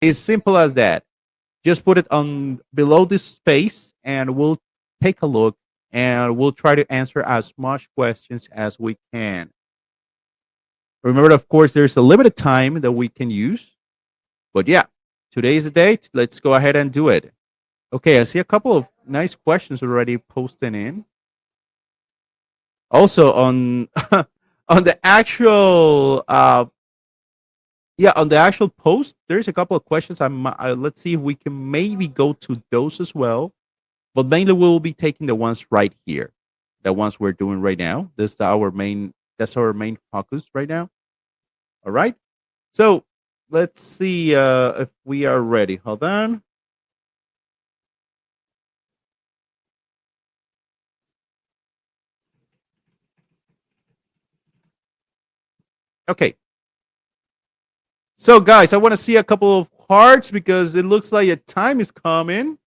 It's simple as that. Just put it on below this space, and we'll take a look, and we'll try to answer as much questions as we can. Remember, of course, there's a limited time that we can use. But yeah, today is the date. Let's go ahead and do it. Okay, I see a couple of nice questions already posting in. Also on on the actual on the actual post, there's a couple of questions. Let's see if we can maybe go to those as well. But mainly we'll be taking the ones right here, the ones we're doing right now. That's our main focus right now. All right. So let's see if we are ready. Hold on. Okay. So guys, I want to see a couple of hearts because it looks like a time is coming.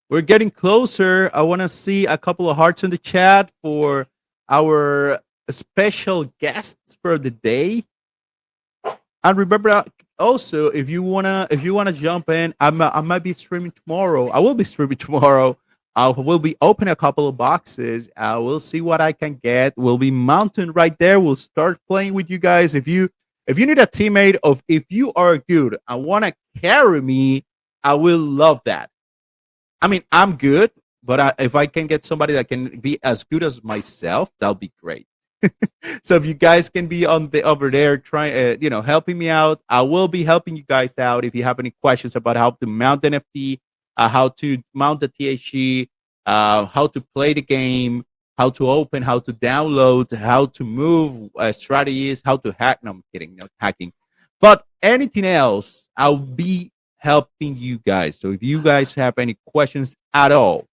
We're getting closer. I want to see a couple of hearts in the chat for our special guests for the day. And remember, also, if you wanna jump in, I might be streaming tomorrow. I will be streaming tomorrow. I will be opening a couple of boxes. I will see what I can get. We'll be mounting right there. We'll start playing with you guys. If you need a teammate, if you are good and want to carry me, I will love that. I mean, I'm good, but if I can get somebody that can be as good as myself, that'll be great. So if you guys can be over there trying, helping me out, I will be helping you guys out. If you have any questions about how to mount NFT, how to mount the THG, how to play the game, how to open, how to download, how to move, strategies, how to hack. No, I'm kidding, not hacking. But anything else, I'll be helping you guys. So if you guys have any questions at all,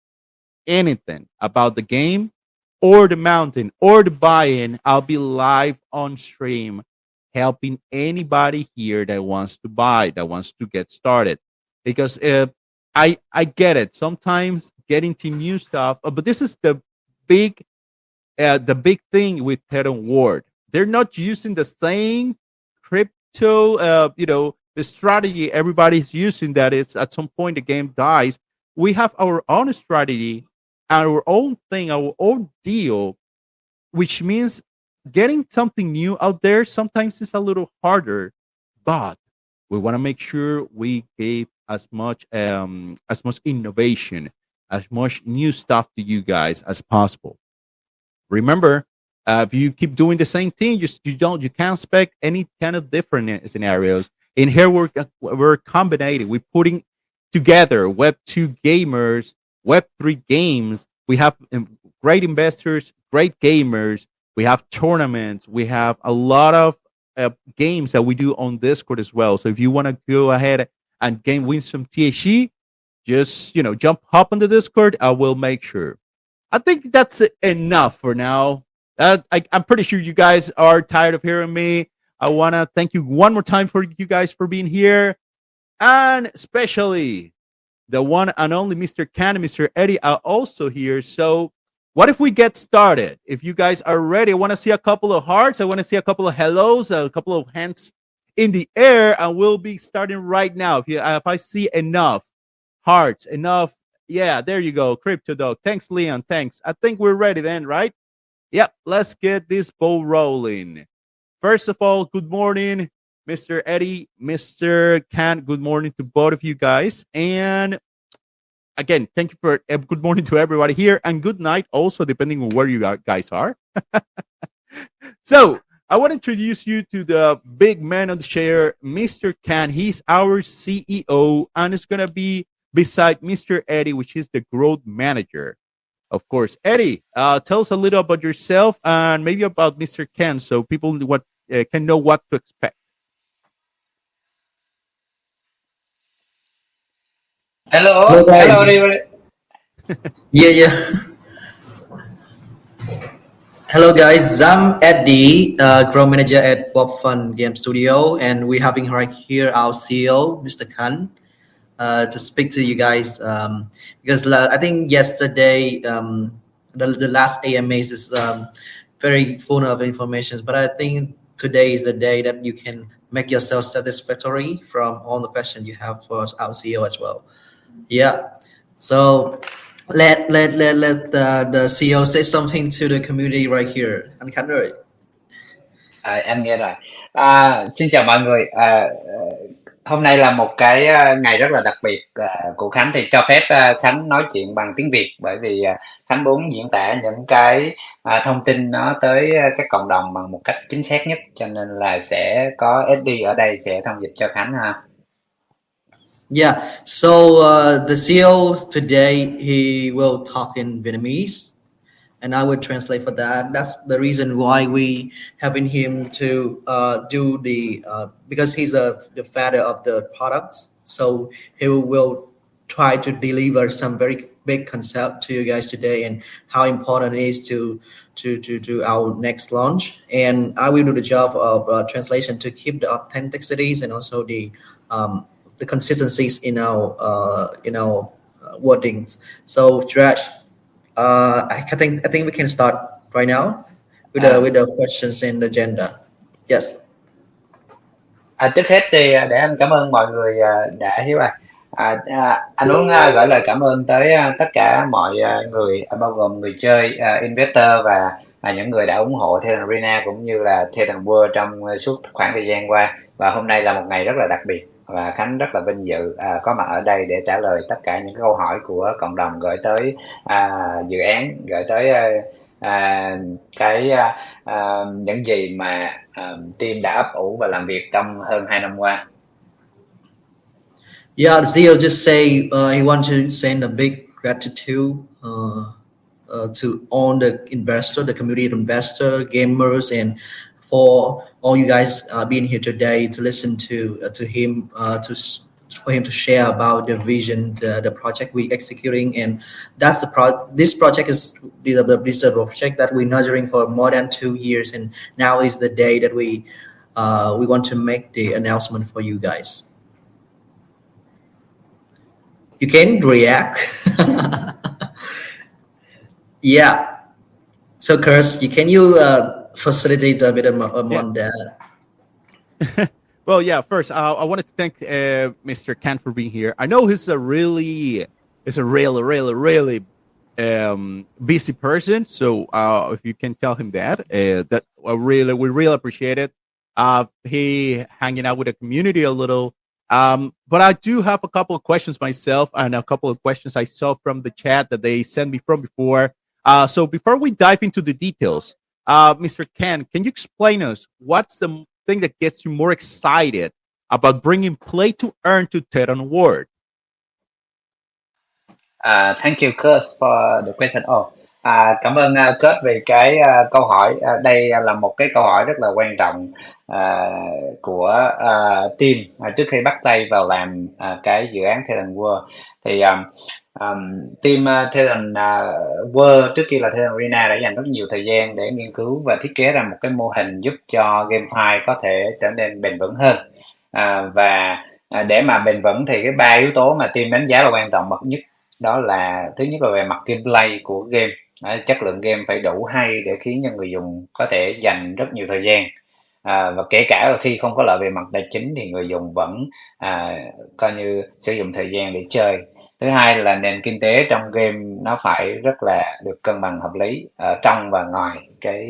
anything about the game or the mountain or the buy-in, I'll be live on stream helping anybody here that wants to buy, that wants to get started. Because I get it. Sometimes getting to new stuff, but this is the big thing with Thetan Ward. They're not using the same crypto, the strategy everybody's using. That is, at some point the game dies. We have our own strategy, our own thing, our own deal, which means getting something new out there sometimes is a little harder, but we want to make sure we give as much innovation, as much new stuff to you guys as possible. Remember, if you keep doing the same thing, you can't expect any kind of different scenarios. In here, we're combining, we're putting together Web 2 gamers, Web 3 games. We have great investors, great gamers. We have tournaments. We have a lot of games that we do on Discord as well. So if you want to go ahead and win some THG, just hop on the Discord. I will make sure. I think that's enough for now. I'm pretty sure you guys are tired of hearing me. I want to thank you one more time for you guys for being here, and especially the one and only Mr. Khanh and Mr. Eddie are also here. So what if we get started? If you guys are ready, I want to see a couple of hearts. I want to see a couple of hellos, a couple of hands in the air, and we'll be starting right now. If I see enough hearts, enough, yeah, there you go, Crypto Dog. Thanks, Leon. Thanks. I think we're ready then, right? Yep. Let's get this ball rolling. First of all, good morning, Mr. Eddie, Mr. Khanh. Good morning to both of you guys. And again, thank you for good morning to everybody here, and good night also, depending on where you guys are. So I want to introduce you to the big man on the chair, Mr. Khanh. He's our CEO, and it's going to be beside Mr. Eddie, which is the growth manager. Of course, Eddie, tell us a little about yourself and maybe about Mr. Khanh, so people can know what to expect. Hello, Hello guys. hello everybody. Yeah. Hello guys, I'm Eddie, Grow Manager at Wolffun Game Studio, and we're having right here our CEO, Mr. Khanh, to speak to you guys because I think yesterday the last AMAs is very full of information, but I think today is the day that you can make yourself satisfactory from all the questions you have for our CEO as well. Yeah. So let the CEO say something to the community right here. Anh Khánh ơi. Em nghe rồi. Xin chào mọi người. Hôm nay là một cái ngày rất là đặc biệt của Khánh, thì cho phép Khánh nói chuyện bằng tiếng Việt, bởi vì Khánh muốn diễn tả những cái thông tin nó tới các cộng đồng bằng một cách chính xác nhất, cho nên là sẽ có SD ở đây sẽ thông dịch cho Khánh ha. Yeah, so the CEO today, he will talk in Vietnamese, and I will translate for that. That's the reason why we having him to do the because he's the founder of the products, so he will try to deliver some very big concept to you guys today and how important it is to our next launch. And I will do the job of translation to keep the authenticities and also the consistencies in our wordings. So I think we can start right now with the questions and the agenda. Yes. Trước hết thì để anh cảm ơn mọi người đã hiếu anh muốn gửi lời cảm ơn tới tất cả mọi người, bao gồm người chơi, investor và những người đã ủng hộ Thetan Arena cũng như là Thetan World trong suốt khoảng thời gian qua. Và hôm nay là một ngày rất là đặc biệt và Khánh rất là vinh dự có mặt ở đây để trả lời tất cả những câu hỏi của cộng đồng gửi tới dự án, gửi tới những gì mà team đã ấp ủ và làm việc trong hơn 2 năm qua. Yeah, the CEO just say he wants to send a big gratitude to all the investor, the community investor, gamers, and for all you guys being here today to listen to him for him to share about the vision, the project we executing. And that's this project is the project that we're nurturing for more than 2 years, and now is the day that we want to make the announcement for you guys. You can react. Yeah. So Kurs, can you facilitate a bit on that? Well, yeah. First, I wanted to thank Mr. Khanh for being here. I know he's a really busy person. So if you can tell him that, we really appreciate it. He hanging out with the community a little. But I do have a couple of questions myself, and a couple of questions I saw from the chat that they sent me from before. So before we dive into the details, Mr. Khanh, can you explain us what's the thing that gets you more excited about bringing play to earn to Thetan World? Thank you, Kurt, for the question. Cảm ơn Kurt vì cái câu hỏi. Đây là một cái câu hỏi rất là quan trọng của team trước khi bắt tay vào làm cái dự án Thetan World. Thì team Thetan World trước kia là Thetan Arena đã dành rất nhiều thời gian để nghiên cứu và thiết kế ra một cái mô hình giúp cho GameFi có thể trở nên bền vững hơn. Và để mà bền vững thì cái 3 yếu tố mà team đánh giá là quan trọng bậc nhất, đó là thứ nhất là về mặt gameplay của game. Chất lượng game phải đủ hay để khiến cho người dùng có thể dành rất nhiều thời gian, và kể cả là khi không có lợi về mặt tài chính thì người dùng vẫn coi như sử dụng thời gian để chơi. Thứ hai là nền kinh tế trong game nó phải rất là được cân bằng hợp lý ở trong và ngoài cái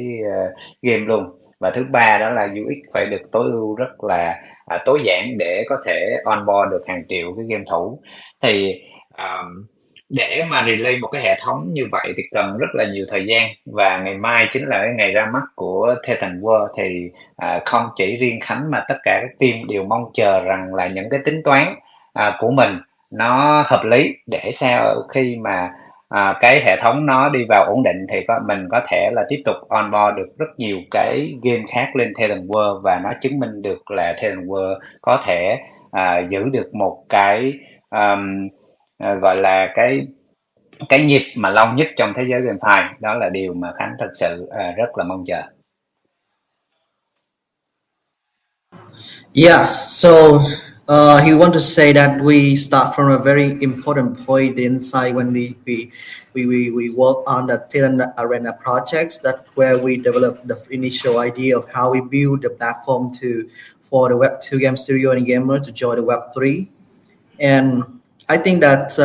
game luôn. Và thứ ba đó là UX phải được tối ưu, rất là tối giản để có thể onboard được hàng triệu cái game thủ. Thì để mà release một cái hệ thống như vậy thì cần rất là nhiều thời gian, và ngày mai chính là cái ngày ra mắt của Thetan World. Thì không chỉ riêng Khánh mà tất cả các team đều mong chờ rằng là những cái tính toán của mình nó hợp lý, để sao khi mà cái hệ thống nó đi vào ổn định thì mình có thể là tiếp tục onboard được rất nhiều cái game khác lên Thetan World, và nó chứng minh được là Thetan World có thể giữ được một cái gọi là cái nhịp mà lâu nhất trong thế giới GameFi. Đó là điều mà Khánh thật sự rất là mong chờ. Yes, so he want to say that we start from a very important point inside when we work on the Thetan Arena projects, that where we develop the initial idea of how we build the platform for the Web 2 game studio and gamer to join the Web 3. And I think that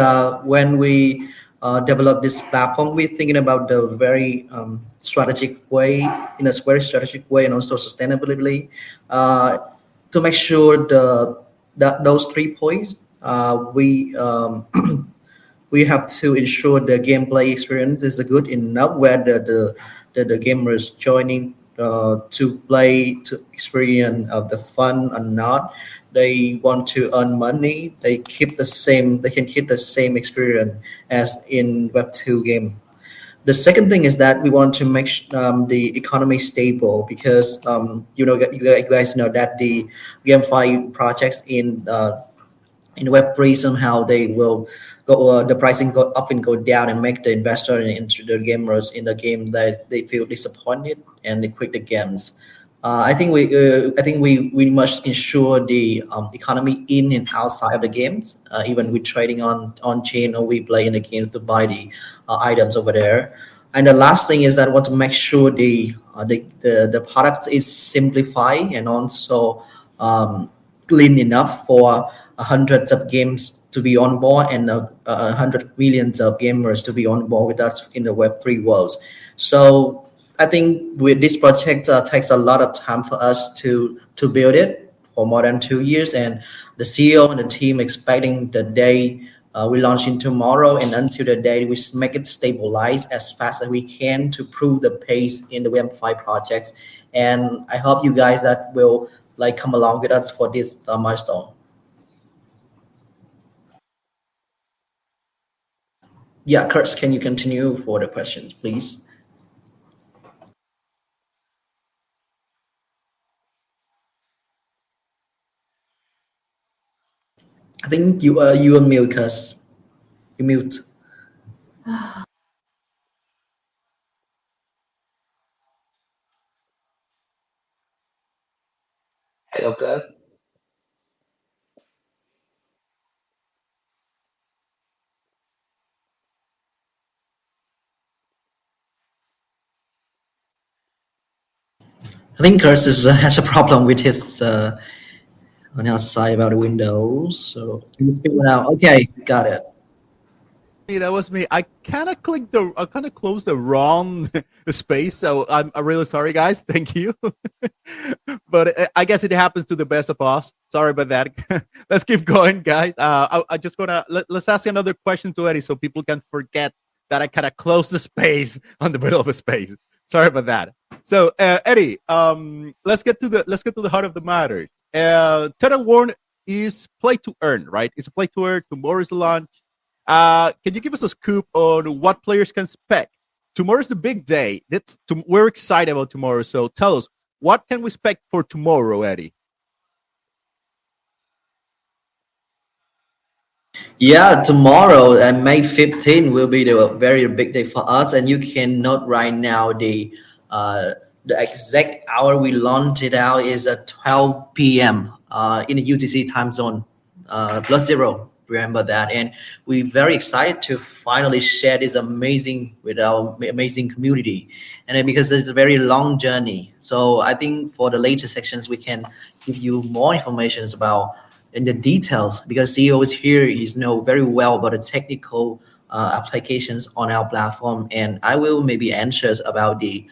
when we develop this platform, we're thinking about the very strategic way, in a very strategic way, and also sustainability, to make sure that those 3 points we we have to ensure the gameplay experience is good enough, where the gamers joining to play to experience the fun or not. They want to earn money. They keep the same. They can keep the same experience as in Web 2 game. The second thing is that we want to make the economy stable, because you guys know that the GameFi projects in Web3, somehow they will go the pricing go up and go down, and make the investor and into the gamers in the game that they feel disappointed and they quit the games. I think we must ensure the economy in and outside of the games, even with trading on chain, or we play in the games to buy the items over there. And the last thing is that I want to make sure the product is simplified, and also clean enough for hundreds of games to be on board, and 100 millions of gamers to be on board with us in the Web3 world. So I think with this project takes a lot of time for us to build it for more than 2 years, and the CEO and the team expecting the day we launch in tomorrow, and until the day we make it stabilize as fast as we can to prove the pace in the Web5 projects. And I hope you guys that will come along with us for this milestone. Yeah, Kurt, can you continue for the questions, please? I think you are mute, Kurt. You mute. Hello, Cus. I think Kurt has a problem with his on the outside about the windows. So can you speak now? Okay, got it. That was me. I kind of closed the wrong space, so I'm really sorry, guys. Thank you. But I guess it happens to the best of us. Sorry about that. Let's keep going, guys. I just gonna let's ask another question to Eddie, so people can forget that I kind of closed the space on the middle of a space. Sorry about that. So Eddie, let's get to the heart of the matter. Thetan Warn is play to earn, right? It's a play to earn. Tomorrow is the launch. Can you give us a scoop on what players can expect? Tomorrow's the big day. We're excited about tomorrow. So tell us, what can we expect for tomorrow, Eddie? Yeah, tomorrow and May 15 will be the very big day for us, and you can note right now the exact hour we launched it out is at 12 p.m. In the UTC time zone, +0. Remember that, and we're very excited to finally share this amazing with our amazing community, and then because it's a very long journey. So I think for the later sections we can give you more information about in the details, because CEO is here. He's know very well about the technical applications on our platform, and I will maybe answer about the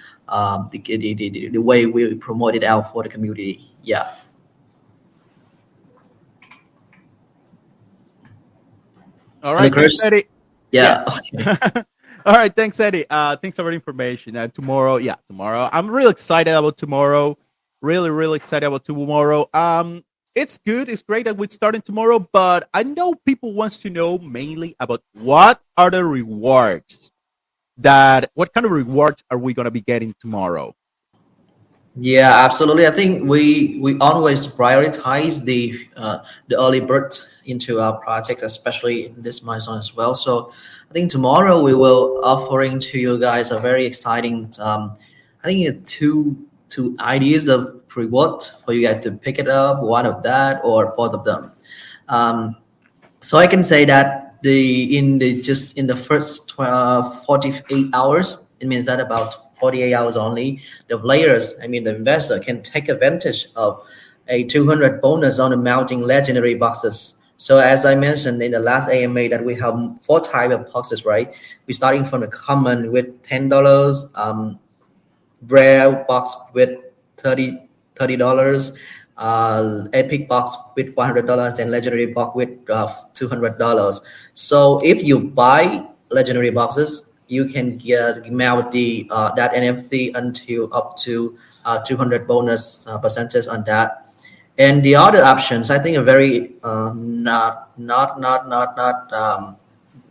way we promote it out for the community. Yeah. All right, thanks, Eddie. Yeah. Yes. Okay. All right, thanks, Eddie. Thanks for the information. Tomorrow, I'm really excited about tomorrow. Really excited about tomorrow. It's good. It's great that we're starting tomorrow, but I know people wants to know mainly about what are the rewards. What kind of rewards are we gonna be getting tomorrow? Yeah, absolutely. I think we always prioritize the early birds into our project, especially in this milestone as well. So I think tomorrow we will offering to you guys a very exciting I think two ideas of reward for you guys to pick it up, one of that or both of them. So I can say that in the first 48 hours, it means that about 48 hours only, the players, the investor can take advantage of a 200 bonus on the mounting legendary boxes. So as I mentioned in the last AMA that we have four type of boxes, right? We're starting from the common with $10, rare box with 30 dollars, epic box with $100, and legendary box with $200. So if you buy legendary boxes, you can get mount the that NFT until up to 200 bonus percentage on that. And the other options, I think, are very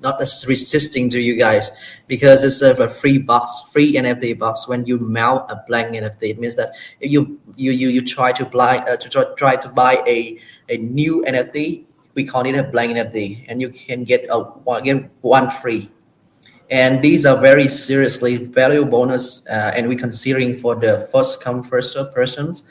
not as resisting to you guys, because it's a free box, free NFT box. When you mount a blank NFT, it means that if you try to try to buy a new NFT, we call it a blank NFT, and you can get get one free. And these are very seriously value bonus, and we're considering for the first come first serve persons.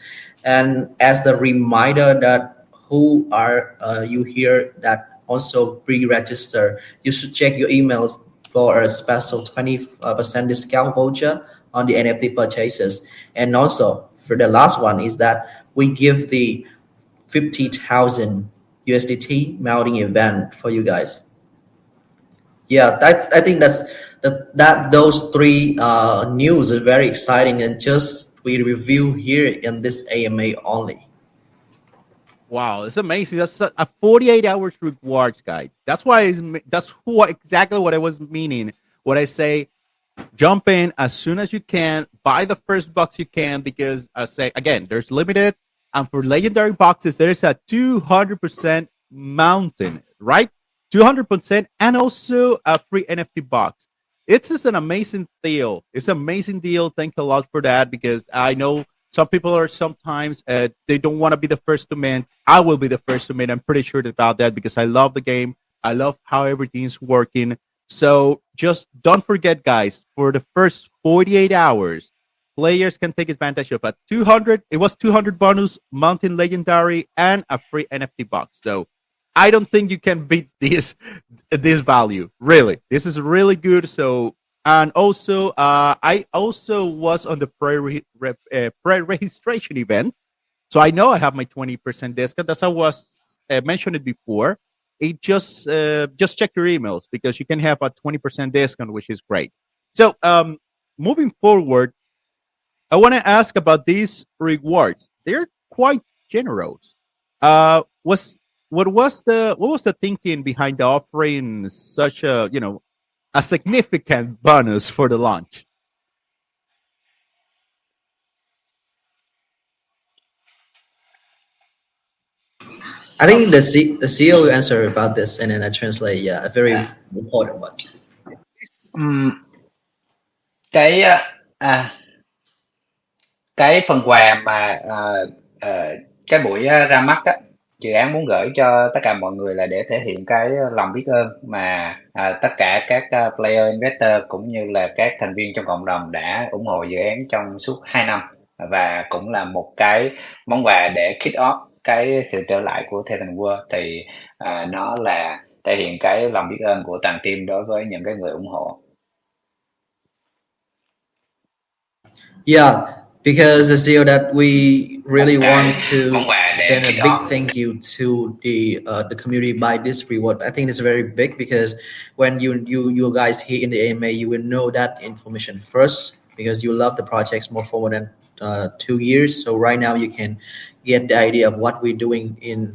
And as the reminder that who are you here that also pre-register, you should check your emails for a special 20% discount voucher on the NFT purchases. And also for the last one is that we give the 50,000 USDT mounting event for you guys. Yeah, I think that those three news are very exciting, and just we review here in this AMA only. Wow, it's amazing. That's a 48 hours rewards guide. That's why that's what exactly what I was meaning. What I say, jump in as soon as you can, buy the first box you can, because I say again, there's limited, and for legendary boxes, there's a 200% mountain, right? 200%, and also a free NFT box. It's just an amazing deal. It's an amazing deal. Thank you a lot for that, because I know some people are sometimes they don't want to be the first to mint. I will be the first to mint. I'm pretty sure about that, because I love the game. I love how everything's working. So just don't forget, guys, for the first 48 hours, players can take advantage of a 200. It was 200 bonus, mountain legendary, and a free NFT box. So I don't think you can beat this value. Really, this is really good. So, and also, I also was on the pre-registration event, so I know I have my 20% discount. As I was mentioned it before. It just check your emails, because you can have a 20% discount, which is great. So, moving forward, I want to ask about these rewards. They're quite generous. Was what was the thinking behind offering such a a significant bonus for the launch? I think the CEO will answer about this, and then I translate. Yeah, a very important one. Ừm, cái cái phần quà mà cái buổi ra mắt á, dự án muốn gửi cho tất cả mọi người là để thể hiện cái lòng biết ơn mà tất cả các player investor cũng như là các thành viên trong cộng đồng đã ủng hộ dự án trong suốt 2 năm, và cũng là một cái món quà để kick off cái sự trở lại của Thetan World. Thì nó là thể hiện cái lòng biết ơn của toàn team đối với những cái người ủng hộ. Yeah, because I feel that we really want to send a big thank you to the community by this reward. I think it's very big, because when you guys here in the AMA, you will know that information first, because you love the projects more than 2 years. So right now you can get the idea of what we're doing in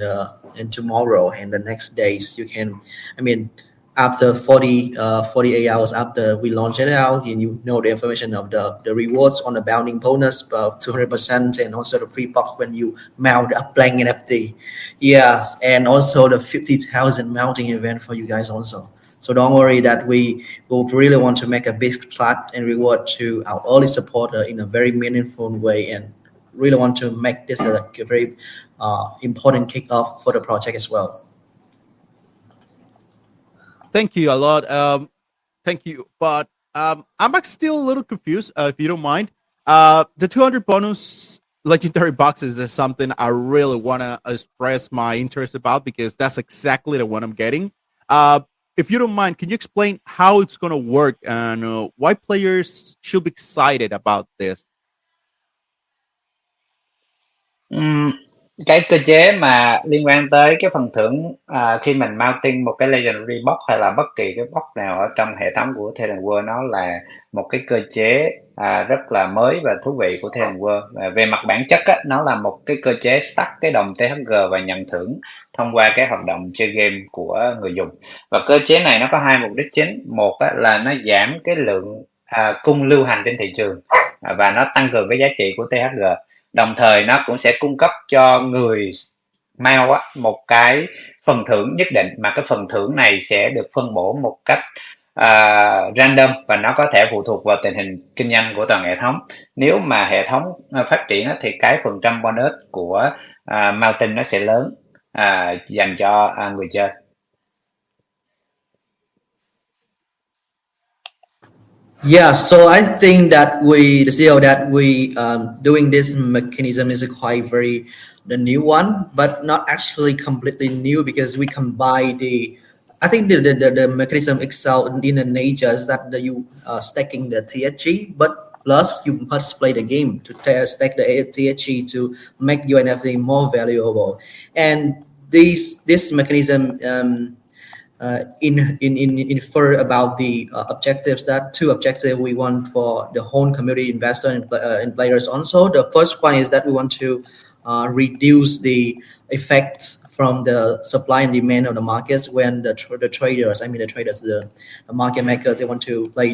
tomorrow and the next days. You can, I mean, after 48 hours after we launch it out, and you know the information of the rewards on the bounding bonus, 200%, and also the free box when you mount a blank NFT. Yes, and also the 50,000 mounting event for you guys also. So don't worry that we will really want to make a big flat and reward to our early supporter in a very meaningful way, and really want to make this a very important kickoff for the project as well. Thank you a lot. Thank you, but I'm still a little confused. If you don't mind, the 200 bonus legendary boxes is something I really want to express my interest about, because that's exactly the one I'm getting. If you don't mind, can you explain how it's going to work, and why players should be excited about this? cái cơ chế mà liên quan tới cái phần thưởng khi mình mounting một cái legendary box hay là bất kỳ cái box nào ở trong hệ thống của Thetan World, nó là một cái cơ chế rất là mới và thú vị của Thetan World. Về mặt bản chất á, nó là một cái cơ chế stack cái đồng THG và nhận thưởng thông qua cái hoạt động chơi game của người dùng. Và cơ chế này nó có hai mục đích chính. Một á, là nó giảm cái lượng cung lưu hành trên thị trường, và nó tăng cường cái giá trị của THG. Đồng thời nó cũng sẽ cung cấp cho người Mao á một cái phần thưởng nhất định, mà cái phần thưởng này sẽ được phân bổ một cách random, và nó có thể phụ thuộc vào tình hình kinh doanh của toàn hệ thống. Nếu mà hệ thống phát triển á, thì cái phần trăm bonus của Mountain nó sẽ lớn dành cho người chơi. Yeah, so I think that the CEO that we doing this mechanism is a quite very the new one, but not actually completely new because we combine I think the mechanism excel in the nature is that you stacking the THG, but plus you must play the game to stack the THG to make your NFT more valuable, and this mechanism. Infer about the objectives, that two objectives we want for the whole community investor and players. Also, the first one is that we want to reduce the effects from the supply and demand of the markets when the traders, the market makers, they want to play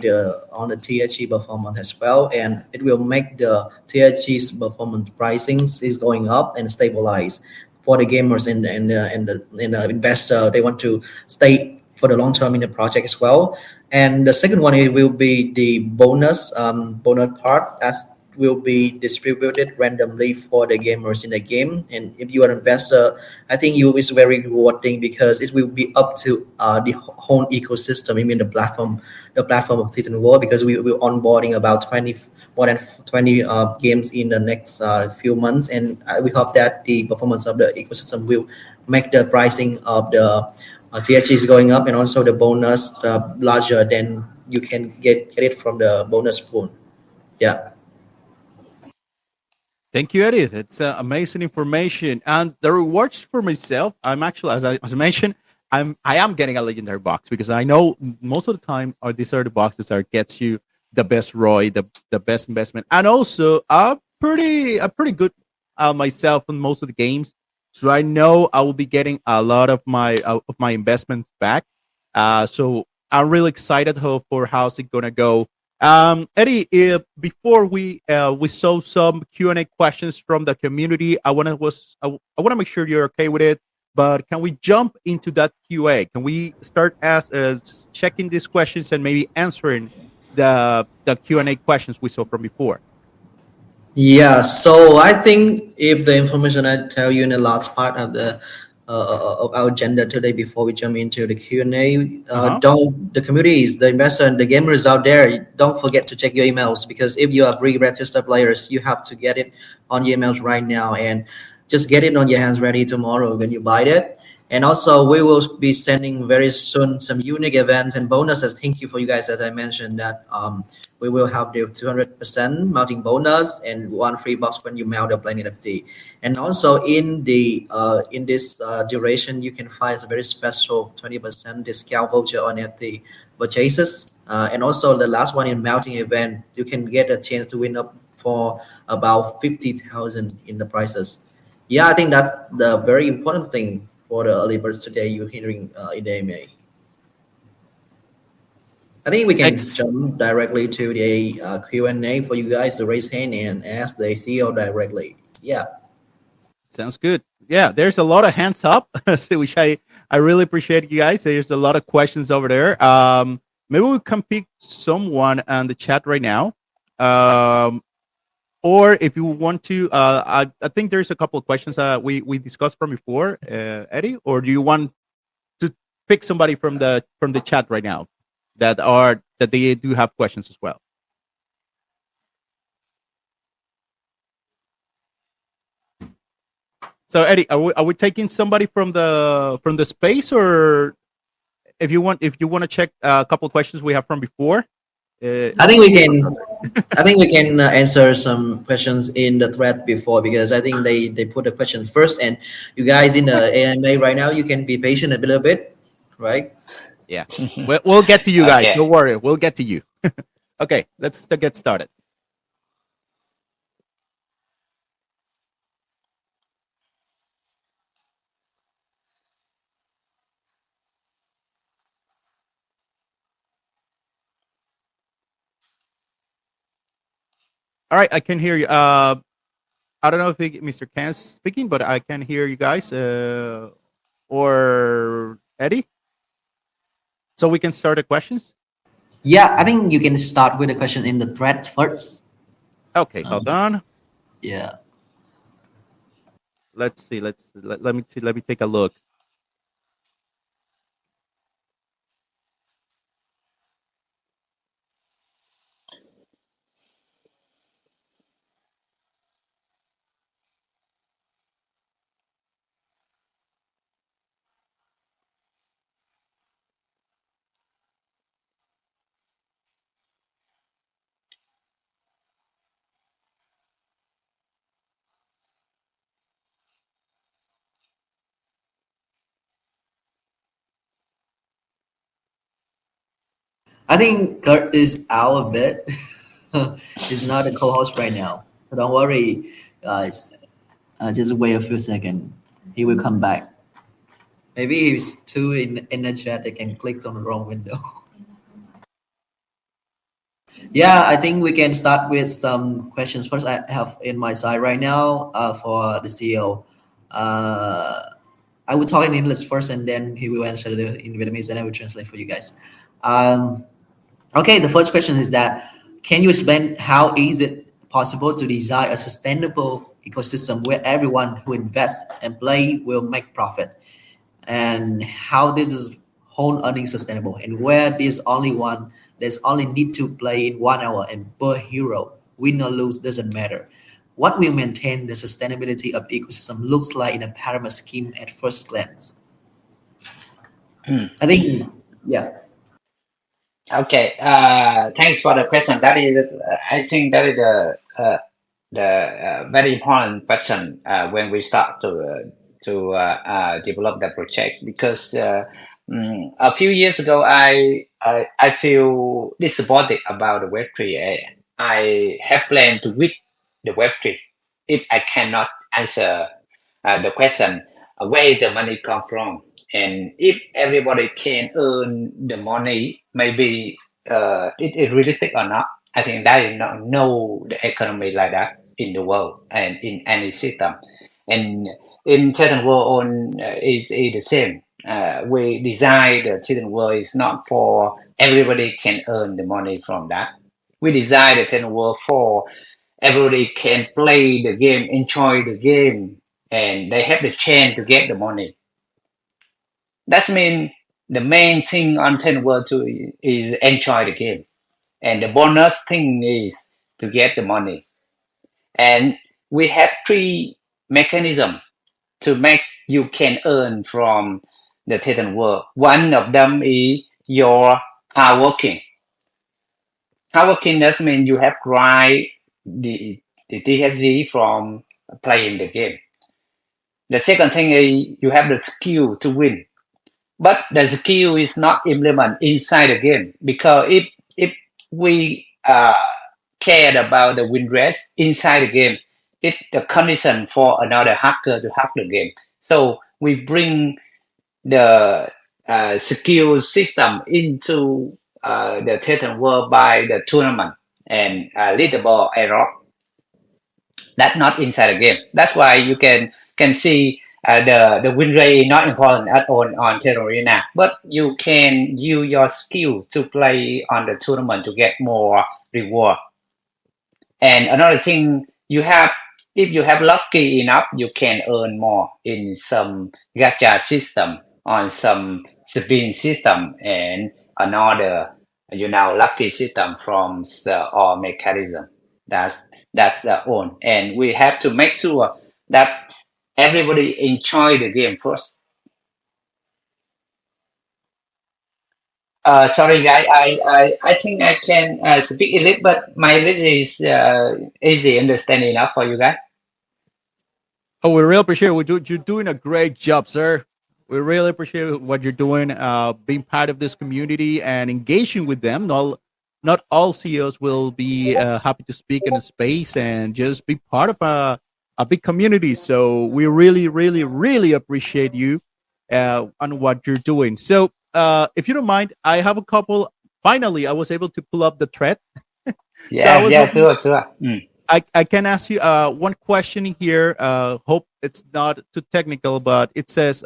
on the THG performance as well, and it will make the THG's performance pricings is going up and stabilize for the gamers and the investor. They want to stay for the long term in the project as well. And the second one, it will be the bonus part, as will be distributed randomly for the gamers in the game. And if you are an investor, I think you is very rewarding because it will be up to the whole ecosystem. I mean the platform of Thetan World, because we will onboarding about more than 20 games in the next few months, and we hope that the performance of the ecosystem will make the pricing of the THGs going up, and also the bonus larger than you can get it from the bonus pool. Yeah. Thank you, Eddie. That's amazing information. And the rewards for myself, I'm actually, as I mentioned, I am getting a legendary box because I know most of the time, these are the boxes that gets you the best ROI, the best investment, and also a pretty good myself in most of the games. So I know I will be getting a lot of my investments back. So I'm really excited for how's it gonna go. Eddie, before we saw some Q&A questions from the community, I want to make sure you're okay with it. But can we jump into that QA? Can we start as checking these questions and maybe answering the Q&A questions we saw from before? Yeah, so I think if the information I tell you in the last part of the of our agenda today, before we jump into the Q&A, don't the communities, the investor, and the gamers out there, don't forget to check your emails, because if you are pre-registered players, you have to get it on your emails right now, and just get it on your hands ready tomorrow when you buy it. And also, we will be sending very soon some unique events and bonuses. Thank you for you guys that I mentioned that we will have the 200% mounting bonus and one free box when you mount a Planet NFT. And also in this duration, you can find a very special 20% discount voucher on NFT purchases. And also the last one in mounting event, you can get a chance to win up for about 50,000 in the prizes. Yeah, I think that's the very important thing for the early birds today you're hearing in the AMA. I think we can jump directly to the Q&A for you guys to raise hand and ask the CEO directly. Yeah. Sounds good. Yeah, there's a lot of hands up, which I really appreciate you guys. There's a lot of questions over there. Maybe we can pick someone on the chat right now. Or if you want to, I think there's a couple of questions we discussed from before, Eddie. Or do you want to pick somebody from the chat right now that they do have questions as well? So Eddie, are we taking somebody from the space, or if you want to check a couple of questions we have from before? I think we Come on, can. brother. I think we can answer some questions in the thread before, because I think they put the question first, and you guys in the AMA right now, you can be patient a little bit, right? Yeah, we'll get to you guys. Don't Okay. worry, we'll get to you. Okay, let's get started. All right, I can hear you. I don't know if Mr. Ken's speaking, but I can hear you guys. Or Eddie, so we can start the questions. Yeah, I think you can start with the question in the thread first. Okay, hold on. Yeah. Let's see. Let me see. Let me take a look. I think Kurt is out a bit. He's not a co-host right now, so don't worry, guys. Just wait a few seconds. He will come back. Maybe he's too in the chat. They can click on the wrong window. Yeah, I think we can start with some questions first. I have in my side right now for the CEO. Uh, I will talk in English first, and then he will answer in Vietnamese, and I will translate for you guys. Um, okay, the first question is that can you explain how is it possible to design a sustainable ecosystem where everyone who invests and play will make profit, and how this is whole earning sustainable, and where there's only need to play in 1 hour and per hero, win or lose doesn't matter. What will maintain the sustainability of ecosystem looks like in a pyramid scheme at first glance. Hmm. I think, yeah. Okay. Thanks for the question. That is, I think that is the very important question when we start to develop the project, because a few years ago I feel disappointed about the Web3. I have planned to quit the Web3 if I cannot answer the question where the money come from, and if everybody can earn the money, maybe it is realistic or not. I think that is not no the economy like that in the world and in any system. And in certain world on is the same. We design the certain world is not for everybody can earn the money from that. We design the certain world for everybody can play the game, enjoy the game, and they have the chance to get the money. That means the main thing on Ten World to is enjoy the game, and the bonus thing is to get the money. And we have three mechanisms to make you can earn from the Titan world. One of them is your hard working. Hard working does mean you have grind the TSG from playing the game. The second thing is you have the skill to win, but the skill is not implemented inside the game, because if we cared about the win rate inside the game, it's the condition for another hacker to hack the game. So we bring the skill system into the Thetan world by the tournament and leaderboard error. That's not inside the game. That's why you can see the win rate is not important at all on Thetan Arena, but you can use your skill to play on the tournament to get more reward. And another thing you have, if you have lucky enough, you can earn more in some gacha system, on some spin system, and another, lucky system from the or mechanism. That's that's the own, and we have to make sure that everybody enjoy the game first. Sorry, guy. I think I can speak English, but my English is easy understand enough for you guys. Oh, we really appreciate it. You're doing a great job, sir. We really appreciate what you're doing, being part of this community and engaging with them. Not all CEOs will be happy to speak in a space and just be part of a big community. So we really, really, really appreciate you on what you're doing. So if you don't mind, I have a couple. Finally, I was able to pull up the thread. So I Yeah, was yeah, hoping sure, sure. I can ask you one question here. Hope it's not too technical, but it says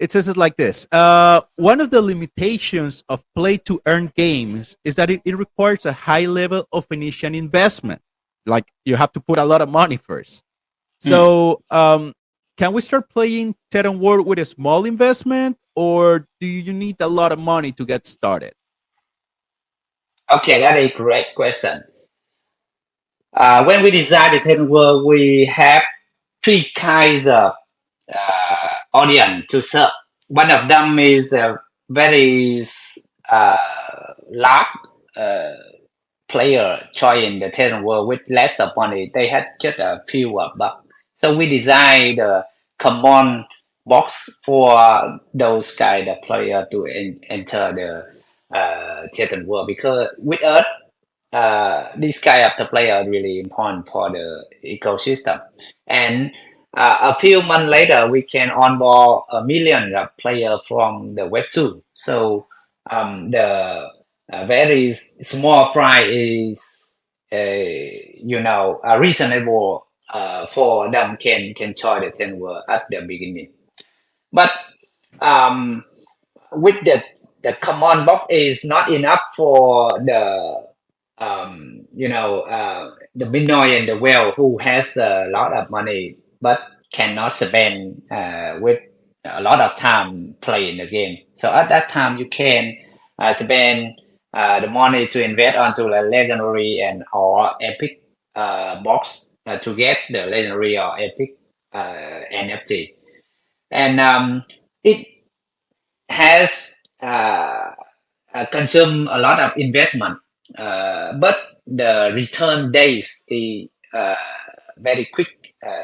it like this. One of the limitations of play to earn games is that it requires a high level of initial investment. Like you have to put a lot of money first. Mm. So can we start playing Thetan World with a small investment, or do you need a lot of money to get started? Okay, that is a great question. When we design the Ten World, we have three kinds of audience to serve. One of them is a very large uh, player join the Ten World with less of money. They had just a few bucks. So we designed the common box for those kind of player to enter the Titan World because with us this kind of the player are really important for the ecosystem. And a few months later, we can onboard a million of players from the Web 2. So the very small price is, reasonable for them can join the 10 world at the beginning. But um, with the common box is not enough for the Binoy and the whale who has a lot of money but cannot spend with a lot of time playing the game. So at that time you can spend the money to invest onto the legendary and or epic box to get the legendary or epic NFT. And it has consumed a lot of investment, but the return days is very quick.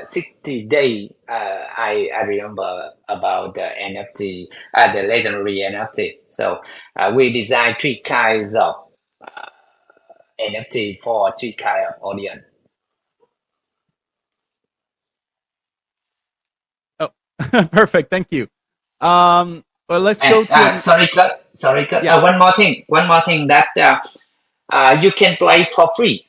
60 days. I remember about the NFT, the legendary NFT. So we designed three kinds of NFT for three kind of audience. Oh, perfect. Thank you. Well, let's And go to an sorry, cut. yeah. One more thing that you can play for free,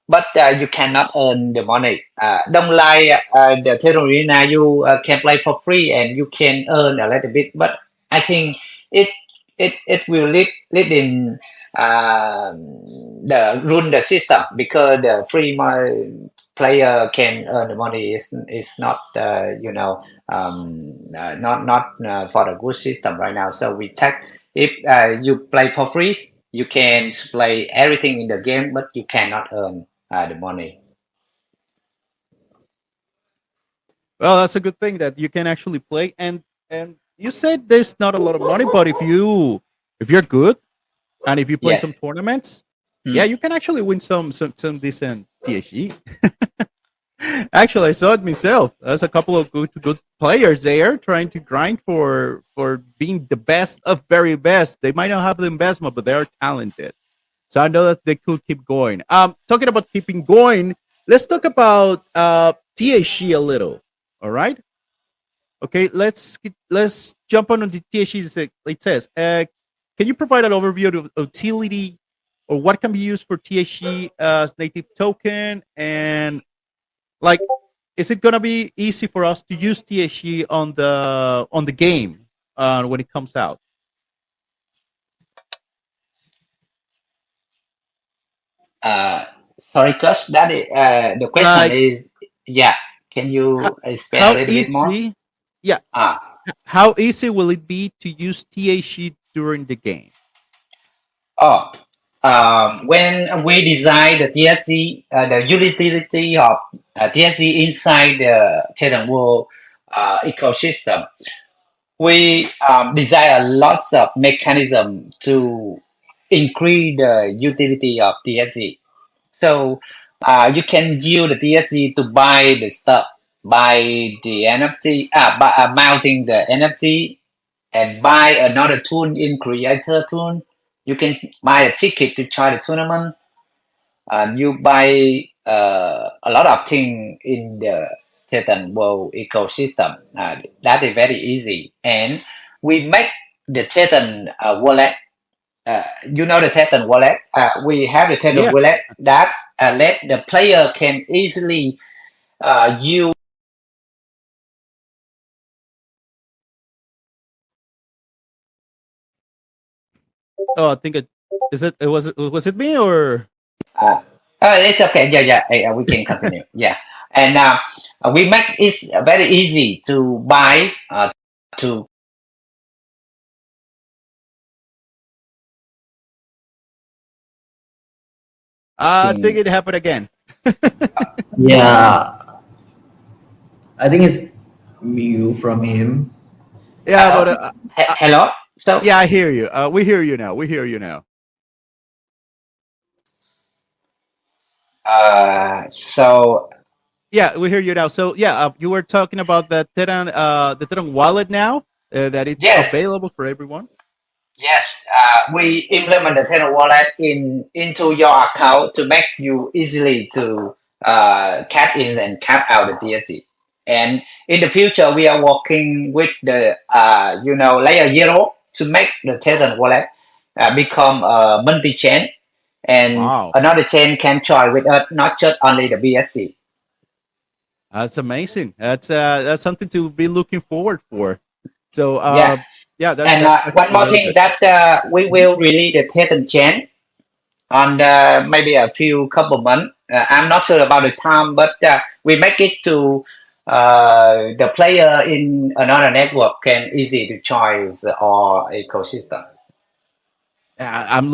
but you cannot earn the money. Don't like the theory now. You can play for free and you can earn a little bit, but I think it it will lead in the run the system because the free player can earn the money is not not for the good system right now. So we take if you play for free, you can play everything in the game, but you cannot earn the money. Well, that's a good thing that you can actually play. And you said there's not a lot of money, but if you're good and if you play Yeah. some tournaments, yeah, Mm. you can actually win some decent THG. Actually, I saw it myself. There's a couple of good players there trying to grind for being the best of very best. They might not have the investment, but they are talented. So I know that they could keep going. Talking about keeping going, let's talk about THC a little. All right. Okay. Let's jump on the THC. It says, can you provide an overview of utility or what can be used for THC as native token, and like, is it gonna be easy for us to use THC on the game when it comes out? Uh, Sorry, Gus. That is, the question Like, is, yeah. Can how, you expand a how little bit more? easy? Yeah, Ah, how easy will it be to use THC during the game? oh, when we design the TSC, the utility of TSC inside the Titan World ecosystem, we design lots of mechanism to increase the utility of TSC. So you can use the TSC to buy the stuff, buy the NFT, mounting the NFT, and buy another tool in Creator tool. You can buy a ticket to join the tournament. You buy a lot of things in the Thetan world ecosystem. That is very easy, and we make the Thetan wallet. You know the Thetan wallet. We have the Thetan Yeah. wallet that let the player can easily use. Oh, I think it was it me or Uh, it's okay. Yeah, yeah. We can continue. Yeah, and we make it very easy to buy to I think it happened again. Yeah, I think it's Mew from him. Yeah, but hello. So yeah, I hear you. We hear you now. We hear you now. so Yeah, we hear you now. So yeah, you were talking about the Thetan wallet now that it's yes, available for everyone. yes. We implement the Tenor wallet into your account to make you easily to cat in and cat out the DSC. And in the future, we are working with the layer zero to make the Thetan wallet become multi-chain, and Wow, another chain can join with us, not just only the BSC. that's amazing. That's something to be looking forward for. So Yeah, yeah, and that's one actually more really thing good. that we will release the Thetan chain on maybe a few couple months. I'm not sure about the time, but we make it to the player in another network can easy to choose our ecosystem. I'm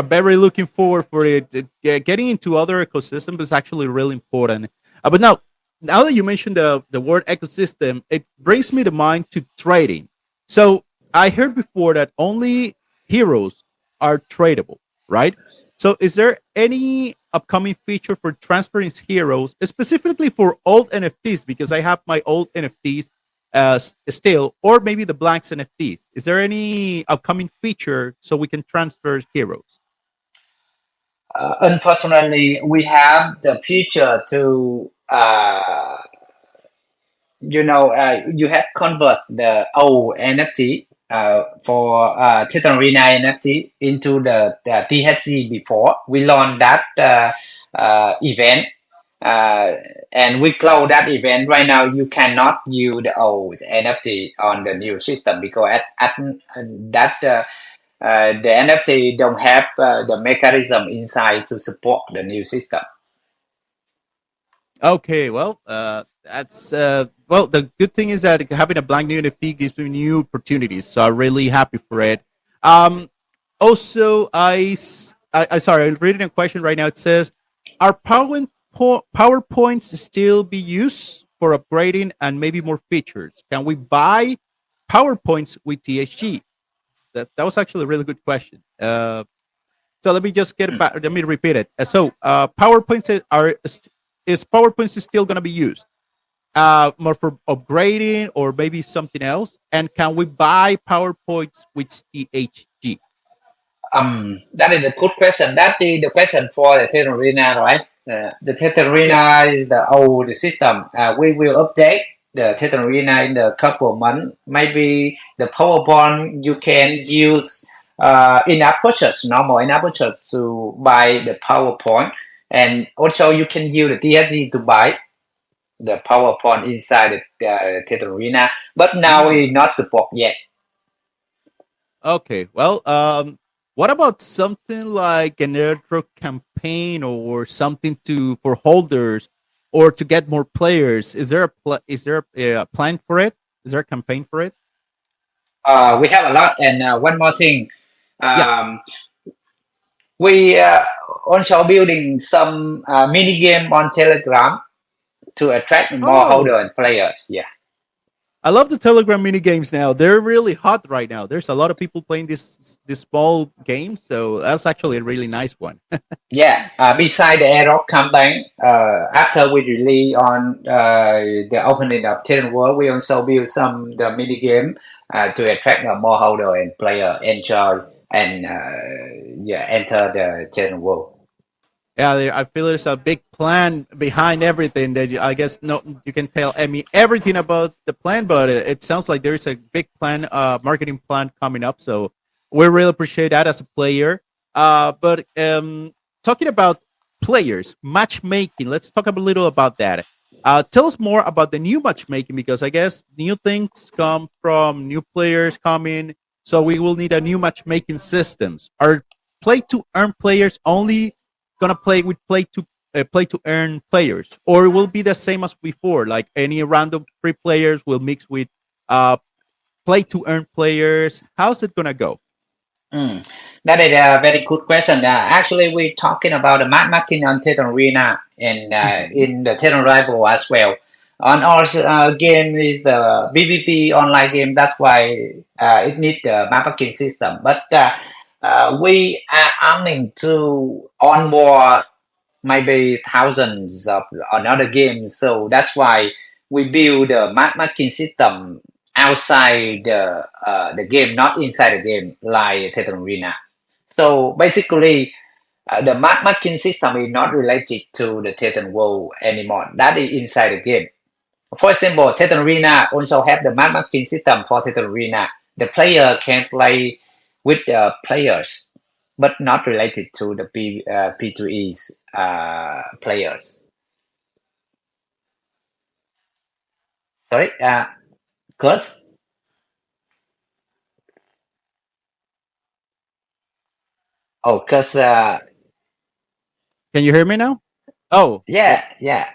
very looking forward for it. Getting into other ecosystems is actually really important. But now that you mentioned the word ecosystem, it brings me to mind to trading. So I heard before that only heroes are tradable, right? So is there any upcoming feature for transferring heroes, specifically for old NFTs? Because I have my old NFTs still, or maybe the blanks NFTs. Is there any upcoming feature so we can transfer heroes? Unfortunately, we have the future to you have convert the old NFT for Titan Arena NFT into the THC before. We launched that event uh, and we close that event. Right now, you cannot use the old NFT on the new system because at that the NFT don't have the mechanism inside to support the new system. Okay, well, that's the good thing is that having a blank new NFT gives me new opportunities, so I'm really happy for it. Um, Also, sorry, I'm reading a question right now. It says, "Are PowerPoints still be used for upgrading and maybe more features? Can we buy PowerPoints with THG?" That was actually a really good question. So let me just get it back. Let me repeat it. PowerPoints is PowerPoints still going to be used more for upgrading or maybe something else? And can we buy PowerPoints with THG? That is a good question. That is the question for the Thetan Arena, right? The Thetan Yeah. Arena is the old system. We will update the Thetan Arena in a couple of months. Maybe the PowerPoint you can use in-app purchase, normal in-app purchase to buy the PowerPoint. And also you can use the TSG to buy the PowerPoint inside the Thetan Arena. But now Mm. it's not support yet. Okay. Well, what about something like an airdrop campaign or something to for holders or to get more players? Is there a plan for it? Is there a campaign for it? We have a lot. And one more thing. Yeah. Um, we also building some mini game on Telegram to attract more Oh, holder and players. Yeah. I love the Telegram mini games now. They're really hot right now. There's a lot of people playing this small game, so that's actually a really nice one. Yeah, beside the Aerox campaign, after we release on the opening of Thetan World, we also build some the mini game to attract more holder and player enjoy and enter the Thetan World. Yeah, I feel there's a big plan behind everything that I guess no you can tell me everything about the plan, but it sounds like there's a big plan, marketing plan coming up. So we really appreciate that as a player. But talking about players matchmaking, let's talk a little about that. Tell us more about the new matchmaking because I guess new things come from new players coming, so we will need a new matchmaking systems. Are play to earn players only gonna play with play to earn players, or it will be the same as before? Like any random free players will mix with uh, play to earn players. How's it gonna go? Mm. That is a very good question. Actually, we're talking about the matchmaking on Thetan Arena and Mhm. in the Thetan Rival as well. On our game is the PvP online game. That's why it needs the matchmaking system. But we are aiming to onboard maybe thousands of another games. So that's why we build a matchmaking system outside the game, not inside the game, like Thetan Arena. So basically, the matchmaking system is not related to the Thetan World anymore. That is inside the game. For example, Thetan Arena also have the matchmaking system for Thetan Arena. The player can play with the players, but not related to the P2E's players. Sorry, Cuz? Oh, cause Can you hear me now? Oh, yeah, yeah,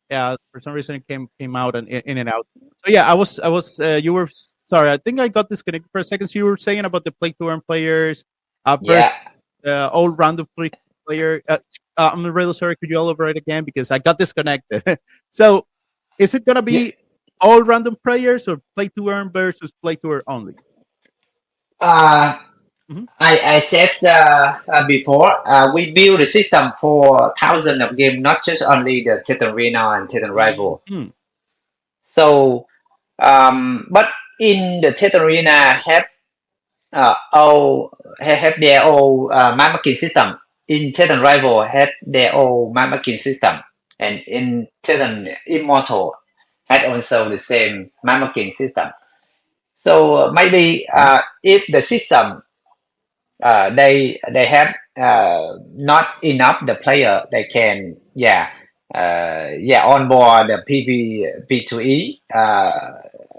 yeah. For some reason, it came out and in and out. So yeah, I was. You were sorry. I think I got disconnected for a second. So you were saying about the play to earn players, versus yeah, all random free player. I'm really sorry. Could you elaborate again because I got disconnected? So is it gonna yeah. be all random players or play to earn versus play to earn only? Uh, Mhm. I said before, we build a system for thousands of games, not just only the Titan Arena and Titan Rival. Mhm. So, but in the Titan Arena have have their own matchmaking system. In Titan Rival had their own matchmaking system, and in Titan Immortal had also the same matchmaking system. So maybe Okay. if the system they have not enough the player they can onboard the P2E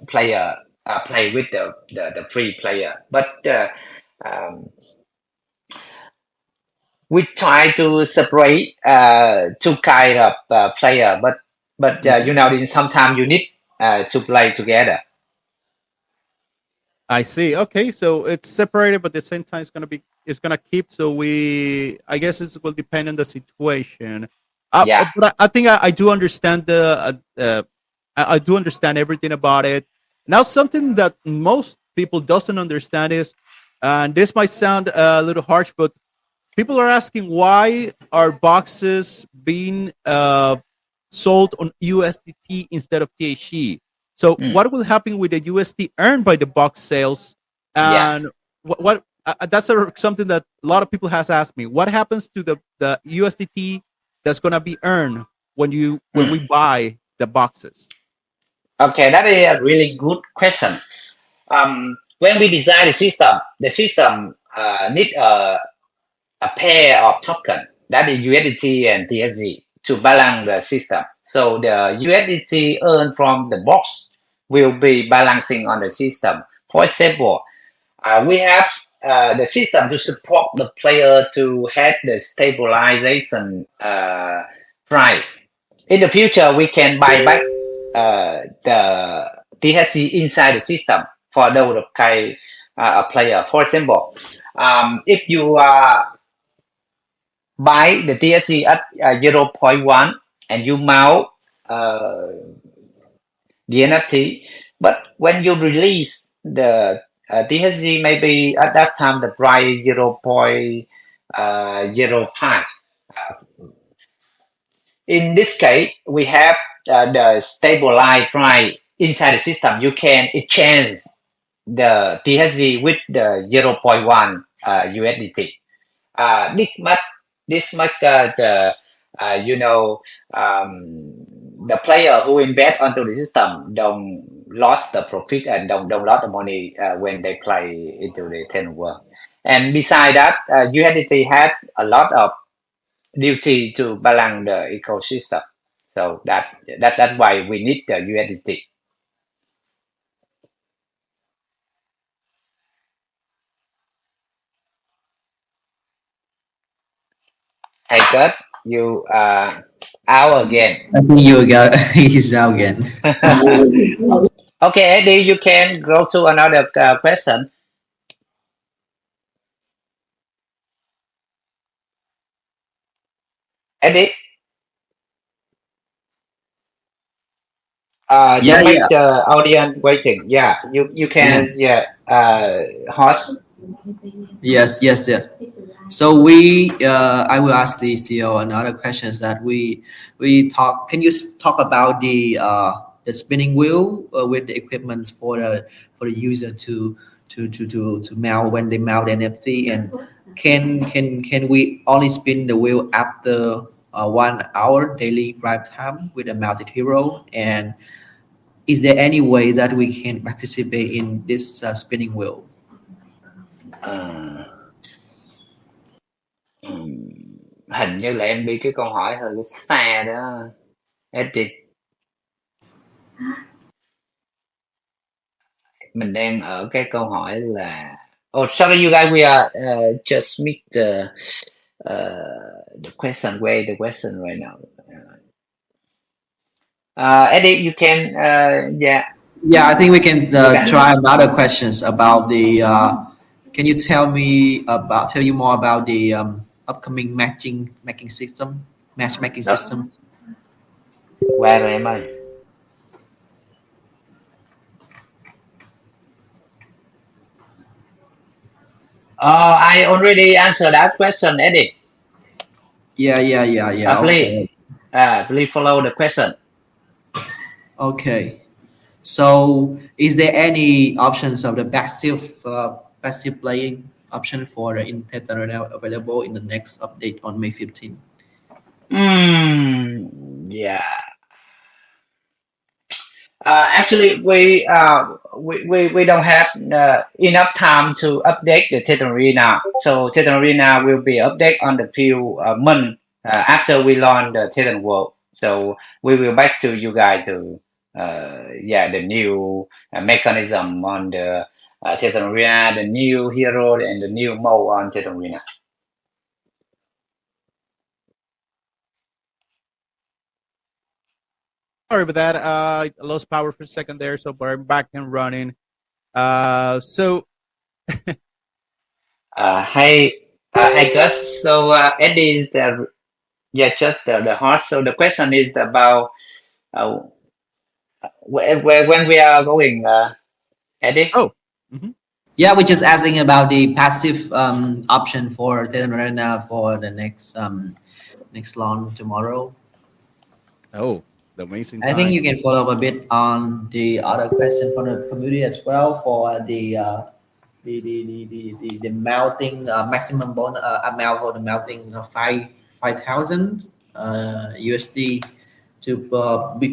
player play with the free player, but um, we try to separate two kind of player, but Mhm. sometimes you need to play together. I see. Okay, so it's separated, but at the same time, it's gonna keep. So I guess it will depend on the situation. Yeah, But I think I do understand I do understand everything about it. Now, something that most people doesn't understand is, and this might sound a little harsh, but people are asking why are boxes being sold on USDT instead of THC. So mm, what will happen with the USD earned by the box sales? yeah. And what that's something that a lot of people has asked me. What happens to the USDT that's gonna be earned when we Mm. buy the boxes? Okay, that is a really good question. When we design the system need a pair of token, that is USDT and TSG, to balance the system. So the USDT earned from the box will be balancing on the system. For example, we have the system to support the player to have the stabilization price. In the future, we can buy back the THC inside the system for those kind player. For example, if you buy the THC at zero point 0.1 and you mount uh, the NFT, But when you release the THZ, maybe at that time the price 0.05. In this case, we have the stabilized price inside the system. You can exchange the THZ with the 0.1 USDT. This much the player who invest onto the system don't lost the profit and don't lost the money when they play into the Thetan world. And beside that, USDT had a lot of duty to balance the ecosystem. So that's why we need the USDT. Hey, Kurt, you out again. I think you got he's out again. Okay, Eddie, you can go to another question. Eddie, you Yeah, make yeah, the audience waiting. Yeah, you can host. yes. So I will ask the CEO another questions that we talk. Can you talk about the spinning wheel with the equipment for the user to mount when they mount NFT, and can we only spin the wheel after 1 hour daily drive time with a mounted hero, and is there any way that we can participate in this spinning wheel? Ờ, Hình như là em bị cái câu hỏi hơi xa đó, Eddie. Mình đang ở cái câu hỏi là oh sorry you guys, we are just meet the question, where the question right now. Eddie, you can Yeah, I think we can can. try another questions about the. Can you tell you more about the upcoming matchmaking system? Qua rồi em ơi. I already answered that question, Eddie. Yeah. Please, please follow the question. Okay. So, is there any options of the passive playing option for the Thetan right now available in the next update on May 15? Yeah. Actually, we don't have enough time to update the Thetan Arena. So Thetan Arena will be updated on the few months after we launch the Thetan World. So we will back to you guys to the new mechanism on the Thetan Arena, the new hero and the new mode on Thetan Arena. Sorry about that. I lost power for a second there, so but I'm back and running. So Hey Gus. So Eddie is just the host. So the question is about when we are going, Eddie. oh, mhm. Yeah, we're just asking about the passive option for Thetan Arena for the next launch tomorrow. Oh, the amazing I time. think you can follow up a bit on the other question from the community as well for the melting maximum bonus amount for the melting 5,000 USD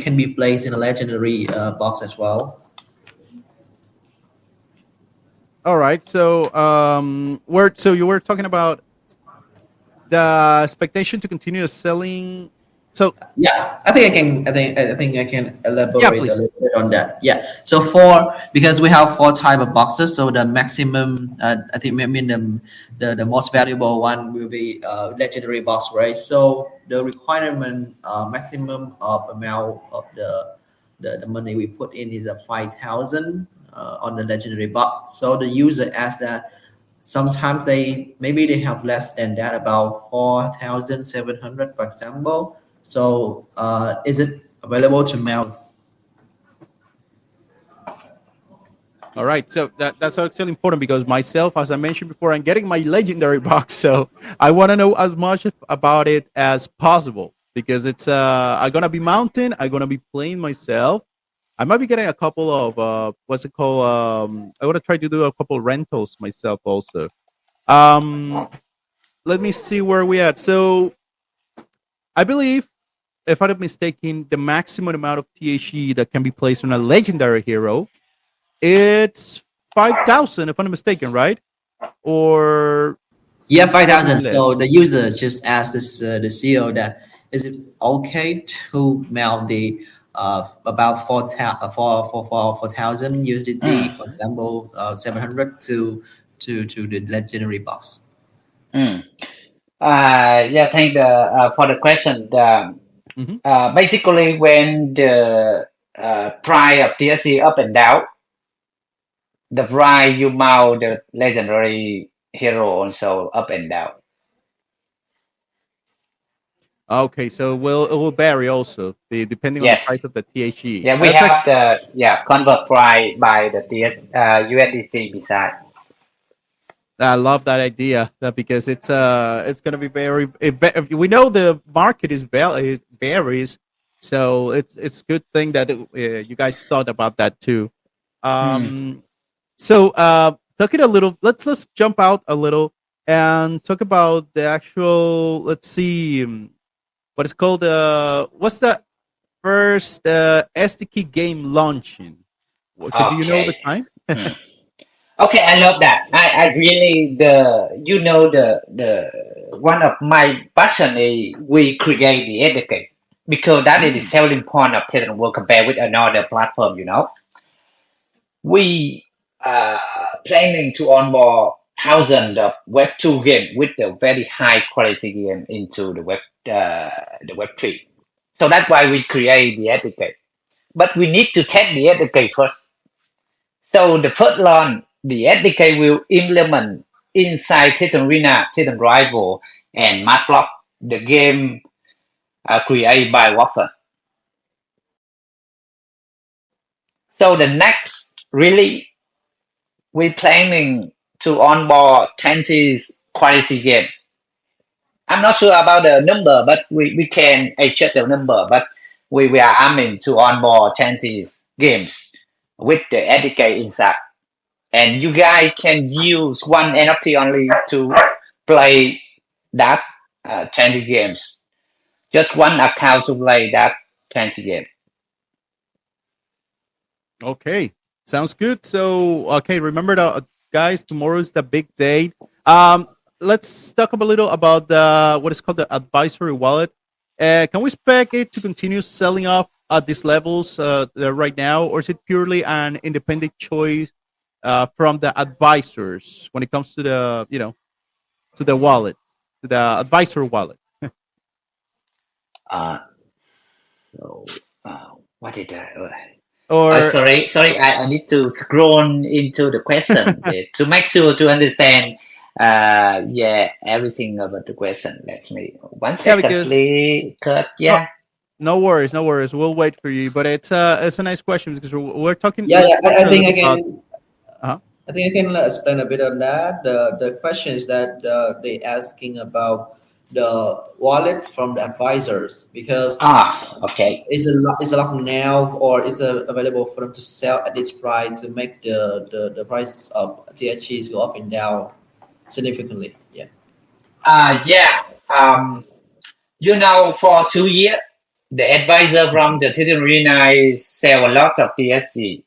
can be placed in a legendary box as well. All right. So you were talking about the expectation to continue selling. So yeah, I think I can elaborate please. a little bit on that. Yeah, so because we have 4 type of boxes, so the maximum I think I mean the most valuable one will be legendary box, right? So the requirement maximum of amount of the money we put in is a 5,000 on the legendary box. So the user asks that sometimes they have less than that, about 4,700 for example. So is it available to mount? All right, so that's actually important because myself, as I mentioned before, I'm getting my legendary box, so I want to know as much about it as possible because it's I'm gonna be mounting, I'm gonna be playing myself. I might be getting a couple of what's it called? I want to try to do a couple rentals myself also. Um, Let me see where we at. So I believe, if I'm not mistaken, the maximum amount of THE that can be placed on a legendary hero, it's 5,000. If I'm not mistaken, right? Or Yeah, might be 5,000. So less. the user just asked this the CEO that is it okay to mount the about 4,000 USDT, for Mm, example, 700 to the legendary box. mm. Yeah, thank the for the question. Hmm. Basically, when the price of TSC up and down, the price you mount the legendary hero also up and down. Okay, so it will vary also depending on the price Yes. of the THE. Yeah, we That's have the convert price by the USDC beside. I love that idea because it's going to be we know the market it varies, so it's good thing that you guys thought about that too. Hmm. Um, so talking a little, let's jump out a little and talk about the actual. Let's see, what is called what's the first SDK game launching? Do you know the Okay. time? Hmm. Okay, I love that. I really the one of my passion is we create the educate because that is the Mm, selling point of Thetan will compare with another platform. We planning to onboard thousands of Web 2 game with the very high quality game into the Web 3. So that's why we create the etiquette. But we need to test the etiquette first. So the first launch, the etiquette will implement inside Titan Arena, Titan Rival, and Matlock, the game created by Wolffun. So the next really we planning to onboard 20 quality game. I'm not sure about the number, but we can adjust the number. But we are aiming to onboard 20 games with the etiquette inside. And you guys can use one NFT only to play that 20 games. Just one account to play that 20 games. okay, sounds good. So okay, remember guys, tomorrow is the big day. Um, let's talk a little about the what is called the advisory wallet. Can we expect it to continue selling off at these levels right now, or is it purely an independent choice from the advisors when it comes to the to the wallet, to the advisor wallet? Uh, so, what did I? Or Sorry. I need to scroll into the question to make sure to understand. Yeah, everything about the question. Let me one yeah, second, because please. Cut. no, Yeah. no worries, no worries. We'll wait for you. But it's a nice question because we're talking Yeah, we're yeah. talking I a think I little about. can. Uh-huh. I think I can explain a bit on that. The question is that they asking about the wallet from the advisors because Okay. is a lock now or is it available for them to sell at this price to make the price of THEs go up and down significantly. Yeah. Yeah. For 2 years, the advisor from the Titan Arena is sell a lot of TSC.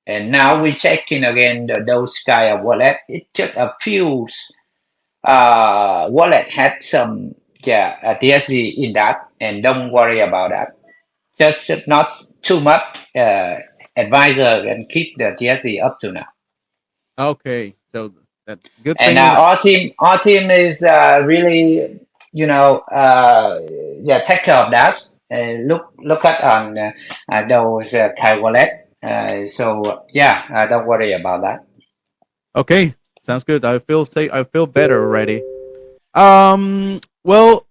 And now we checking again those kind of wallet. It's just a few wallet had some TSC in that, and don't worry about that. Just not too much advisor and keep the TSC up to now. Okay, so that good And thing. our team is really, take care of that. Look at on those Kai wallet. Don't worry about that. Okay, sounds good. I feel say I feel better already. Well,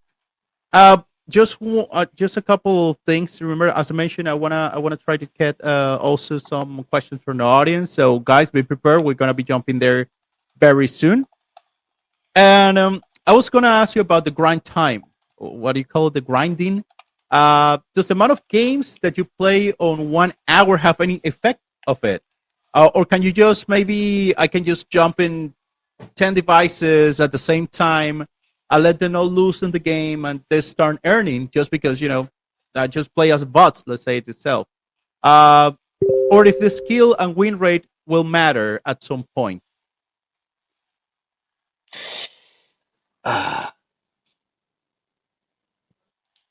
uh, just a couple of things to remember. As I mentioned, I wanna try to get also some questions from the audience. So guys, be prepared. We're gonna be jumping there very soon. And I was gonna ask you about the grind time. What do you call it? The grinding? Does the amount of games that you play on 1 hour have any effect of it, or can you just maybe I can just jump in 10 devices at the same time? I let them all loose in the game and they start earning just because I just play as bots. Let's say it itself, uh, or if the skill and win rate will matter at some point.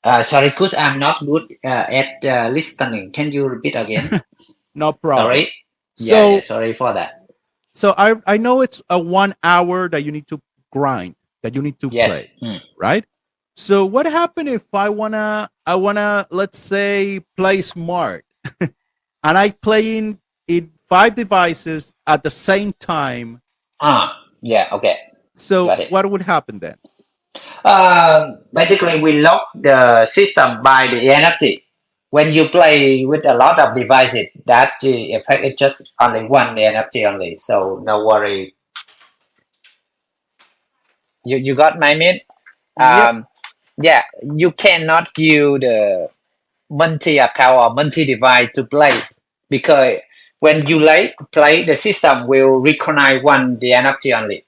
Uh, Sorry, coach, I'm not good at listening. Can you repeat again? No problem. Sorry. Yeah, So sorry for that. so I know it's a 1 hour that you need to grind, that you need to play, Yes. Mm. right? So what happened if I wanna let's say play smart and I play in 5 devices at the same time? Yeah, okay, So got it. what would happen then? Basically, we lock the system by the NFT. When you play with a lot of devices, that the effect is just only one NFT only. So no worry. You got my mean? Yep. Yeah, you cannot use the multi account or multi device to play because when you play, the system will recognize one the NFT only.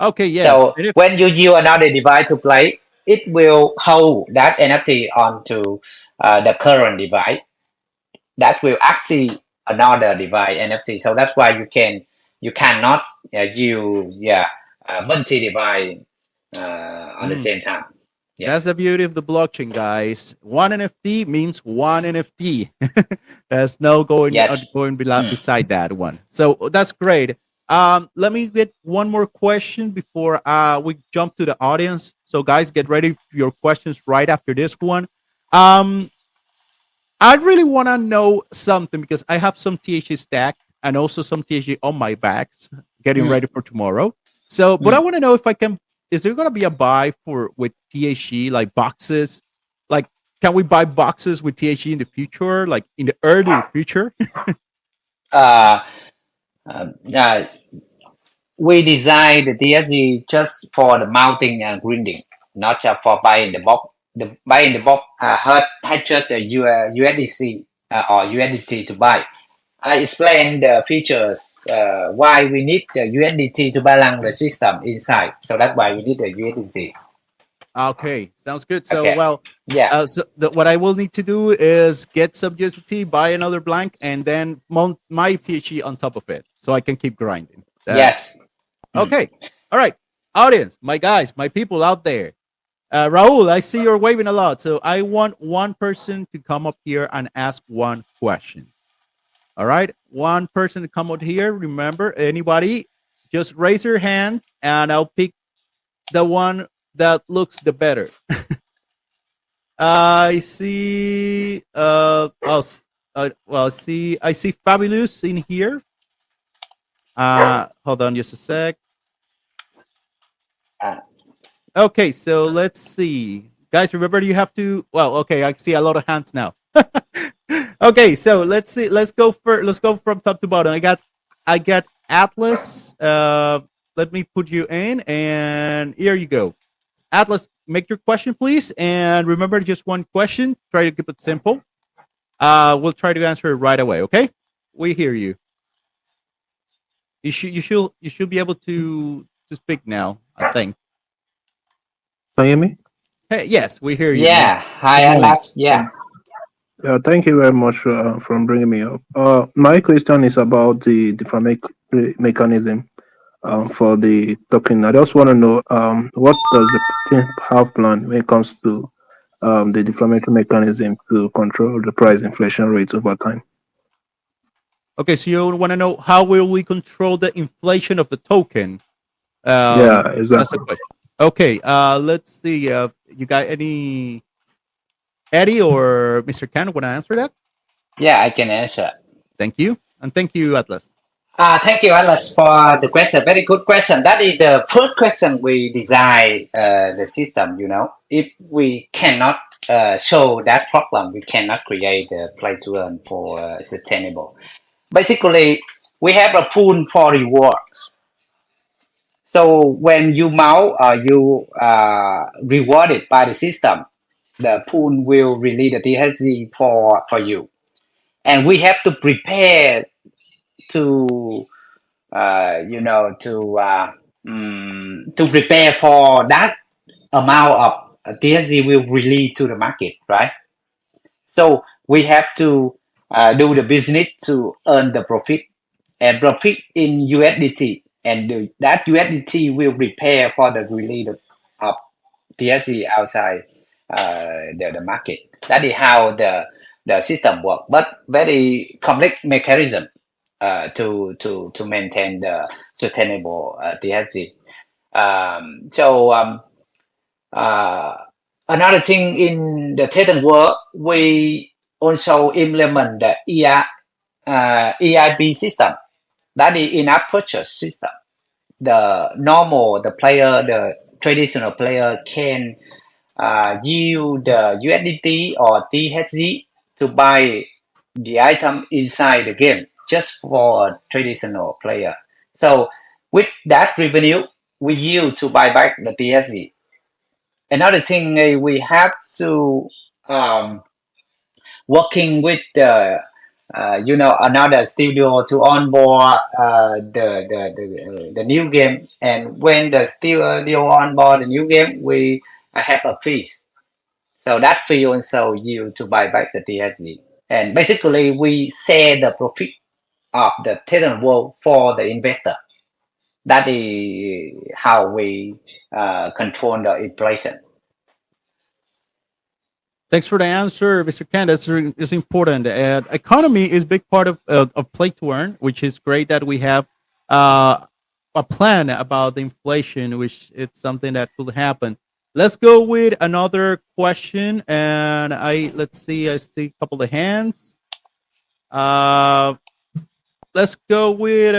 Okay. Yes. So And if when you use another device to play, it will hold that NFT onto the current device. That will actually another device NFT. So that's why you cannot use multi device on the mm, same time. Yeah. that's the beauty of the blockchain, guys. One NFT means one NFT. There's no Yes. Mm. beside that one. So that's great. Let me get one more question before we jump to the audience. So guys, get ready for your questions right after this one. Um, I really want to know something because I have some THC stack and also some THC on my bags, getting Mm. ready for tomorrow. So, but I Mm. want to know if I can. Is there gonna be a buy for with THC like boxes? Like, can we buy boxes with THC in the future, like in the early future? Uh, uh, uh, we designed the DSG just for the mounting and grinding, not just for buying the box. The buying the box had just the USDC or USDT to buy. I explained the features why we need the USDT to balance the system inside. So that's why we need the USDT. Okay, sounds good. So, Okay. well, Yeah. what I will need to do is get some USDT, buy another blank, and then mount my THC on top of it, so I can keep grinding. Yes. Mm. Okay. All right. Audience, my guys, my people out there. Raul, I see you're waving a lot. So I want one person to come up here and ask one question. All right. One person to come out here. Remember, anybody, just raise your hand and I'll pick the one that looks the better. I see. I see Fabulous in here. Hold on just a sec. Uh, Okay, so let's see. Guys, remember you have to okay, I see a lot of hands now. Okay, so let's see. Let's go from top to bottom. I got Atlas. Let me put you in and here you go. Atlas, make your question please and remember just one question. Try to keep it simple. We'll try to answer it right away, okay? We hear you. You should be able to speak now, I think. Can you hear me? Hey, yes, we hear you, man. yeah. Hi, Good morning. Atlas. Yeah. Thank you very much for bringing me up. My question is about the different mechanism for the token. I just want to know what does the team have planned when it comes to the deflammatory mechanism to control the price inflation rate over time? Okay, so you want to know how will we control the inflation of the token? Yeah, That's the exactly. question. Okay, let's see. You got any Eddie or Mr. Khan want to answer that? Yeah, I can answer. Thank you, and thank you, Atlas. Thank you, Alice, for the question. Very good question. That is the first question we design the system. If we cannot show that problem, we cannot create the play to earn for sustainable. Basically, we have a pool for rewards. So when you mount or you rewarded by the system, the pool will release the THC for you, and we have to prepare to to prepare for that amount of THC will release to the market, right? So we have to do the business to earn the profit and profit in USDT, and that USDT will prepare for the release of THC outside the market. That is how the system works, but very complex mechanism to maintain the sustainable THC. Uh, Another thing in the Thetan world, we also implement the EIB system. That is in-app purchase system. The player, the traditional player can use the USDT or THZ to buy the item inside the game just for a traditional player. So with that revenue, we use to buy back the THZ. Another thing we have to working with another studio to onboard the new game, and when the studio onboard the new game, we have a fee. So that fee also you to buy back the TSG, and basically we share the profit of the Thetan world for the investor. That is how we control the inflation. Thanks for the answer, Mr. Ken. That's important. Economy is a big part of Play to Earn, which is great that we have a plan about the inflation, which it's something that could happen. Let's go with another question, and let's see. I see a couple of hands. Let's go with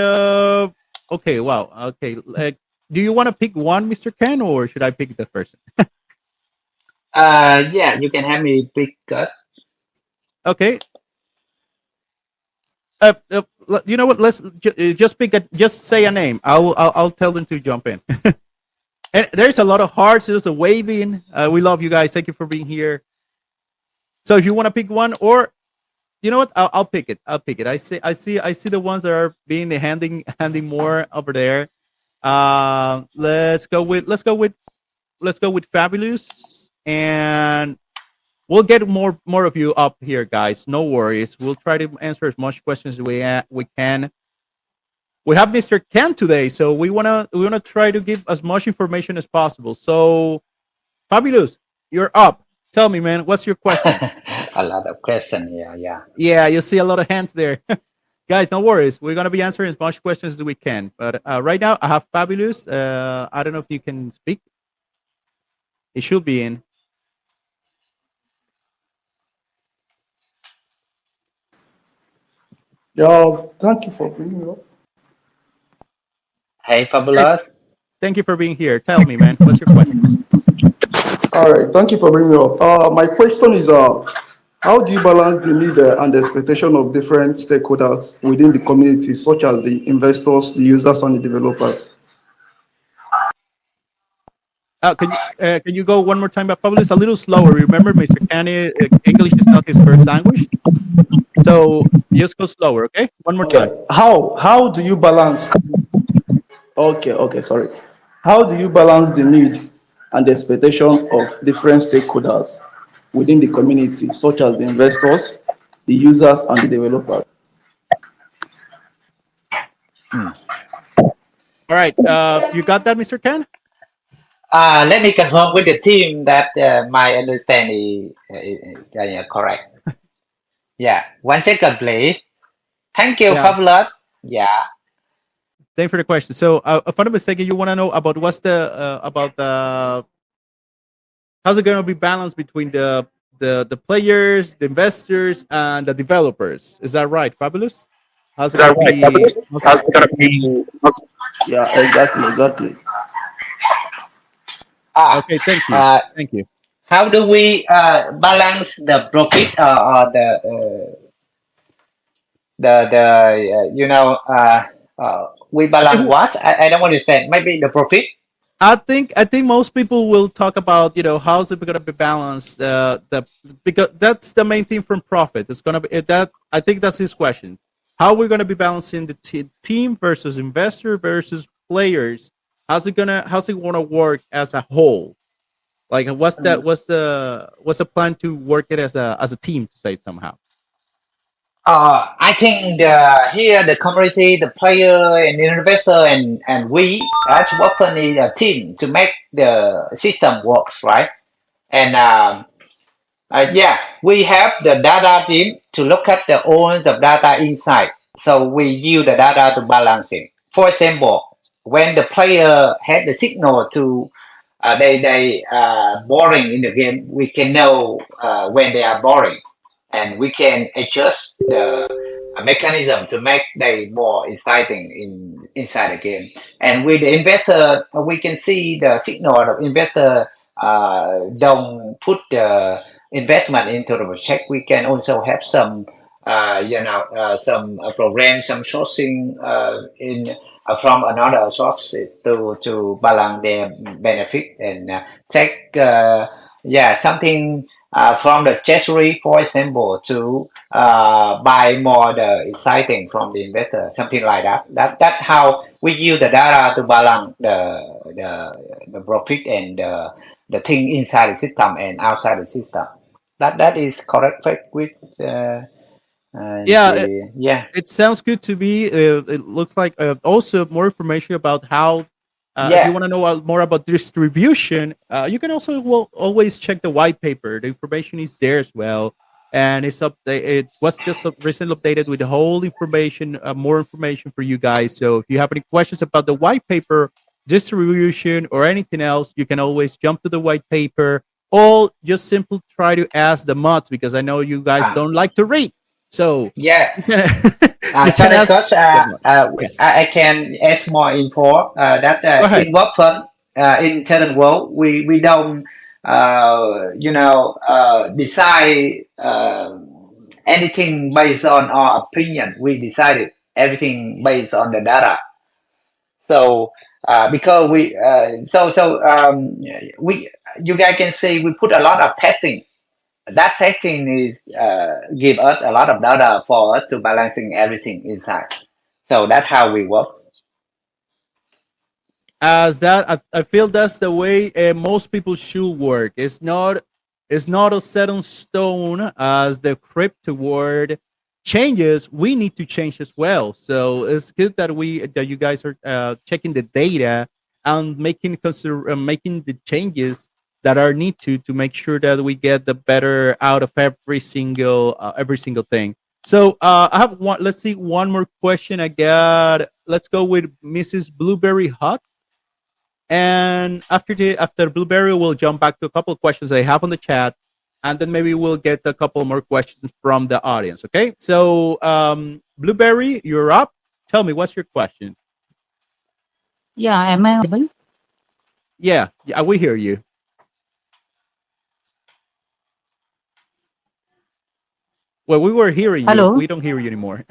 okay. Wow. Okay. Do you want to pick one, Mr. Ken, or should I pick the first? Yeah, you can have me pick cut. Okay. You know what? Let's just pick just say a name. I'll tell them to jump in. And there's a lot of hearts. There's a waving. We love you guys. Thank you for being here. So if you want to pick one, or you know what? I'll pick it. I'll pick it. I see the ones that are being handing more over there. Let's go with Fabulous, and we'll get more of you up here, guys. No worries. We'll try to answer as much questions as we can. We have Mr. Ken today, so we wanna try to give as much information as possible. So, Fabulous, you're up. Tell me, man, what's your question? A lot of questions. Yeah. Yeah, you see a lot of hands there. Guys, no worries. We're gonna be answering as much questions as we can. But right now, I have Fabulous. I don't know if you can speak. It should be in. Yeah, thank you for bringing me up. Hey, Fabulous. Thank you for being here. Tell me, man, what's your question? All right, thank you for bringing me up. My question is, how do you balance the need and the expectation of different stakeholders within the community, such as the investors, the users, and the developers? Can you go one more time, but Fabulous a little slower? Remember, Mr. Kanye, English is not his first language, so just go slower, okay? One more time. How do you balance? Okay, sorry. How do you balance the need and the expectation of different stakeholders within the community, such as the investors, the users, and the developers? All right, you got that, Mr. Ken? Let me confirm with the team that my understanding is correct. Yeah, 1 second, please. Thank you, Yeah. Fabulous. Yeah. Thanks for the question. So, if I'm not mistaken, you want to know about what's the how's it going to be balanced between the players, the investors, and the developers? Is that right, Fabulous? How's Is it that gonna right? be? How's it gonna be? Yeah, exactly, exactly. Ah, Okay, thank you, uh, thank you. how do we balance the profit or we I think balance what? I don't understand. Maybe the profit. I think most people will talk about how's it going to be balanced. The Because that's the main thing from profit. It's going to be that. I think that's his question. How we're going to be balancing the team versus investor versus players. How's it gonna work as a whole? Like what's the plan to work it as a team to say it somehow? I think here the community, the player and the investor and we as Watson is a team to make the system works, right? And yeah, we have the data team to look at the owns of data inside. So we use the data to balance it. For example, when the player had the signal to they boring in the game, we can know when they are boring, and we can adjust the mechanism to make they more exciting inside the game. And with the investor, we can see the signal of investor don't put the investment into the check. We can also have some some program, some sourcing in from another sources to balance their benefit and take yeah something from the treasury, for example, to buy more the exciting from the investor, something like that. That how we use the data to balance the profit and the thing inside the system and outside the system. That is correct with Yeah, the yeah. it sounds good to me. It looks like also more information about how. If you Yeah. want to know more about distribution, you can also always check the white paper. The information is there as well, and it was just recently updated with the whole information, more information for you guys. So if you have any questions about the white paper, distribution, or anything else, you can always jump to the white paper, or just simply try to ask the mods because I know you guys Ah, don't like to read. So yeah. you can you can Sorry, ask coach. the mod. Yes. I can add more info that Go ahead. in Watford, in Thetan World, we don't, decide anything based on our opinion. We decided everything based on the data. So because we you guys can see we put a lot of testing. That testing is give us a lot of data for us to balancing everything inside. So that's how we work. As that I feel that's the way most people should work. It's not a set on stone. As the crypto word changes, we need to change as well. So it's good that you guys are checking the data and making the changes that are need to make sure that we get the better out of every single thing. So I have one. Let's see, one more question I got. Let's go with Mrs. Blueberry Hut. And after Blueberry, we'll jump back to a couple of questions I have on the chat, and then maybe we'll get a couple more questions from the audience. Okay, so Blueberry, you're up. Tell me, what's your question? Yeah, am I audible? Yeah, we hear you. Well, we were hearing you. Hello, We don't hear you anymore.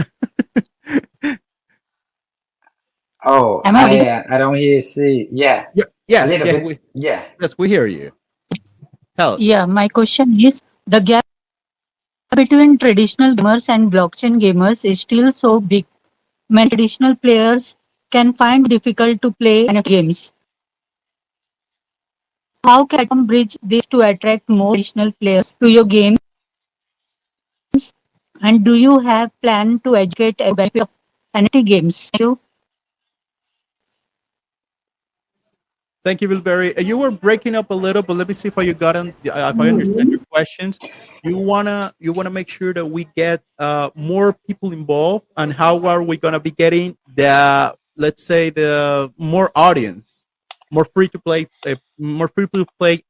Oh, am I audible? I don't hear see. Yeah, Yeah, a yes, little yes, bit. Yeah. we hear you. Tell us. Yeah, my question is the gap between traditional gamers and blockchain gamers is still so big. Many traditional players can find difficult to play NFT games. How can platform bridge this to attract more traditional players to your games? And do you have plan to educate a benefit of NFT games? Thank you. Thank you, Bilberry. You were breaking up a little, but let me see if I understand your questions. You wanna make sure that we get more people involved, and how are we gonna be getting the, let's say, the more audience, more free to play,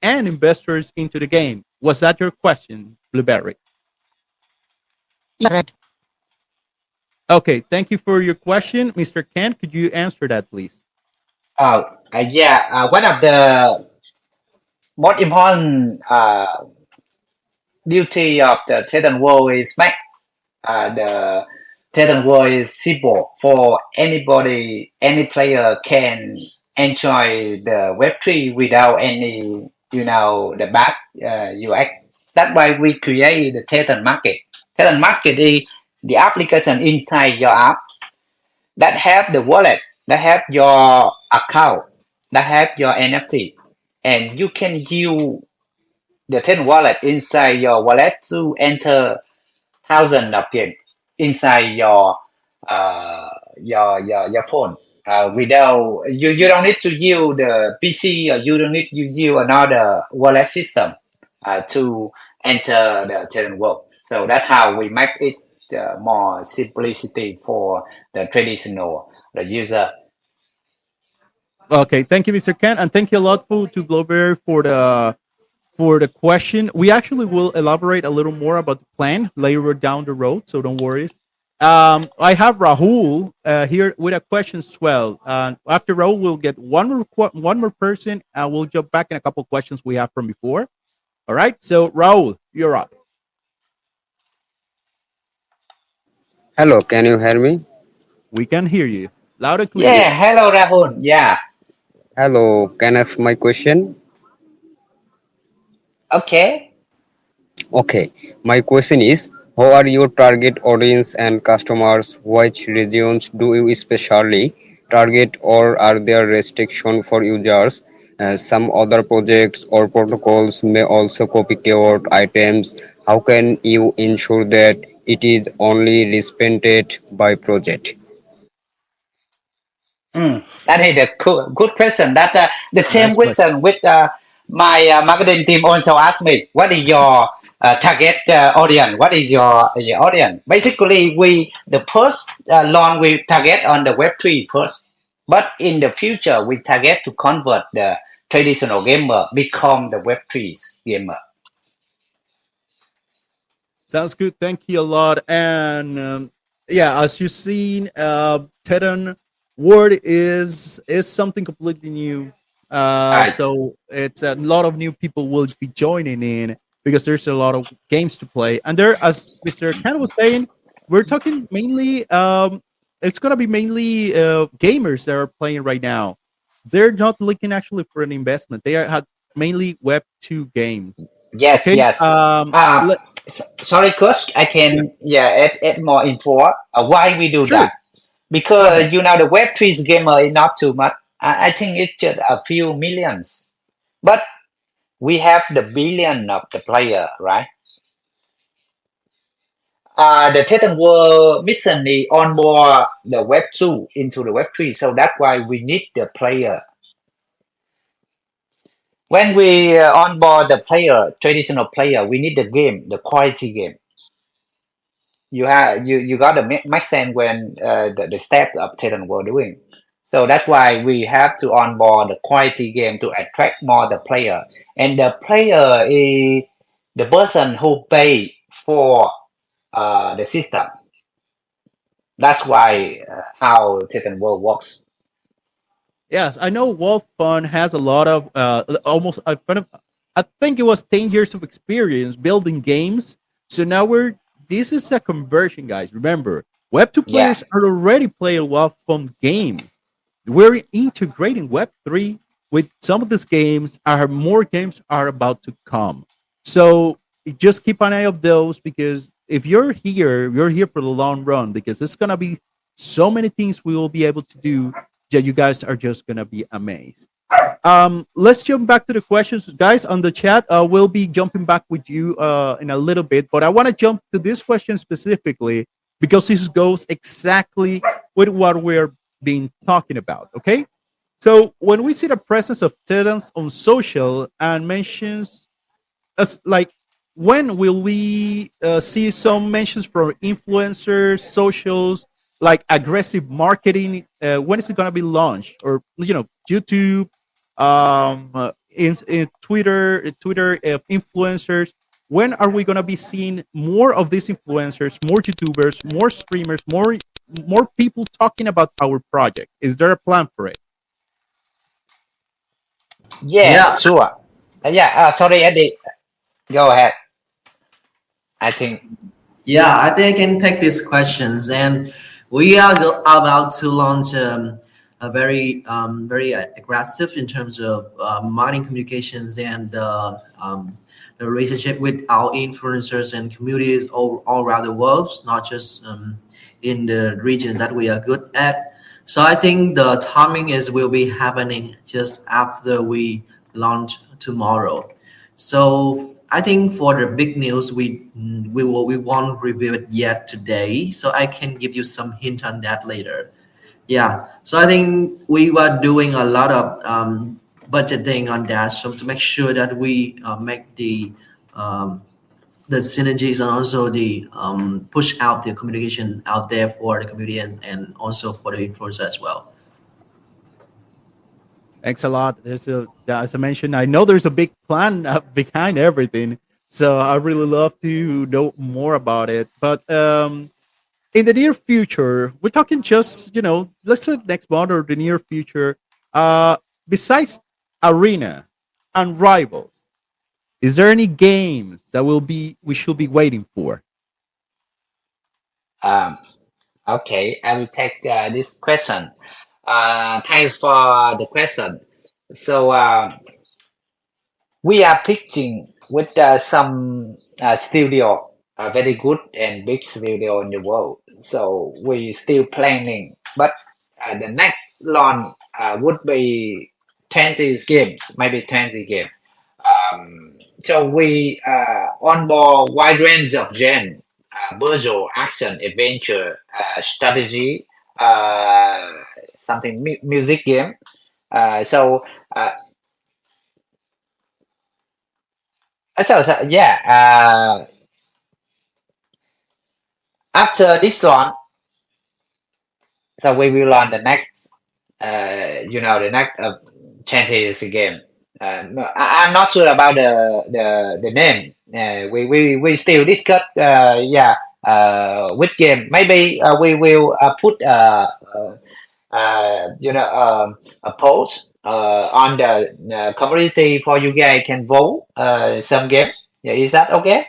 and investors into the game? Was that your question, Blueberry? Yeah, right. Okay, thank you for your question, Mr. Ken. Could you answer that, please? Yeah, one of the most important duty of the Thetan world is make the Thetan world is simple for anybody, any player can enjoy the Web3 without any, the bad UX. That's why we create the Thetan market. Thetan market is the application inside your app that have the wallet, that have your account, that have your NFT, and you can use the Ten wallet inside your wallet to enter thousands of games inside your phone. Without you don't need to use the PC, or you don't need to use another wallet system to enter the Ten world. So that's how we make it more simplicity for the traditional the user. Okay, thank you, Mr. Ken, and thank you a lot to Glover for the question. We actually will elaborate a little more about the plan later down the road, so don't worry. I have Rahul here with a question as well. After Rahul, we'll get one more person, and we'll jump back in a couple of questions we have from before. All right, so Rahul, you're up. Hello, can you hear me? We can hear you loud and clear. Yeah, hello Rahul. Yeah, Hello, can I ask my question? okay. Okay, my question is who are your target audience and customers? Which regions do you especially target, or are there restrictions for users? Some other projects or protocols may also copy keyword items. How can you ensure that it is only respected by project? That is a good question. That the same Nice question. question with my marketing team also asked me. What is your target audience? What is your audience? Basically, we the first launch we target on the Web3 first, but in the future we target to convert the traditional gamer become the Web3 gamer. Sounds good. Thank you a lot. And yeah, as you've seen, Titan Word is something completely new. Right. So it's a lot of new people will be joining in because there's a lot of games to play. And there, as Mr. Ken was saying, we're talking mainly. It's gonna be mainly gamers that are playing right now. They're not looking actually for an investment. They are mainly Web 2 games. Yes, Okay. yes. Uh, Sorry, Coach. I Yeah, can add more info. Why we do sure. that? Go ahead. Because the Web3 gamer is not too much. I think it's just a few millions, but we have the billion of the player, right? The Titan World mission is onboard the Web2 into the Web3, so that's why we need the player. When we onboard the player, traditional player, we need the game, the quality game. You got to make sense when the step of Titan World doing. So that's why we have to onboard the quality game to attract more the player. And the player is the person who pay for the system. That's why how Titan World works. Yes, I know Wolffun has a lot of almost I think it was 10 years of experience building games. So now this is a conversion, guys. Remember, Web 2 Yeah. players are already playing Wolffun games. We're integrating Web 3 with some of these games. Our more games are about to come. So just keep an eye of those because if you're here for the long run because it's gonna be so many things we will be able to do that you guys are just gonna be amazed. Let's jump back to the questions, guys, on the chat. We'll be jumping back with you in a little bit, but I want to jump to this question specifically because this goes exactly with what we're being talking about. Okay, so when we see the presence of Titans on social and mentions as like when will we see some mentions from influencers socials like aggressive marketing when is it going to be launched or YouTube in Twitter influencers when are we going to be seeing more of these influencers more YouTubers more streamers more more people talking about our project? Is there a plan for it? Yeah, Yeah, sure. Yeah, sorry, Eddie. Go ahead. I think. yeah, I think I can take these questions, and we are about to launch a very aggressive in terms of marketing communications and the relationship with our influencers and communities all around the world, not just in the regions that we are good at. So I think the timing is will be happening just after we launch tomorrow. So I think for the big news, we won't review it yet today. So I can give you some hint on that later. Yeah. So I think we were doing a lot of budgeting on that, so to make sure that we make um, the synergies and also the push out the communication out there for the community and also for the influencer as well. Thanks a lot. As I mentioned, I know there's a big plan behind everything, so I really love to know more about it. But in the near future, we're talking just let's say next month or the near future. Besides Arena and Rivals, is there any games that we should be waiting for? Um, okay, I will take this question. Thanks for the question. So we are pitching with some studio, very good and big studio in the world. So we still planning, but the next launch would be 20 games, maybe 20 games. So we onboard wide range of genre, virtual, action, adventure, strategy, uh, something music game. So yeah. After this one, so we will launch the next, the next chances game. No, I'm not sure about the name. We still discuss. Yeah. Which game? Maybe we will put a post on the community for you guys can vote some game. Yeah, is that okay?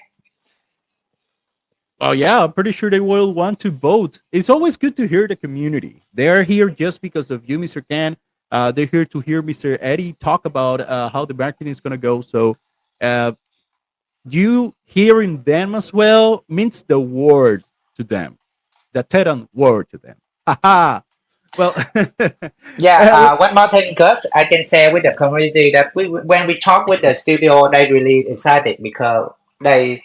Oh yeah, I'm pretty sure they will want to vote. It's always good to hear the community. They are here just because of you, Mr. Can. They're here to hear Mr. Eddie talk about how the marketing is going to go. So, uh, you hearing them as well means the word to them, the Thetan word to them. Haha. Well, Yeah, uh, one more thing, Gus, I can share with the community that when we talk with the studio, they really excited because they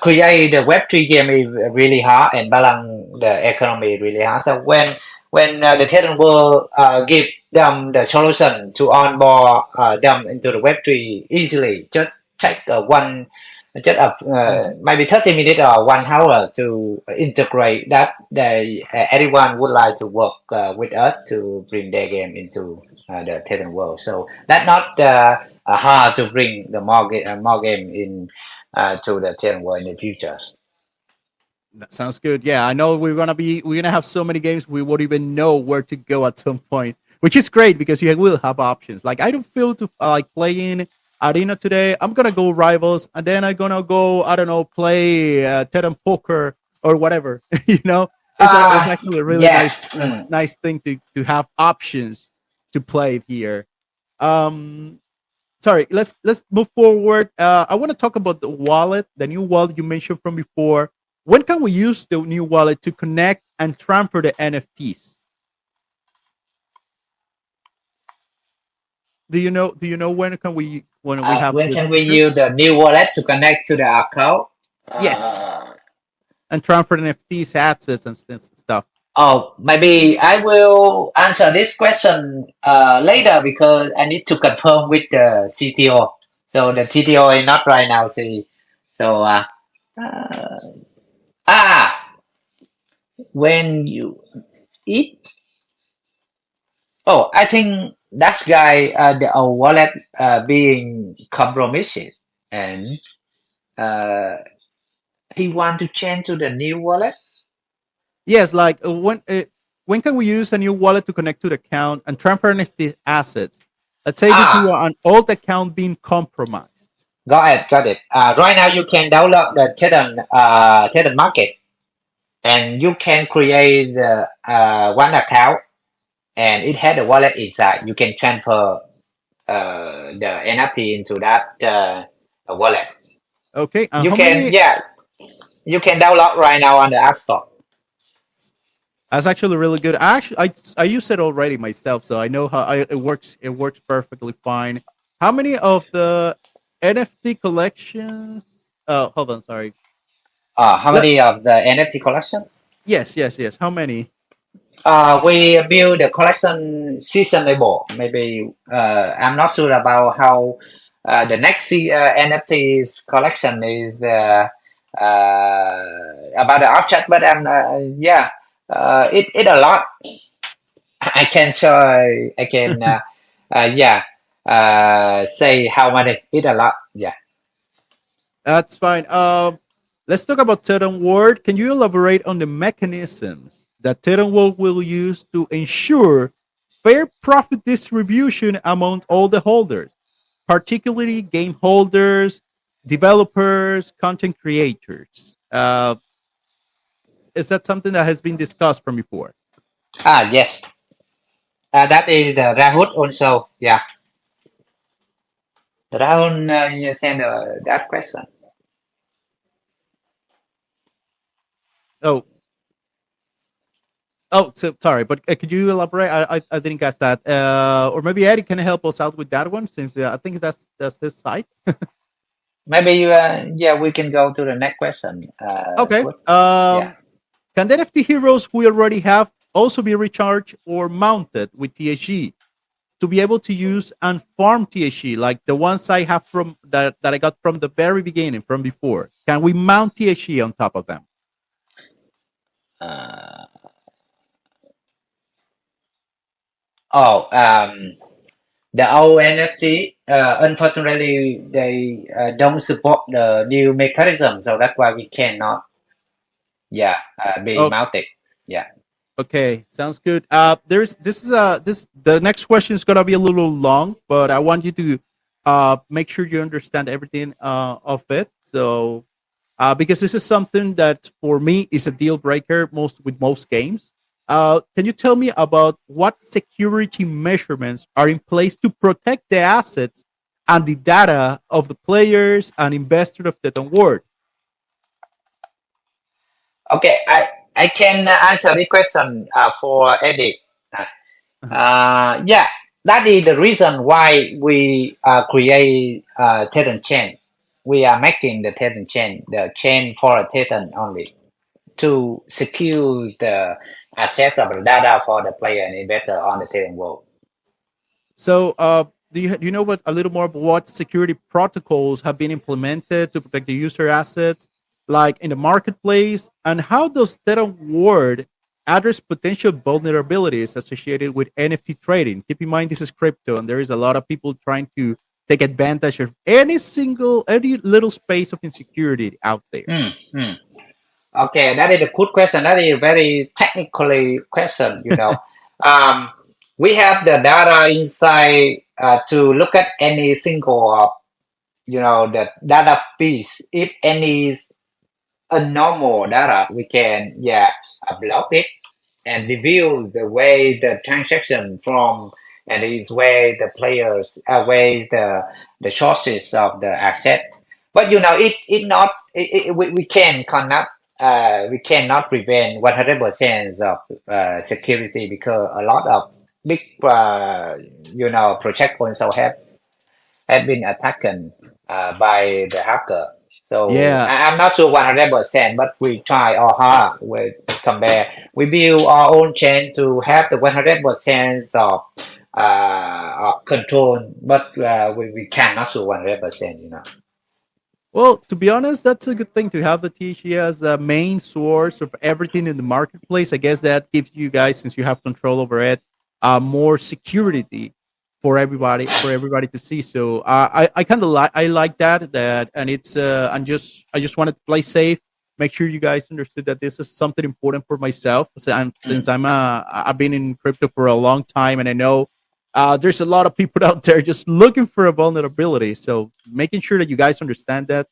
create the Web3 game is really hard and balance the economy really hard. So when the Thetan will give them the solution to onboard them into the Web3 easily, just take just maybe 30 minutes or 1 hour to integrate that. Everyone would like to work with us to bring their game into the Thetan world. So that's not hard to bring the more game in to the Thetan world in the future. that sounds good. Yeah, I know we're gonna have so many games we won't even know where to go at some point, which is great because you will have options. Like I don't feel to like playing Arena today. I'm gonna go Rivals, and then I'm gonna go I don't know play Tetem Poker or whatever. It's actually a really nice Yes. nice thing to have options to play here. Um, Sorry, let's move forward. I want to talk about the wallet, the new wallet you mentioned from before. When can we use the new wallet to connect and transfer the NFTs? Do you know when we have When this can we feature? use the new wallet to connect to the account? Yes, Uh, and transfer NFTs, assets, and stuff. oh, maybe I will answer this question later because I need to confirm with the CTO. So the CTO is not right now. See, so uh, ah, when you eat, oh, I think that guy, the wallet being compromised, and uh, he want to change to the new wallet. Yes, like when can we use a new wallet to connect to the account and transfer NFT assets? Let's say due to Ah, an old account being compromised. got it. Right now you can download the Thetan market, and you can create one account, and it has a wallet inside. You can transfer the NFT into that wallet. Okay, and You how can, many? yeah, you can download right now on the App Store. That's actually really good. I use it already myself, so I know how it works. It works perfectly fine. How many of the NFT collections? Oh, hold on, sorry. How Let, many of the NFT collection? yes. How many? We build the collection seasonable. Maybe I'm not sure about how the next NFTs collection is about the object, but yeah, it a lot. I can show. I can yeah say how many. It a lot. Yeah. That's fine. Let's talk about Thetan Ward. Can you elaborate on the mechanisms that Thetan Ward will use to ensure fair profit distribution among all the holders, particularly game holders, developers, content creators? Is that something that has been discussed from before? Yes. That is the Rahul also. Yeah. Rahul, you send that question. Oh, so sorry, but could you elaborate? I didn't catch that. Or maybe Eddie can help us out with that one, since I think that's his side. Maybe yeah, we can go to the next question. Okay. Good. Yeah. Can the NFT heroes we already have also be recharged or mounted with THG to be able to use and farm THG like the ones I have from that I got from the very beginning, from before? Can we mount THG on top of them? Uh, oh, the old NFT, unfortunately, they don't support the new mechanism, so that's why we cannot, yeah, be Oh, mounted. Yeah. okay, sounds good. There's this is this the next question is gonna be a little long, but I want you to make sure you understand everything of it. So because this is something that for me is a deal breaker most games. Can you tell me about what security measurements are in place to protect the assets and the data of the players and investors of the world? Okay, I can answer the question for Eddie. Yeah, that is the reason why we create Thetan chain. We are making the Thetan chain, the chain for a Thetan only, to secure the access of the data for the player and investor on the Thetan world. So, do you know what a little more about what security protocols have been implemented to protect the user assets, like in the marketplace, and how does that award address potential vulnerabilities associated with NFT trading? Keep in mind this is crypto, and there is a lot of people trying to take advantage of any little space of insecurity out there. Okay, that is a good question. That is a very technically question. Um, we have the data inside to look at any single, the data piece. If any is abnormal data, we can block it and reveal the way the transaction from, and is way the players ways the sources of the asset. But we cannot prevent 100% of security, because a lot of big project also have been attacked by the hacker. So Yeah, I'm not sure 100%, but we try our hard. We compare. We build our own chain to have the 100% of control, but we cannot do 100%. well, to be honest, that's a good thing to have the THE as the main source of everything in the marketplace. I guess that gives you guys, since you have control over it, more security for everybody to see. So I kind of like that, and it's I just wanted to play safe. make sure you guys understood that this is something important for myself. Since I've been in crypto for a long time, and I know there's a lot of people out there just looking for a vulnerability. So making sure that you guys understand that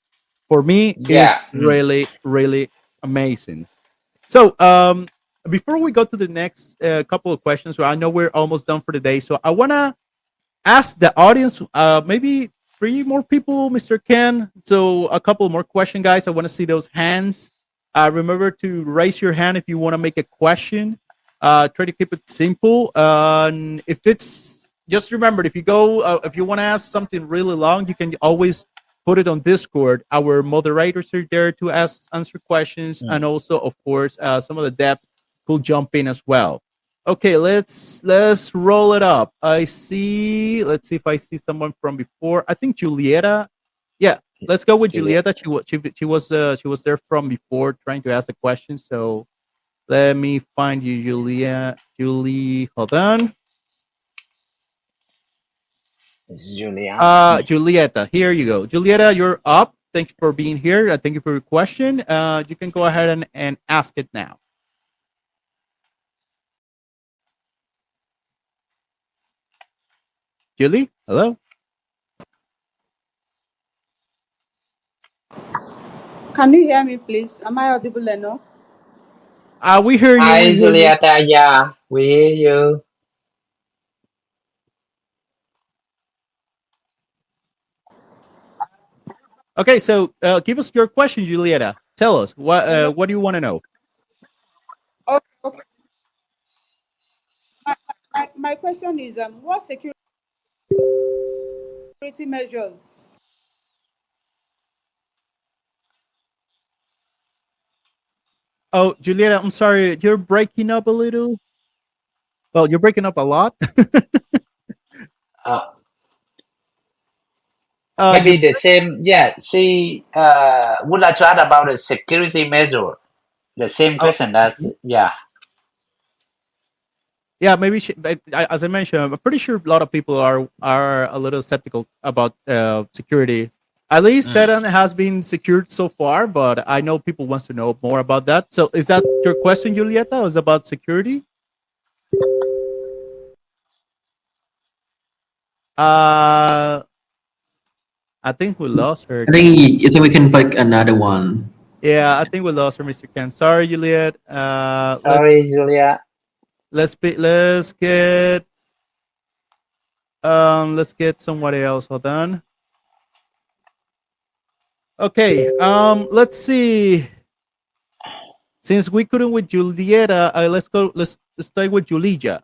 for me is Yeah. really, really amazing. So before we go to the next couple of questions, well, I know we're almost done for the day. So I want to ask the audience, maybe three more people, Mr. Ken. So a couple more question, guys. I want to see those hands. Remember to raise your hand if you want to make a question. Try to keep it simple. And if it's just remember, if you want to ask something really long, you can always put it on Discord. Our moderators are there to answer questions, and also, of course, some of the devs could jump in as well. Okay, let's roll it up. Let's see if I see someone from before. I think Julieta. Yeah, let's go with Julieta. She was there from before trying to ask a question. So let me find you, Julie, hold on. Julieta, here you go. Julieta, you're up. Thanks for being here. Thank you for your question. You can go ahead and ask it now. Julie, hello. Can you hear me, please? Am I audible enough? We hear you. Hi, Julieta. Yeah, we hear you. Okay, so give us your question, Julieta. Tell us what do you want to know? Okay. My question is, what security measures? Oh, Julieta, I'm sorry, you're breaking up a little. Well, you're breaking up a lot. Maybe the same. Yeah, she would like to add about the security measure. The same question as yeah. Yeah, maybe as I mentioned, I'm pretty sure a lot of people are a little skeptical about security. At least Thetan has been secured so far, but I know people wants to know more about that. So, is that your question, Julieta? Was about security? I think we lost her. I think we can pick another one. Yeah, I think we lost her, Mr. Ken. Sorry, Juliet. Sorry, Julia. Let's get somebody else. Hold on. Okay. Let's see. Since we couldn't with Julieta, let's stay with Julia.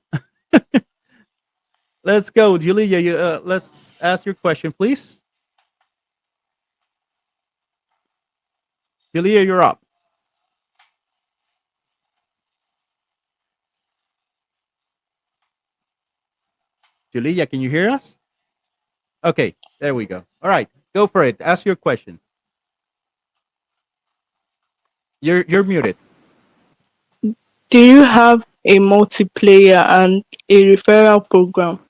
Let's go, Julia. Let's ask your question, please. Julia, you're up. Julia, can you hear us? Okay, there we go. All right, go for it. Ask your question. You're muted. Do you have a multiplayer and a referral program?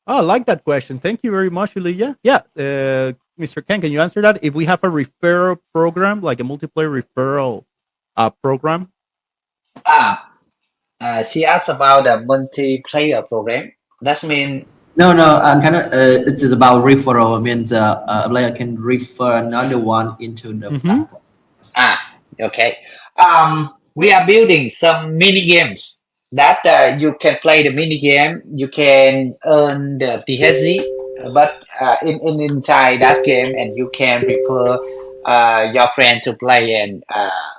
Oh, I like that question. Thank you very much, Julia. Yeah, Mr. Ken, can you answer that? If we have a referral program, like a multiplayer referral program? She asked about a multiplayer program. That means No, I'm kind of. It is about referral. It means a player can refer another one into the platform. Okay. We are building some mini games that you can play the mini game. You can earn the THZ, but inside that game, and you can refer your friend to play and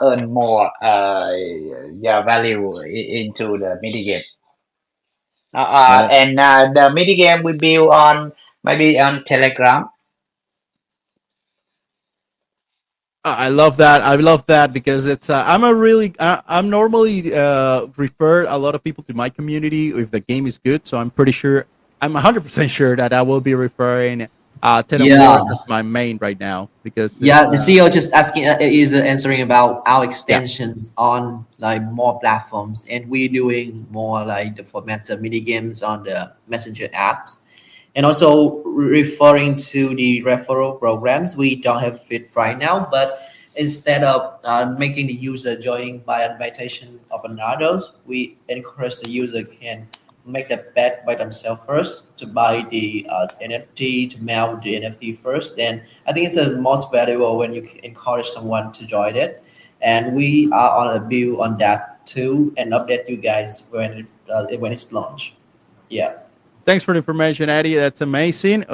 earn more your value into the mini game. And the mini game we build on maybe on Telegram. I love that. I love that because it's. I'm normally refer a lot of people to my community if the game is good. So I'm pretty sure. I'm 100% sure that I will be referring Thetan as my main right now because the CEO just asking is answering about our extensions on like more platforms, and we're doing more like the format of mini games on the messenger apps, And also referring to the referral programs, we don't have it right now, but instead of making the user joining by invitation of another, we encourage the user can make the bet by themselves first to buy the NFT, to mail the NFT first. Then I think it's the most valuable when you encourage someone to join it. And we are on a build on that too and update you guys when it's launched. Yeah. Thanks for the information, Eddie. That's amazing.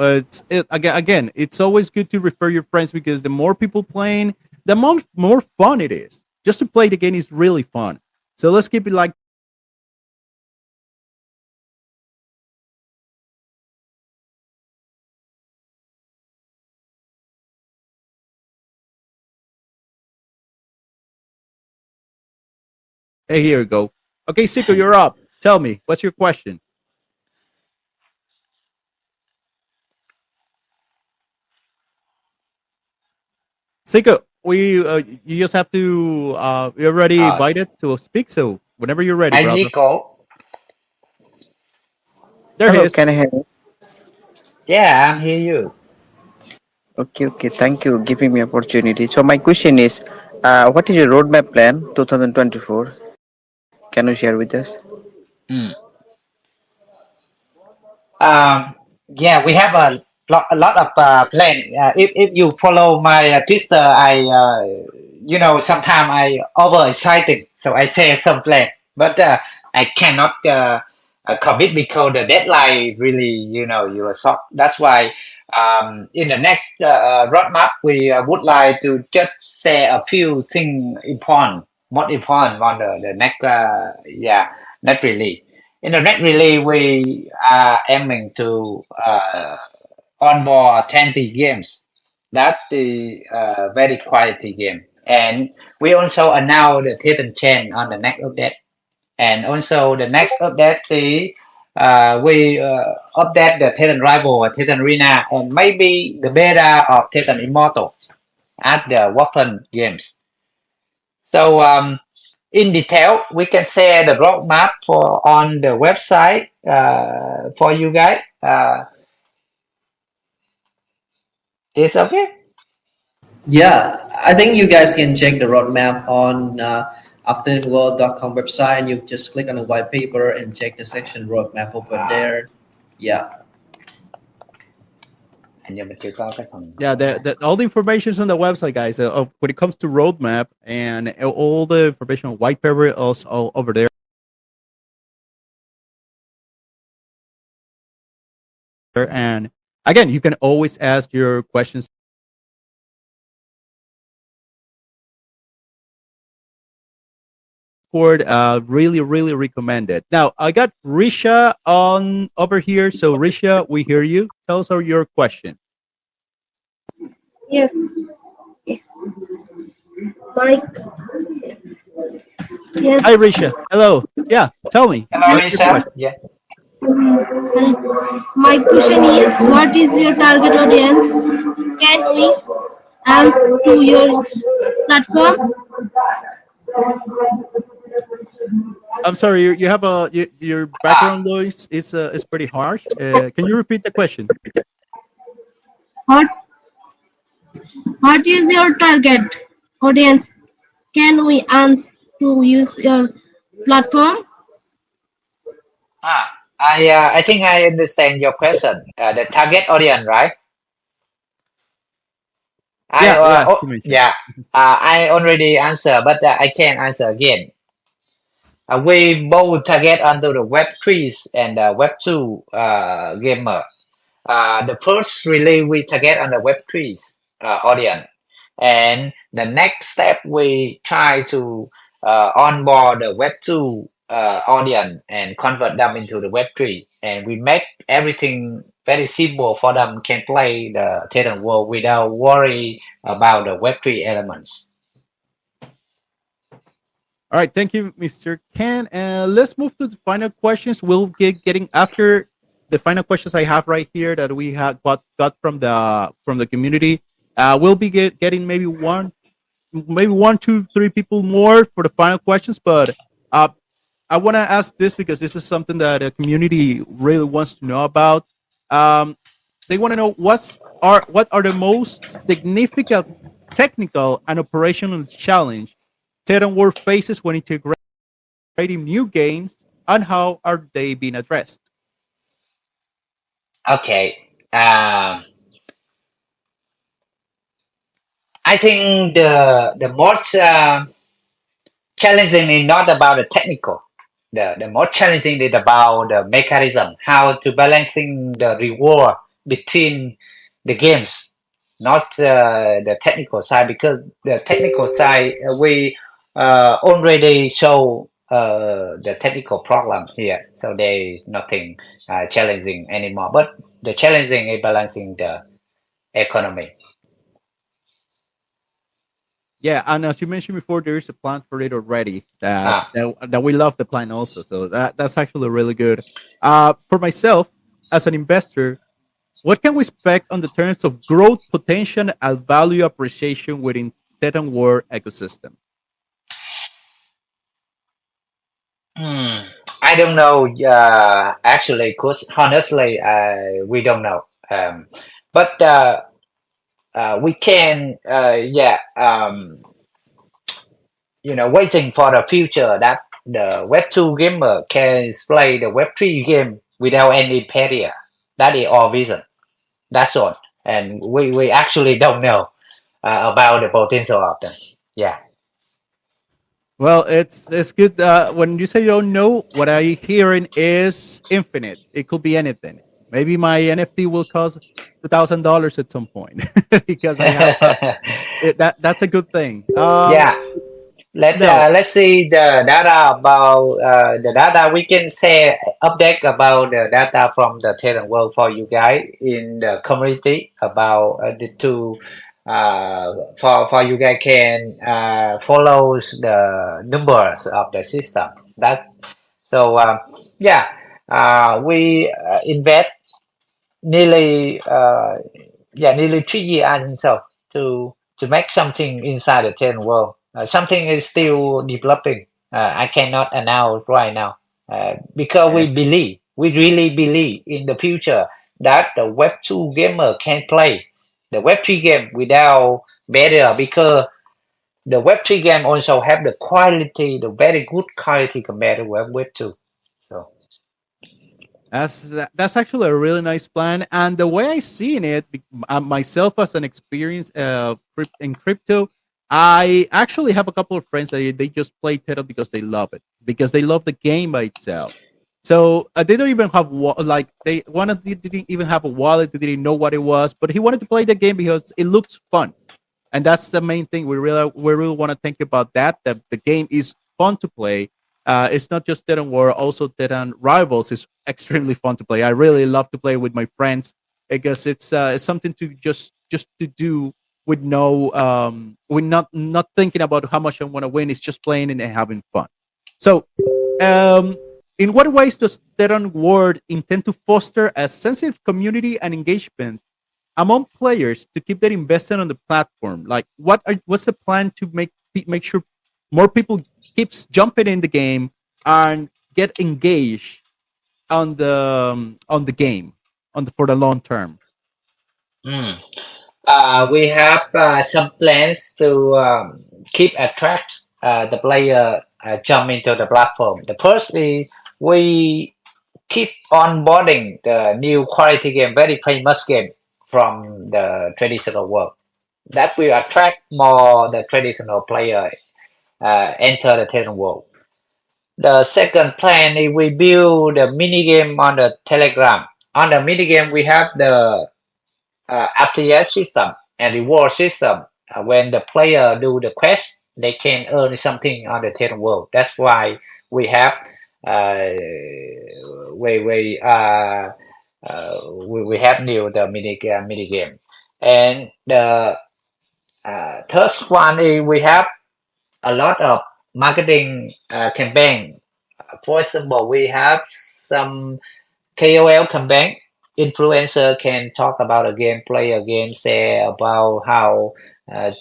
Again, it's always good to refer your friends because the more people playing, the more fun it is. Just to play the game is really fun. So let's keep it like. Hey, here we go. Okay, Siko, you're up. Tell me, what's your question? Siko, you just have to you're already Ờ, invited to speak, so whenever you're ready, anh brother. Zico. There he Hello, is. can I hear you? Yeah, I'm hear you. Okay, okay. Thank you giving me opportunity. So my question is, what is your roadmap plan 2024? Can you share with us? Mm. Um, yeah, we have a lot of plan. If you follow my Twitter, sometimes I over excited, so I say some plan, but I cannot commit because the deadline really, you are short. That's why in the next roadmap, we would like to just say a few things important, most important on the next, next release. In the next release, we are aiming to onboard 20 games. That's the very quality game. And we also announce the Thetan chain on the next update. And also the next update, we update the Thetan Rival, Thetan Arena, and maybe the beta of Thetan Immortal at the Wolffun games. So in detail, we can share the roadmap for on the website for you guys. It's okay. Yeah, I think you guys can check the roadmap on afterworld.com website, and you just click on the white paper and check the section roadmap over there. Yeah. Hình như mình chưa có cái phần. Yeah, all the information is on the website, guys. When it comes to roadmap and all the information on white paper is all over there. And again, you can always ask your questions. Really, really recommend it. Now, I got Risha on over here. So, Risha, we hear you. Tell us your question. Yes, Mike. Yes. Hi, Risha. Hello. Yeah, tell me. Hello, What's your Lisa. question? Yeah. My question is, what is your target audience? Can we answer to your platform? I'm sorry. You have your background noise is pretty harsh. Can you repeat the question? What What is your target audience? Can we answer to use your platform? I think I understand your question. The target audience, right? Yeah, you mentioned. Yeah. I already answer, but I can answer again. We both target onto the Web 3s and Web 2 gamer. The first release we target on the Web 3s audience, and the next step we try to onboard the Web 2 audience and convert them into the Web 3, and we make everything very simple for them can play the Thetan world without worry about the Web 3 elements. All right, thank you, Mr. Ken. Let's move to the final questions. We'll get getting after the final questions I have right here that we had got from the community. We'll be getting maybe one, two, three people more for the final questions. But I want to ask this because this is something that the community really wants to know about. They want to know what are the most significant technical and operational challenge Thetan World faces when integrating new games, and how are they being addressed? Okay. I think the most challenging is not about the technical. The most challenging is about the mechanism, how to balancing the reward between the games, not the technical side. Because the technical side we already show the technical problem here, so there is nothing challenging anymore. But the challenging is balancing the economy. Yeah, and as you mentioned before, there is a plan for it already. Ah. That we love the plan also. So that's actually really good. For myself, as an investor, what can we expect on the terms of growth potential and value appreciation within Thetan World ecosystem? Hmm. I don't know. Actually, cause honestly, we don't know. But we can, waiting for the future that the Web 2 gamer can play the Web 3 game without any barrier. That is our vision. That's all. And we actually don't know about the potential of them. Yeah. Well, it's good. When you say you don't know, what I hearing is infinite. It could be anything. Maybe my NFT will cost $2,000 at some point because I have that's a good thing. Yeah. No, Let's see the data about the data we can say update about the data from the talent world for you guys in the community about the two for you guys can follows the numbers of the system that so yeah we invest nearly nearly 3 years I think so to make something inside the talent world. Something is still developing. I cannot announce right now because eh, we really believe in the future that the Web 2 gamer can play the Web 3 game without barrier because the Web 3 game also have the quality, the very good quality compared to Web 2. So that's actually a really nice plan. And the way I seen it, myself as an experience in crypto, I actually have a couple of friends that they just play Tether because they love it, because they love the game by itself. So they don't even have like they one of them didn't even have a wallet. They didn't know what it was, but he wanted to play the game because it looks fun, and that's the main thing. We really want to think about that. That the game is fun to play. It's not just Dead War, also Dead Rivals is extremely fun to play. I really love to play with my friends because it's something to just to do with no with not thinking about how much I want to win. It's just playing and having fun. So, um, in what ways does Dead World intend to foster a sensitive community and engagement among players to keep their investment on the platform? Like, what's the plan to make sure more people keeps jumping in the game and get engaged on the game for the long term? mm. We have some plans to keep attract the player jump into the platform. The first is we keep onboarding the new quality game, very famous game from the traditional world. That will attract more the traditional player enter the Titan world. The second plan is we build the mini game on the Telegram. On the mini game, we have the affiliate system and reward system. When the player do the quest, they can earn something on the Titan world. That's why we have uh, we we have new the mini game. And the third one is we have a lot of marketing campaign. For example, we have some KOL campaign. Influencer can talk about a game, play a game, say about how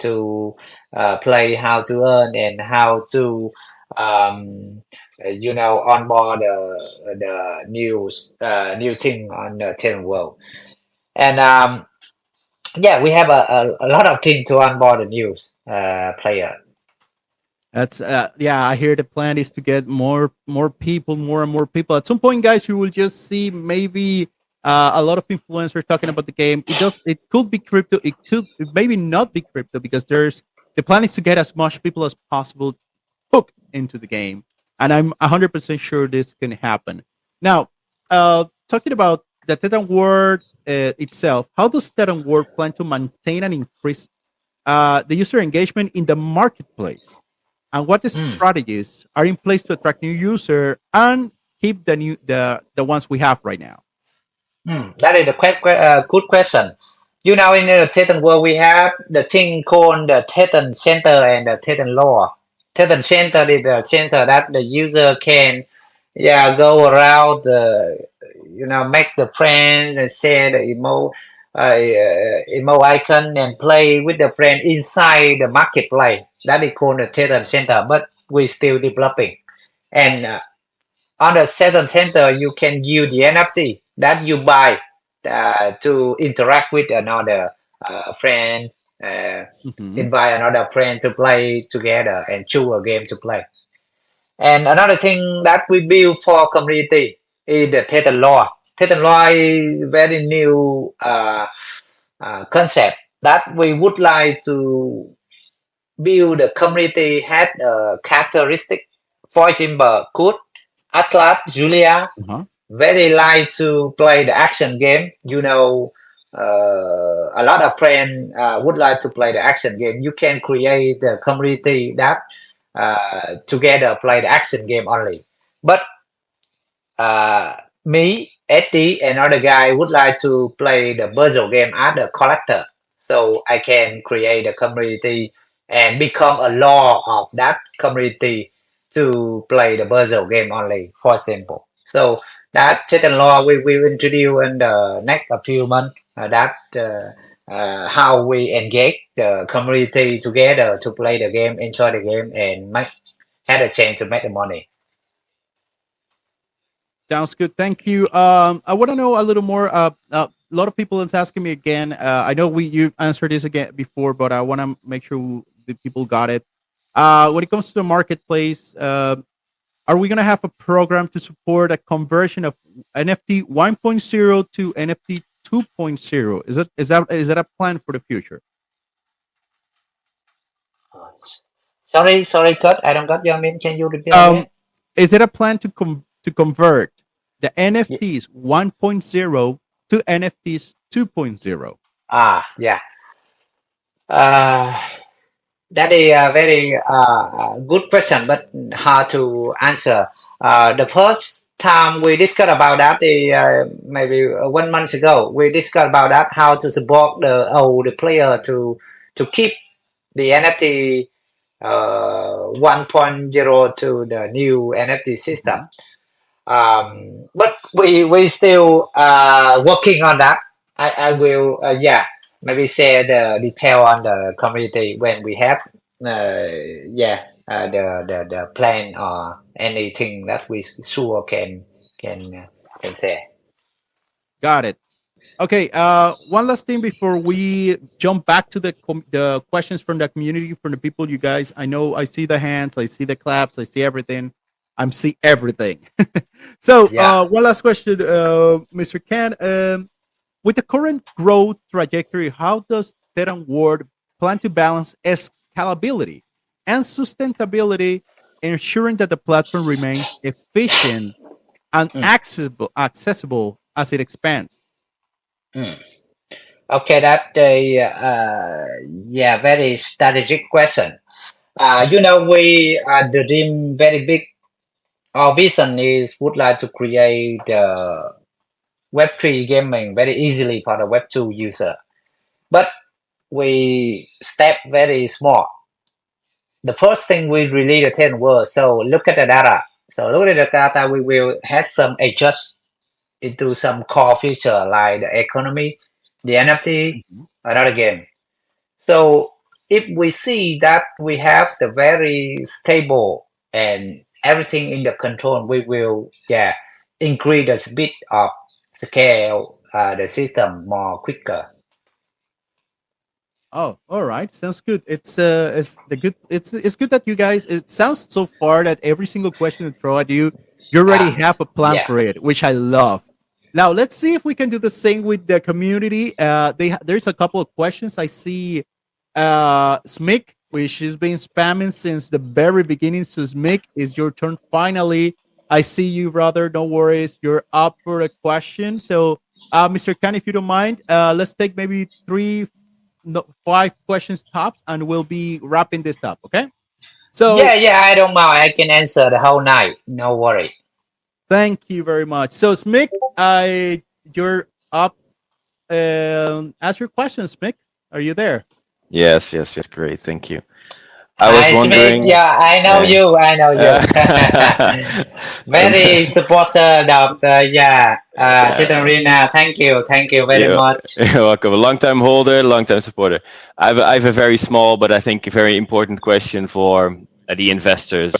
to play, how to earn, and how to onboard the new thing on the Thetan world. And yeah, we have a lot of things to onboard the new player. That's yeah. I hear the plan is to get more people, more and more people. At some point, guys, you will just see maybe a lot of influencers talking about the game. It could be crypto. It could maybe not be crypto because the plan is to get as much people as possible hooked into the game, and I'm 100% sure this can happen. Now, talking about the Titan World itself, how does Titan World plan to maintain and increase the user engagement in the marketplace? And what strategies are in place to attract new user and keep the ones we have right now? That is a good question. In the Thetan world, we have the thing called the Thetan Center and the Thetan Law. Thetan Center is the center that the user can, go around, make the friend, and share the emo icon and play with the friend inside the marketplace. That is called the Thetan Center, but we're still developing. And on the Thetan Center, you can use the NFT that you buy to interact with another friend, invite another friend to play together and choose a game to play. And another thing that we build for community is the Thetan Law. Thetan Law is very new concept that we would like to build. The community had a characteristic. For example, Kut, Atlas, Julia, very like to play the action game. A lot of friends would like to play the action game. You can create the community that together play the action game only. But me, Eddie, and other guy would like to play the puzzle game as a collector. So I can create a community and become a law of that community to play the puzzle game only, for example. So that certain law we will introduce in the next a few months. How we engage the community together to play the game, enjoy the game, and had a chance to make the money. Sounds good. Thank you. I want to know a little more. A lot of people is asking me again. I know you answered this again before, but I want to make sure the people got it. When it comes to the marketplace, are we going to have a program to support a conversion of NFT 1.0 to NFT 2.0? Is that a plan for the future? Sorry, Kurt. I don't got your mean. Can you repeat again? Is it a plan to convert the NFTs 1.0 to NFTs 2.0? Yeah. That is a very good question, but hard to answer. The first time we discussed about that is maybe 1 month ago. We discussed about that, how to support the old player to keep the NFT 1.0 to the new NFT system. But we still working on that. I will maybe share the detail on the community when we have the plan or anything that we sure can share. Got it. Okay. One last thing before we jump back to the questions from the community, from the people, you guys. I know I see the hands, I see the claps, I see everything. I see everything. So one last question, Mr. Ken. With the current growth trajectory, how does Thetan World plan to balance scalability and sustainability, ensuring that the platform remains efficient and accessible as it expands? Okay, that's a very strategic question. We dream very big. Our vision is would like to create Web3 gaming very easily for the Web2 user, but we step very small. The first thing we release the 10 words. So look at the data. So look at the data. We will have some adjust into some core feature like the economy, the NFT, another game. So if we see that we have the very stable and everything in the control. We will increase the speed of scale the system more quicker. Oh, all right. Sounds good. It's good that you guys. It sounds so far that every single question I throw at you, you already have a plan for it, which I love. Now let's see if we can do the same with the community. There's a couple of questions I see. Smick, which has been spamming since the very beginning. So Smick, it's your turn finally. I see you, brother. No worries. You're up for a question. So, Mr. Khan, if you don't mind, let's take maybe 5 questions tops, and we'll be wrapping this up. Okay. So I don't mind. I can answer the whole night. No worry. thank you very much. So Smick, you're up. Ask your question, Smick. Are you there? Yes, great, thank you. I was wondering. Smith, I know you. Very supporter of Thetan Arena. Thank you very much. You're welcome. A long-time holder, long-time supporter. I have a very small, but I think a very important question for the investors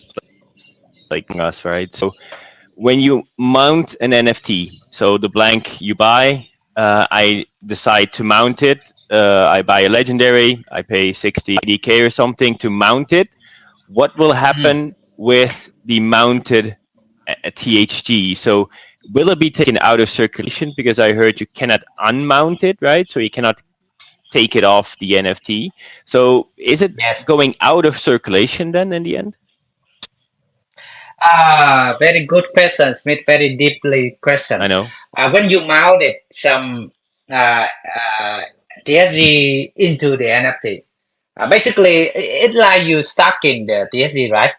like us, right? So, when you mount an NFT, so the blank you buy, I decide to mount it. I buy a legendary, I pay 60k or something to mount it. What will happen with the mounted THG? So will it be taken out of circulation? Because I heard you cannot unmount it, right? So you cannot take it off the NFT. So is it going out of circulation then in the end? Very good question, Smith. Very deeply question. I know. When you mounted some TSG into the NFT, basically it's like you stuck in the TSG, right?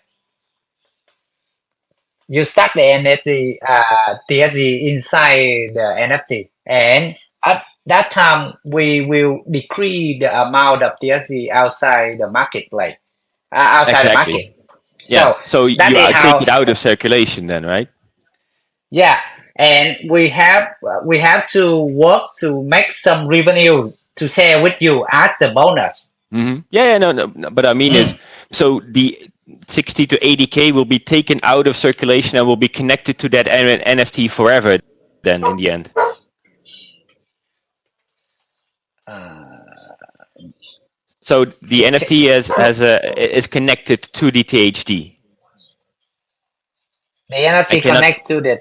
You stuck the NFT TSG inside the NFT, and at that time we will decrease the amount of TSG outside the marketplace, outside the market. Yeah. So you take it out of circulation then, right? Yeah, and we have to work to make some revenue to share with you as the bonus. Mm-hmm. No. But I mean is, so the 60 to 80k will be taken out of circulation and will be connected to that NFT forever. Then in the end. So the NFT is connected to the THD. The NFT connect to the.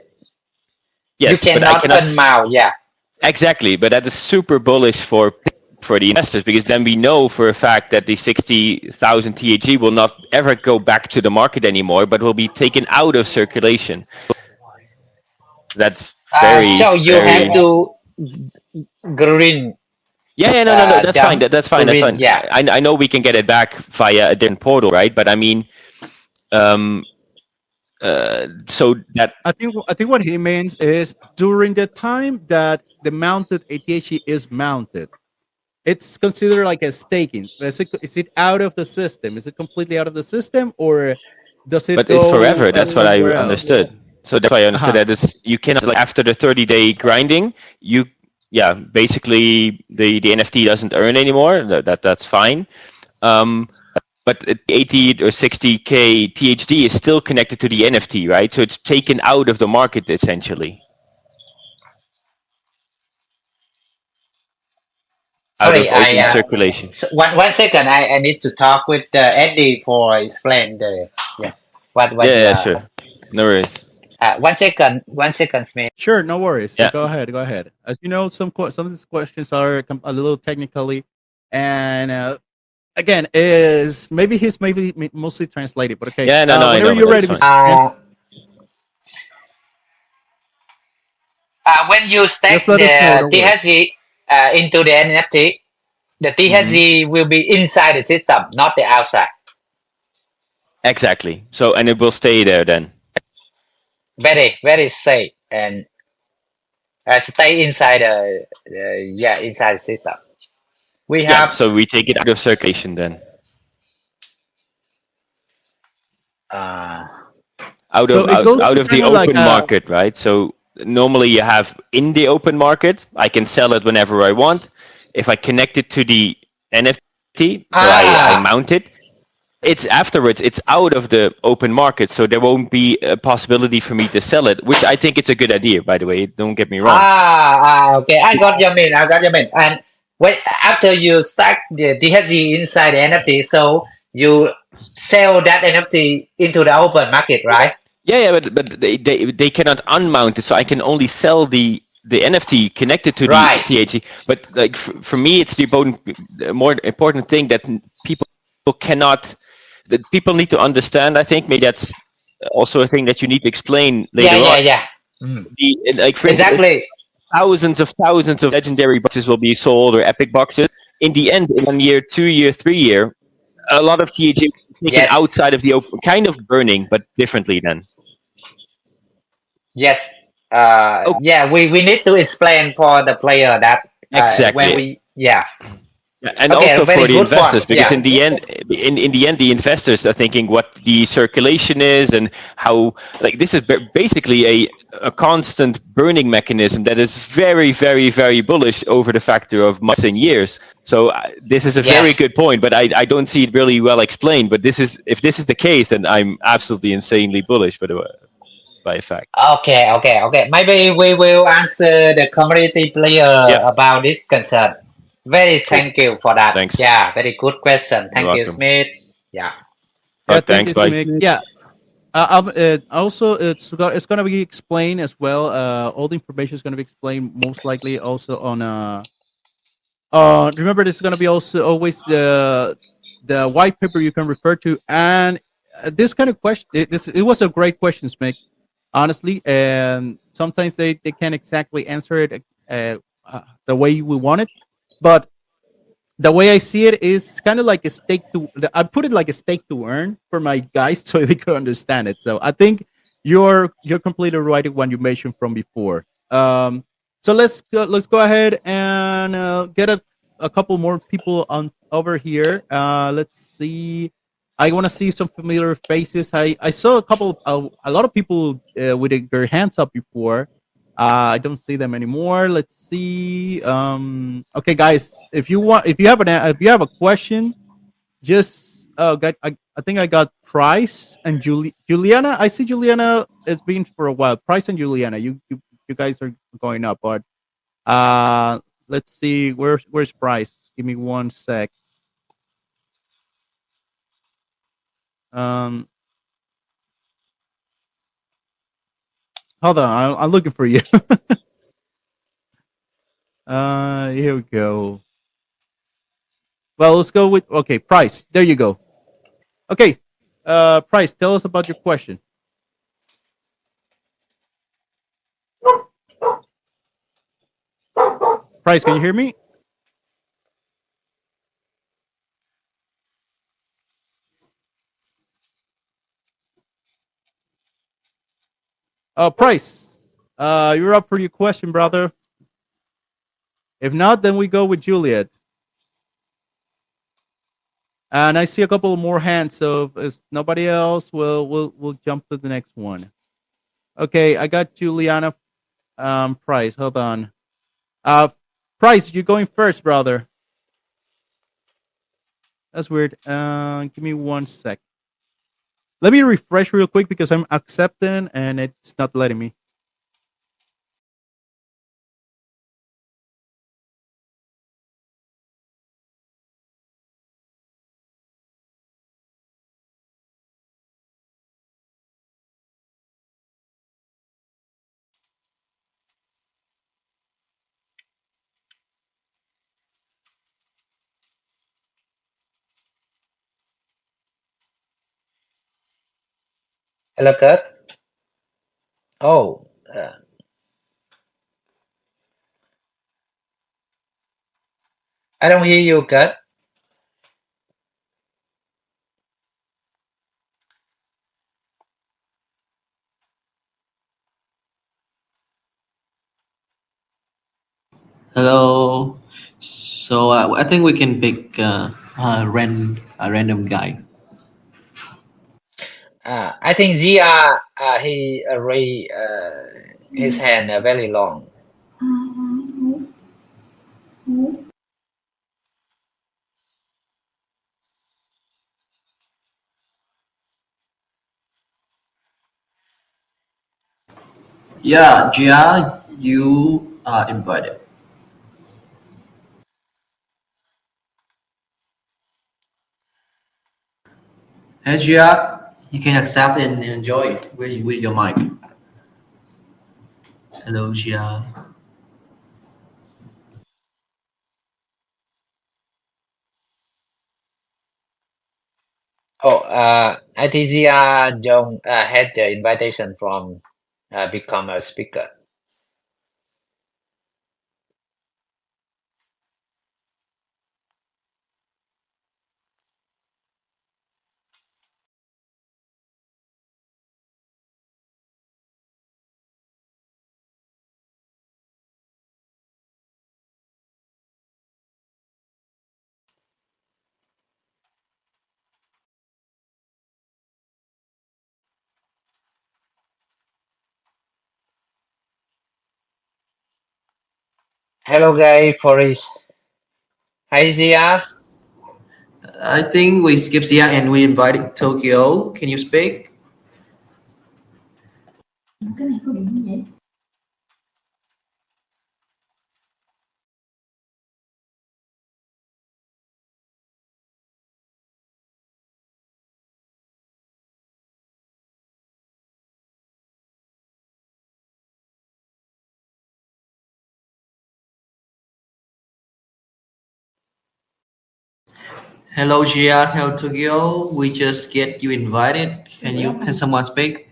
Yes, you cannot unmount. Yeah. Exactly, but that is super bullish for the investors, because then we know for a fact that the 60,000 THG will not ever go back to the market anymore, but will be taken out of circulation. That's very. So you have to green. Yeah, no, that's fine. That's fine. That's fine. Yeah, I know we can get it back via a different portal, right? But I mean, so that I think what he means is during the time that the mounted ATH is mounted, it's considered like a staking. Is it out of the system? Is it completely out of the system, or does it? But it's forever. That's what I understood. So that's why I understood that is you cannot, like, after the 30-day grinding, basically the NFT doesn't earn anymore. That's fine. But 80 or 60k THD is still connected to the NFT, right? So it's taken out of the market essentially. Sorry, open circulation. One second. I need to talk with Eddie for explain the what. Sure. No worries. 1 second. 1 second, Smith. Sure, no worries. Yeah. Go ahead. As you know, some of these questions are a little technically, and again, is he's mostly translated, but okay. Yeah, no, whenever you're ready. When you stack the THG into the NFT, the THG will be inside the system, not the outside. Exactly. So, and it will stay there then. Very, very safe, and stay inside inside the system. We have. So we take it out of circulation then. Out of the open market, right? So normally you have in the open market, I can sell it whenever I want. If I connect it to the NFT, so I mount it, it's afterwards. It's out of the open market, so there won't be a possibility for me to sell it. Which I think it's a good idea, by the way. Don't get me wrong. Okay, I got your mean. I got your mean. And wait, after you stack the DHZ inside the NFT, so you sell that NFT into the open market, right? Yeah, but they cannot unmount it, so I can only sell the NFT connected to the Right. THC. But like for me, it's the more important thing that people cannot. That people need to understand. I think maybe that's also a thing that you need to explain later on. Yeah. Mm. Like for instance, Exactly. thousands of legendary boxes will be sold or epic boxes. In the end, in 1 year, 2 year, 3 year, a lot of THC will be taken Yes. outside of the open, kind of burning, but differently then. Yes. Okay. Yeah, we need to explain for the player that Exactly. when we Yeah, and Okay, also very for the good point. investors, because Yeah. in the end, the investors are thinking what the circulation is and how, like, this is basically a constant burning mechanism that is very, very, very bullish over the factor of months and years. So this is a very Yes. good point, but I don't see it really well explained. But if this is the case, then I'm absolutely insanely bullish by fact. Okay. Maybe we will answer the community player Yeah, about this concern. Very cool. thank you for that. Thanks. Yeah, very good question. You're Thank you, welcome. Smith. Yeah. Yeah, thank Thanks, you, bye. Simic. Yeah. Also, it's gonna be explained as well. All the information is gonna be explained most likely also on remember, this is gonna be also always the white paper you can refer to, and this kind of question. It was a great question, Smic, honestly, and sometimes they can't exactly answer it the way we want it, but the way I see it is kind of like a stake to. I put it like a stake to earn for my guys so they could understand it. So I think you're completely right when you mentioned from before. So let's go ahead and get a couple more people on over here. Let's see. I want to see some familiar faces. I saw a lot of people with their hands up before. I don't see them anymore. Let's see. Okay, guys, if you have a question, just I think I got Price and Juliana. I see Juliana has been for a while. Price and Juliana, you guys are going up, but let's see. Where's Price? Give me one sec. Um, hold on. I'm looking for you. Here we go. Well, let's go with Price. There you go. Okay, Price, tell us about your question. Price, can you hear me? Price, you're up for your question, brother. If not, then we go with Juliet. And I see a couple more hands, so if nobody else, we'll jump to the next one. Okay, I got Juliana. Price, hold on. Price, you're going first, brother. That's weird. Give me one sec. Let me refresh real quick because I'm accepting and it's not letting me. Hello, Kurt. Oh, I don't hear you, Kurt. Hello. So I think we can pick a random guy. I think Zia, he raised his hand very long. Yeah, Gia, you are invited. Hey, Gia, you can accept and enjoy with your mic. Hello, Gia. Oh, I think Zia Jong had the invitation from become a speaker. Hello, guys. Forest. Hi, Zia. I think we skip Gia and we invited Tokyo. Can you speak? Hello, Gia. Hello, Tokyo. We just get you invited. Can someone speak?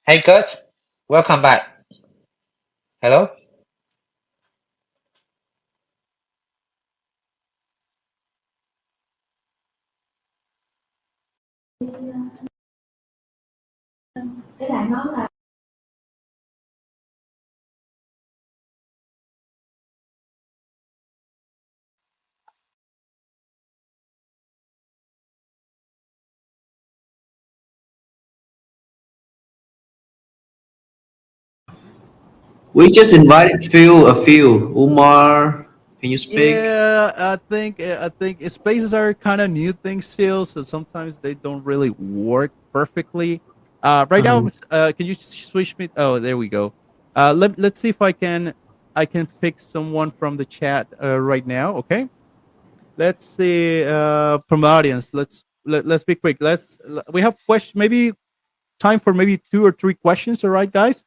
Hey, Coach. Welcome back. Hello. We just invited a few. Umar, can you speak? Yeah, I think spaces are kind of new things still, so sometimes they don't really work perfectly. Right now, Um, can you switch me? Oh, there we go. Let's see if I can pick someone from the chat right now. Okay, let's see from the audience. Let's be quick. We have question maybe time for maybe 2 or 3 questions. All right, guys.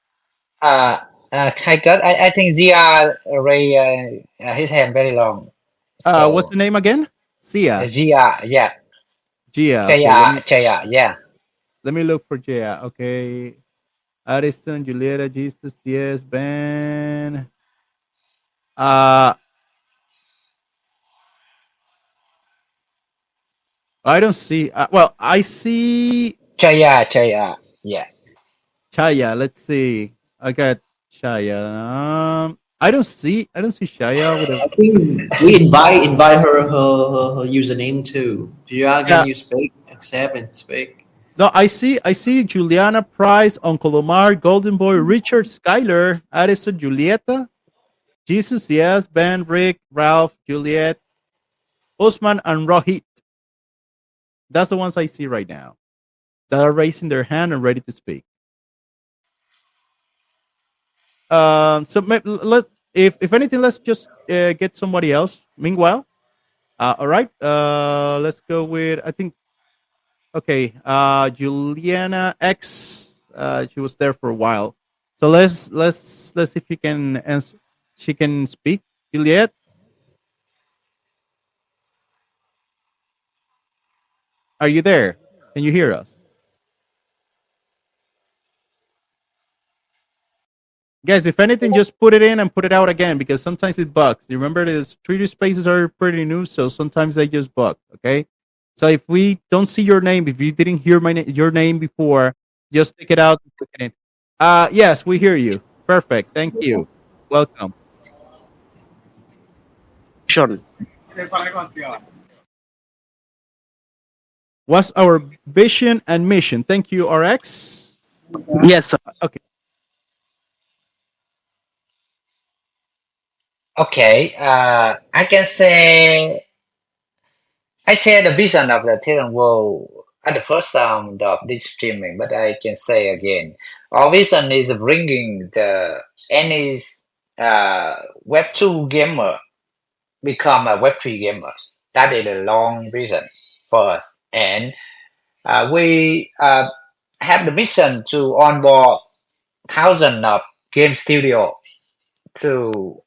Uh, Hi, Coach. I think Zia raised his hand very long. What's So, the name again? Sia. Zia, yeah. Gia. Okay, Chaya, Chaya, yeah. let me look for Gia. Okay. Addison, Julieta, Jesus, yes, Ben. Uh, I don't see. Well, I see Chaya, Chaya, yeah. Chaya. Let's see. I got Chaya. I don't see Chaya with a. I think we invite her username too. Gia, can Yeah. you speak? Accept and speak. No, I see Juliana Price, Uncle Omar, Golden Boy, Richard Schuyler, Addison, Julieta, Jesus, yes, Ben, Rick, Ralph, Juliet, Osman, and Rohit. That's the ones I see right now that are raising their hand and ready to speak. So let if anything, let's just get somebody else. Meanwhile, all right. Let's go with I think okay. Juliana X. She was there for a while. So let's see if you can answer. She can speak. Juliet, are you there? Can you hear us? Guys, if anything, just put it in and put it out again because sometimes it bugs. You remember these 3D spaces are pretty new, so sometimes they just bug. Okay, so if we don't see your name, if you didn't hear your name before, just take it out and put it in. Yes, we hear you. Perfect. Thank you. Welcome. Sean. What's our vision and mission? Thank you, RX. Yes, sir. Okay. Okay, I can say I share the vision of the Thetan world at the first time of this streaming, but I can say again, our vision is bringing the any Web 2 gamer become a Web 3 gamers. That is a long vision for us, and we have the mission to onboard thousands of game studio to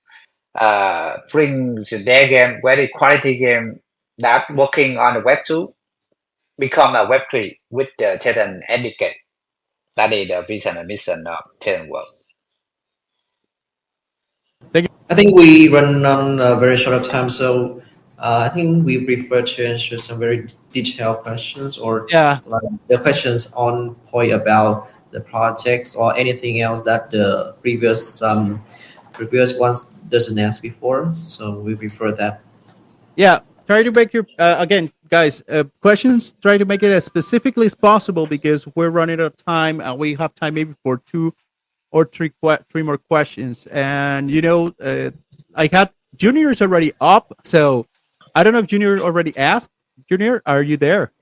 bring their game, very quality game that working on the Web 2 become a Web 3 with the Titan Educate. That is the vision and mission of Titan World. I think we run on a very short of time, so I think we prefer to answer some very detailed questions or Yeah. like the questions on point about the projects or anything else that the previous ones doesn't ask before. So we prefer that. Yeah. Try to make your again, guys. Questions. Try to make it as specifically as possible because we're running out of time and we have time maybe for two or three more questions. And I had Junior's already up, so I don't know if Junior already asked. Junior, are you there?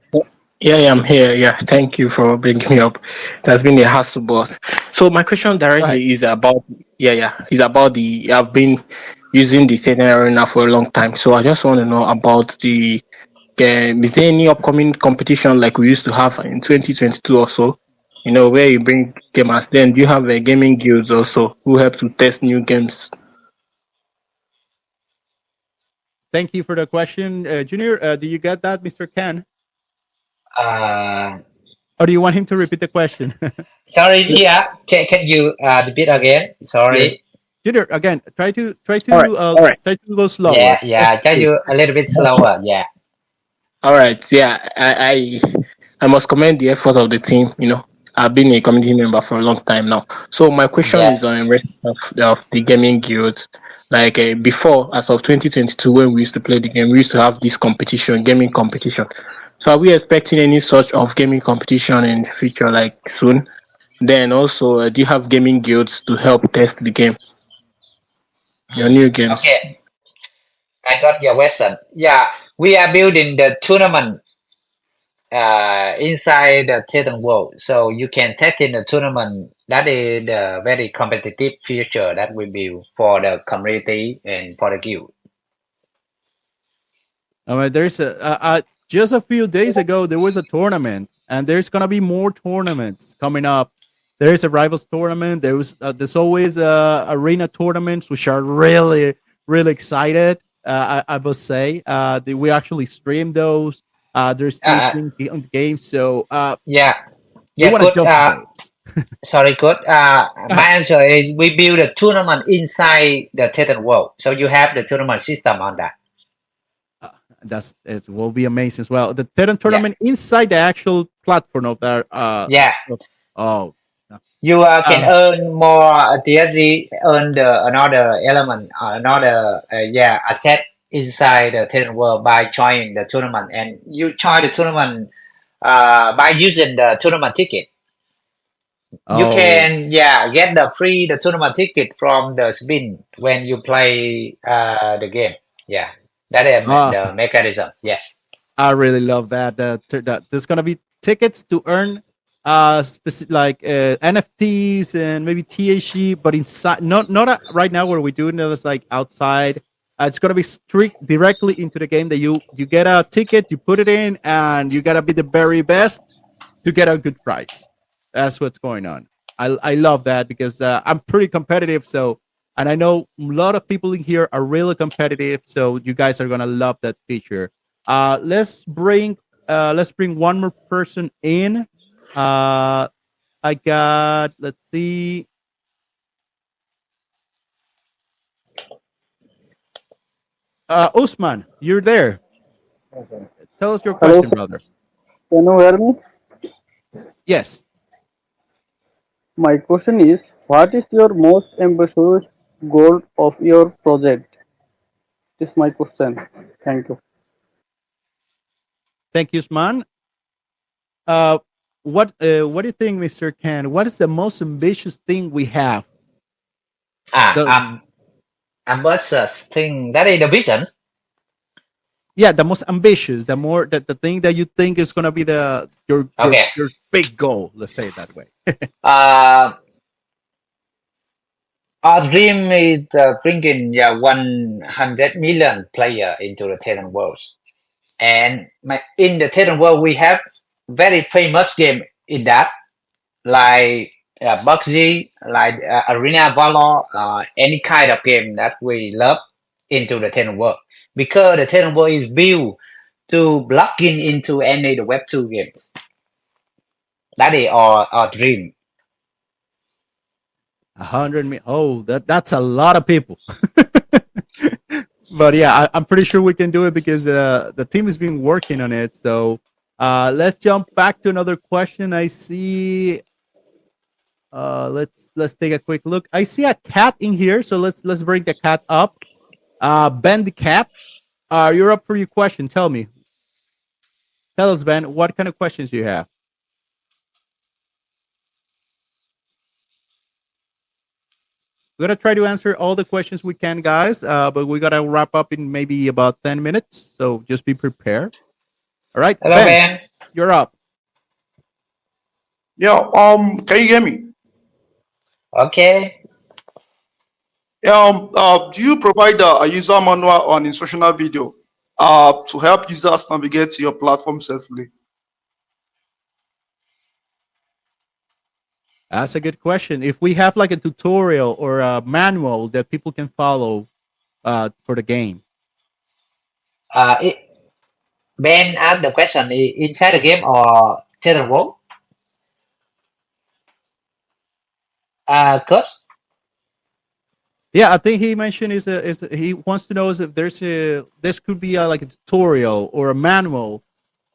Yeah, I'm here. Yeah, thank you for bringing me up. That's been a hassle, boss. So my question directly is about is about the I've been using the Thetan arena for a long time. So I just want to know about the is there any upcoming competition like we used to have in 2022 or so? Where you bring gamers. Then do you have gaming guilds also who help to test new games? Thank you for the question, Junior. Do you get that, Mr. Ken? Or do you want him to repeat the question? Sorry, Sia. Can you repeat again? Sorry. Yes. Junior, again, try to All right. try to go slower. Yeah. Try you a little bit slower. Yeah. All right. Yeah, I must commend the effort of the team. I've been a community member for a long time now. So my question Yeah. is on of the gaming guilds. Like before, as of 2022, when we used to play the game, we used to have this competition, gaming competition. So are we expecting any such of gaming competition in future, like soon? Then also, do you have gaming guilds to help test the game, your new games? Okay. I got your question. Yeah, we are building the tournament inside the Titan world, so you can take in the tournament. That is the very competitive future that we build for the community and for the guild. There's just a few days ago there was a tournament, and there's gonna be more tournaments coming up. There is a rivals tournament. There's always arena tournaments, which are really really excited. I must say, we actually stream those. There's teaching on the game, so yeah, you want to good. jump to those. Sorry, good. My answer is we build a tournament inside the Titan world, so you have the tournament system on that. It will be amazing as well. The Thetan tournament inside the actual platform of that. You can earn more TSC, earn another element, another asset inside the Titan world by joining the tournament, and you join the tournament by using the tournament ticket. You can get the tournament ticket from the spin when you play the game. Yeah, that is the mechanism. Yes, I really love that. There's gonna be tickets to earn like NFTs and maybe THC, but inside, not right now where we do it. It's like outside. It's gonna be strict directly into the game that you get a ticket, you put it in, and you gotta be the very best to get a good price. That's what's going on. I love that because I'm pretty competitive. So, and I know a lot of people in here are really competitive. So you guys are gonna love that feature. Let's bring one more person in. I got. Let's see. Usman, you're there. Tell us your question, brother. Can you hear me? Yes. My question is, what is your most ambitious goal of your project? This is my question. Thank you. Thank you, Usman. What do you think, Mr. Ken? What is the most ambitious thing we have? I'm ambitious thing. That is the vision. Yeah, the most ambitious, the thing that you think is gonna be Okay. your big goal. Let's say it that way. Uh, our dream is bringing 100 million player into the Thetan world. And in the Thetan world, we have very famous game in that, like PUBG, like Arena Valor, any kind of game that we love into the Thetan world. Because the Thetan world is built to plug in into any the Web 2 games. That is our dream. 100 million. Oh, that's a lot of people. But yeah, I'm pretty sure we can do it because the team has been working on it. So let's jump back to another question. I see. Let's take a quick look. I see a cat in here, so let's bring the cat up. Ben the cat, you're up for your question. Tell us, Ben, what kind of questions you have? We're gonna try to answer all the questions we can, guys. But we gotta wrap up in maybe about 10 minutes. So just be prepared. All right, Hello, Ben, you're up. Yeah, can you hear me? Okay. Do you provide a user manual or an instructional video to help users navigate to your platform safely? That's a good question. If we have like a tutorial or a manual that people can follow for the game. Ben asked the question inside the game or Thetan world? Coach? Yeah, I think he mentioned is he wants to know is if this could be like a tutorial or a manual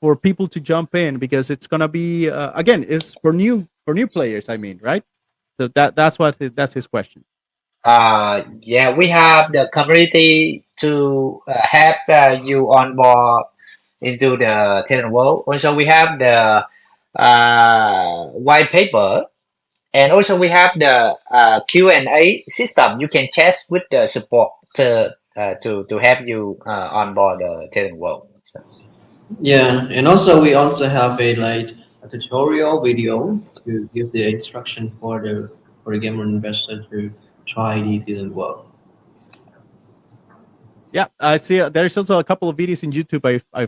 for people to jump in because it's gonna be again it's for new players. I mean, right? So that's his question. Yeah, we have the community to help you on board into the Thetan world. Also, we have the white paper, and also we have the Q&A system. You can chat with the support to help you on board the Thetan world. So. Yeah, and also we also have a tutorial video to give the instruction for the gamer investor to try the Thetan world. Yeah, I see. There's also a couple of videos in YouTube I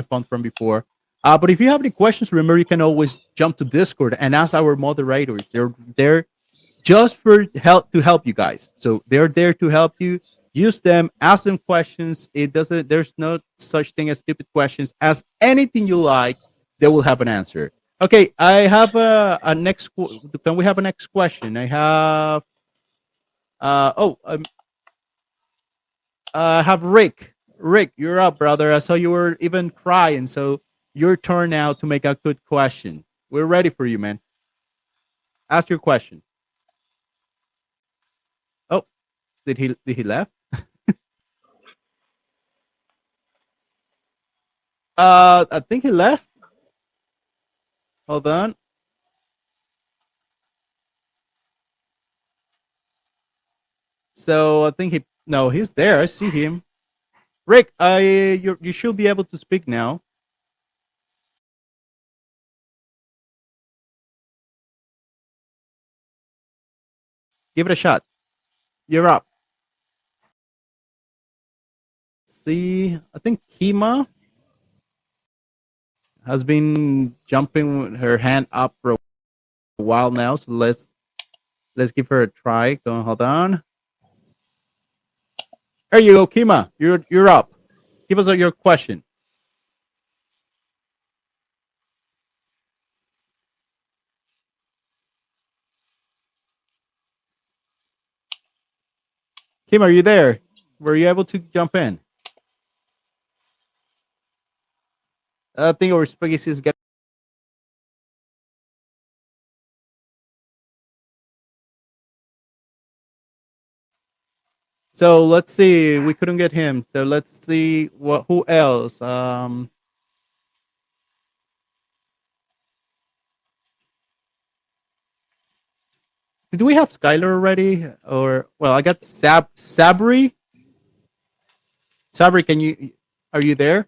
found from before. But if you have any questions, remember you can always jump to Discord and ask our moderators. They're there just for help you guys. So they're there to help you. Use them, ask them questions. It doesn't. There's no such thing as stupid questions. Ask anything you like. They will have an answer. Okay, I have a next. Can we have a next question? I have. I have Rick. Rick, you're up, brother. I saw you were even crying. So your turn now to make a good question. We're ready for you, man. Ask your question. Oh, did he left? I think he left. Hold on. So I think he's there. I see him. Rick, you should be able to speak now. Give it a shot. You're up. See, I think Kima has been jumping with her hand up for a while now. So let's give her a try. Go on, hold on. There you go, Kima. You're up. Give us your question. Kim, are you there? Were you able to jump in? I think our space is getting. So let's see. We couldn't get him. So let's see who else. Did we have Skylar already? Or well, I got Sabri. Sabri, are you there?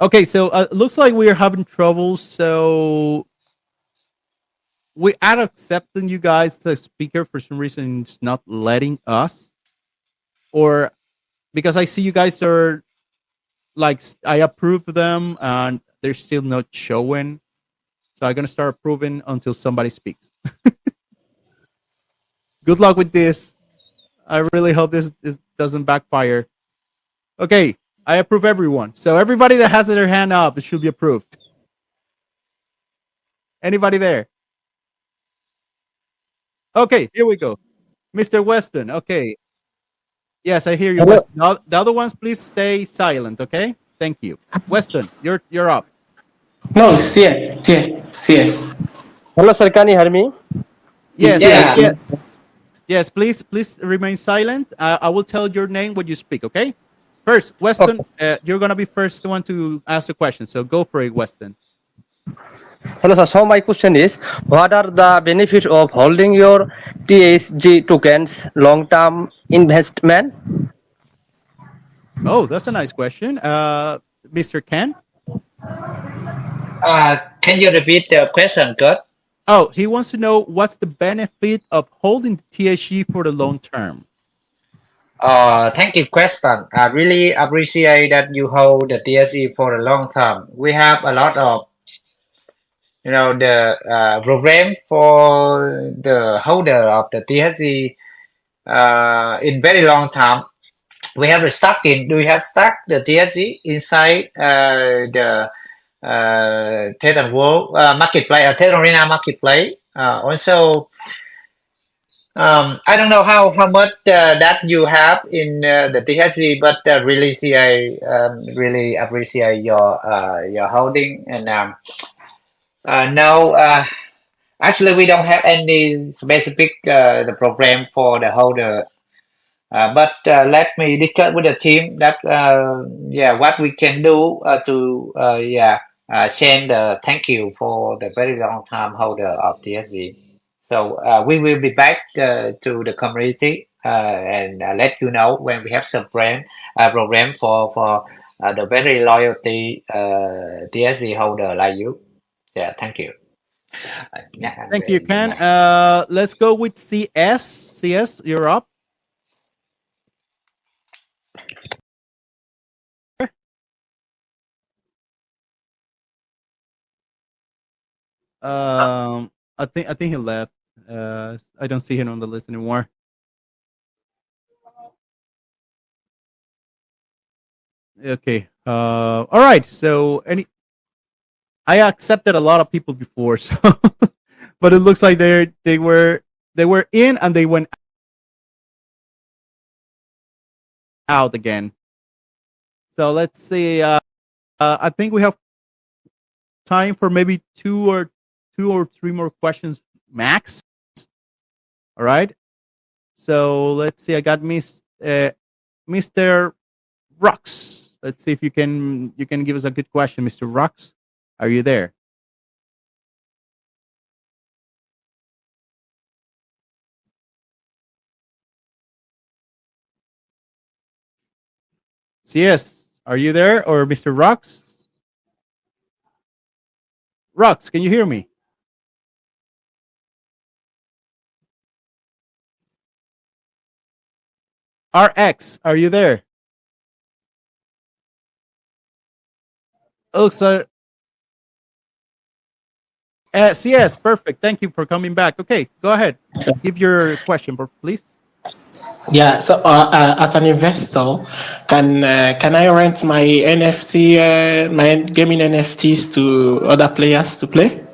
Okay, so looks like we are having trouble. So we are accepting you guys. The speaker for some reason is not letting us, or because I see you guys are like I approve them and they're still not showing. So I'm gonna start approving until somebody speaks. Good luck with this. I really hope this doesn't backfire. Okay, I approve everyone. So everybody that has their hand up, it should be approved. Anybody there? Okay, here we go. Mr. Weston, okay. Yes, I hear you, Hello. Weston. Now, the other ones, please stay silent, okay? Thank you. Weston, you're up. No, yes. Hello, sir. Can you hear me? Yes, Yeah. yes. Please remain silent. I will tell your name when you speak, okay? First, Weston, you're gonna be first one to ask the question. So go for it, Weston. Hello, sir. So my question is, what are the benefits of holding your TSG tokens long-term investment? Oh, that's a nice question. Mr. Ken? Can you repeat the question, Kurt? Oh, he wants to know what's the benefit of holding the TSG for the long term. Thank you, question. I really appreciate that you hold the TSE for a long time. We have a lot of, the program for the holder of the TSE in very long time. We have do we have stuck the TSE inside the Thetan World Marketplace, Thetan Arena Marketplace. Also, I don't know how much that you have in the THC, but really see I really appreciate your holding and no, actually we don't have any specific the program for the holder. But let me discuss with the team that what we can do to send thank you for the very long time holder of TSC. So we will be back to the community and let you know when we have some program for the very loyalty TSC holder like you. Yeah, thank you. Thank you, Ken. Let's go with CS. CS, you're up. I think he left. I don't see him on the list anymore. Okay. All right. So I accepted a lot of people before, so but it looks like they were in and they went out again. So let's see. I think we have time for maybe two or three more questions max. All right. So let's see. I got Mr. Rux. Let's see if you can give us a good question, Mr. Rux. Are you there? CS, are you there, or Mr. Rux? Rux, can you hear me? RX, are you there? Oh, sir. CS, perfect. Thank you for coming back. Okay, go ahead. Give your question, please. Yeah. So, as an investor, can I rent my NFT, my gaming NFTs to other players to play?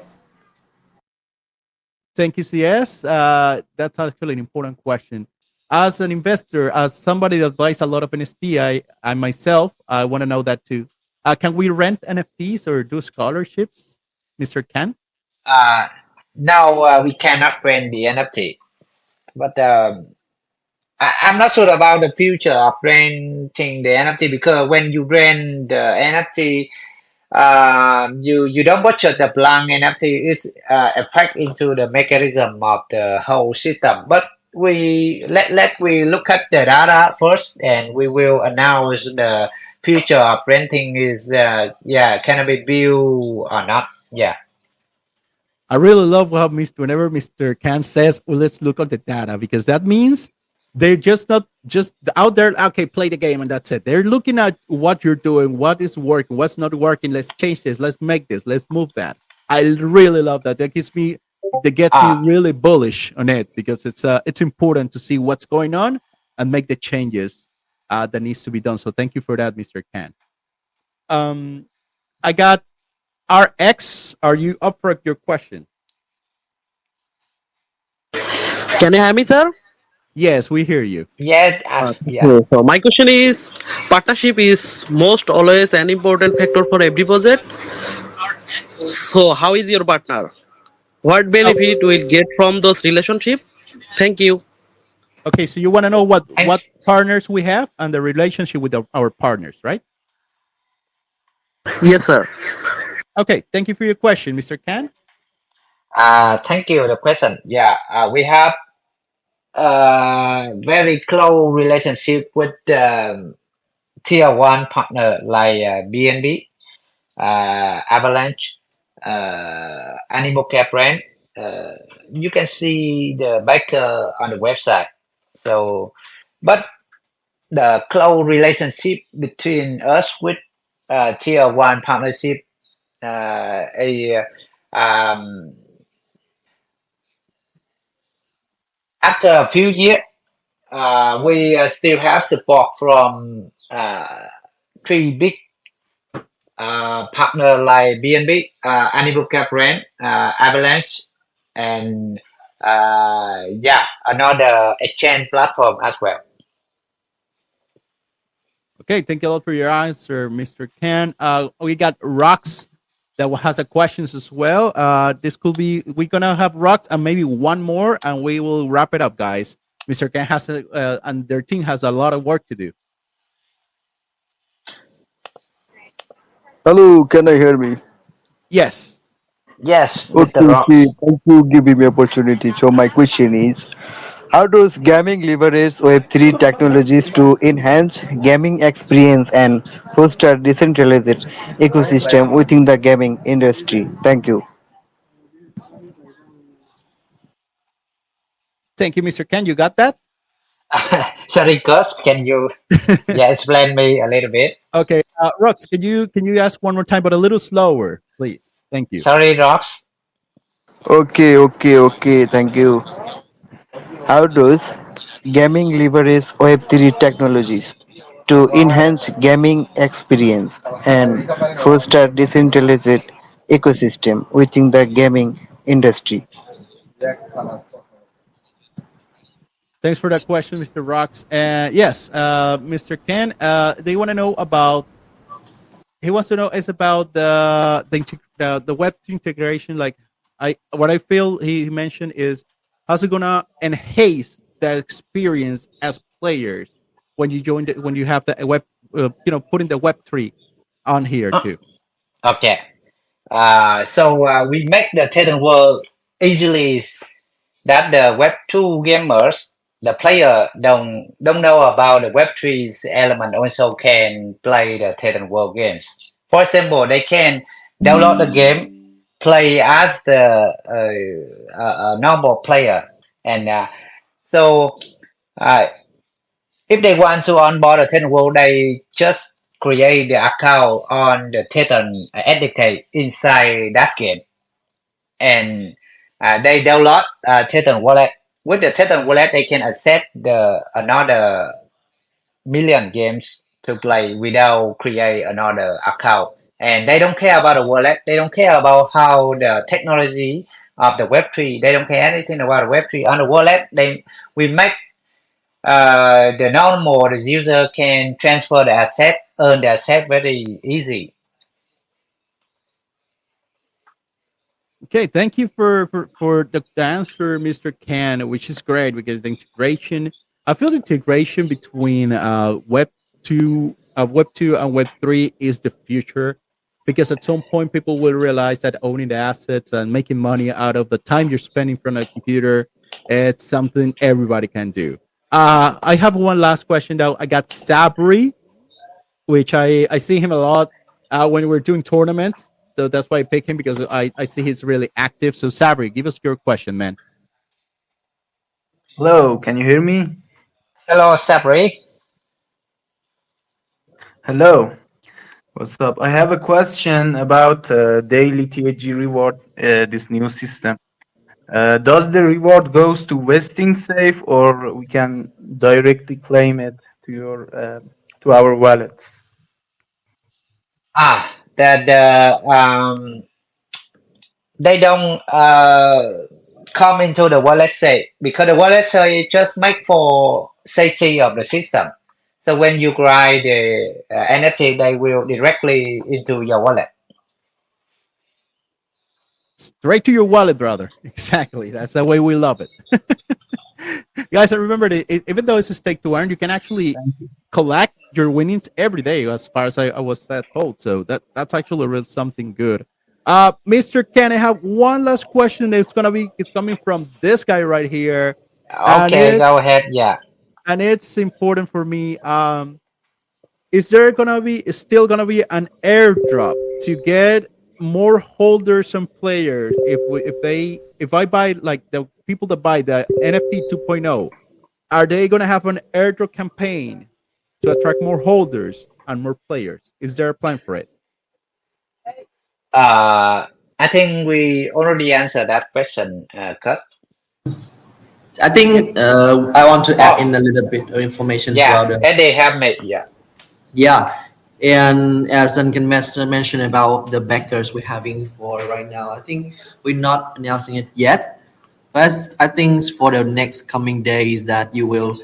Thank you, CS. That's actually an important question. As an investor, as somebody that buys a lot of NFT, I myself, I want to know that too. Can we rent NFTs or do scholarships, Mr. Ken? Now we cannot rent the NFT, but I'm not sure about the future of renting the NFT because when you rent the NFT, you don't budget the blank NFT is affect into the mechanism of the whole system. But we look at the data first, and we will announce the future of renting is can be built or not. Yeah. I really love how whenever Mr. Khan says, well, let's look at the data, because that means they're just not just out there, okay, play the game and that's it. They're looking at what you're doing, what is working, what's not working. Let's change this, let's make this, let's move that. I really love that. That gets me really bullish on it, because it's important to see what's going on and make the changes that needs to be done. So thank you for that, Mr. Khan. I got RX. Are you up for your question? Can you hear me, sir? Yes, we hear you. Yeah. Okay, so my question is, partnership is most always an important factor for every project. So how is your partner? What benefit will get from those relationship? Thank you. Okay, so you want to know what partners we have and the relationship with our partners, right? Yes, sir. Okay, thank you for your question, Mr. Khan. Thank you for the question. Yeah, we have very close relationship with tier one partner like BNB, Avalanche, Animal Care brand. You can see the backer on the website. So, but the close relationship between us with tier one partnership, after a few years, we still have support from three big partner like BNB, Animal Care brand, Avalanche, and another exchange platform as well. Okay, thank you a lot for your answer, Mr. Khan. We got Rox that has a questions as well. This could be, we're gonna have Rox and maybe one more, and we will wrap it up, guys. Mr. Khan has and their team has a lot of work to do. Hello, can I hear me? Yes. Yes, Okay, Mr. okay, Rox. thank you giving me opportunity. So my question is, how does gaming leverage Web3 technologies to enhance gaming experience and foster decentralized ecosystem within the gaming industry? Thank you. Thank you, Mr. Khan. You got that? Sorry, Gus, can you explain me a little bit? Okay, Rox, can you ask one more time, but a little slower, please? Thank you. Sorry, Rox. Okay, okay, okay, thank you. How does gaming leverage Web3 technologies to enhance gaming experience and foster decentralized ecosystem within the gaming industry? Thanks for that question, Mr. Rox. Yes, Mr. Ken, they want to know about. He wants to know is about the web integration. Like what I feel he mentioned is how's it gonna enhance the experience as players when you join when you have the web, putting the Web3 on here too. Okay. So we make the Thetan world easily that the Web2 gamers, the player don't know about the Web3's element, also can play the Thetan world games. For example, they can download the game, play as the normal player, and so uh, if they want to onboard the Thetan world, they just create the account on the Thetan SDK inside that game, and they download Thetan wallet. With the Thetan wallet, they can accept the another million games to play without create another account. And they don't care about the wallet. They don't care about how the technology of the Web3. They don't care anything about the Web3 on the wallet. We make the normal the user can transfer the asset, earn the asset very easy. Okay, thank you for the answer, Mr. Ken, which is great because the integration. I feel the integration between Web 2 and Web 3 is the future. because at some point people will realize that owning the assets and making money out of the time you're spending in front of a computer, it's something everybody can do. I have one last question though. I got Sabri, which I see him a lot when we're doing tournaments. So that's why I pick him, because I see he's really active. So Sabri, give us your question, man. Hello, can you hear me? Hello, Sabri. Hello, what's up? I have a question about daily TAG reward, this new system. Does the reward goes to vesting safe, or we can directly claim it to your to our wallets? They don't come into the wallet safe, because the wallet safe just make for safety of the system. So when you grind the NFT, they will directly into your wallet. Straight to your wallet, brother. Exactly. That's the way we love it. Guys, I remember that even though it's a stake to earn, you can actually collect your winnings every day, as far as I was told. So that's actually really something good. Mr. Ken, I have one last question. It's coming from this guy right here. Okay, go ahead. Yeah. And it's important for me. Is there still gonna be an airdrop to get more holders and players if I buy, like, the people that buy the NFT 2.0, are they gonna have an airdrop campaign to attract more holders and more players? Is there a plan for it? I think we already answered that question, Kurt. I think I want to add in a little bit of information Yeah, about and they have made, yeah. Yeah, and as Duncan Master mentioned about the backers we're having for right now, I think we're not announcing it yet, but I think for the next coming days that you will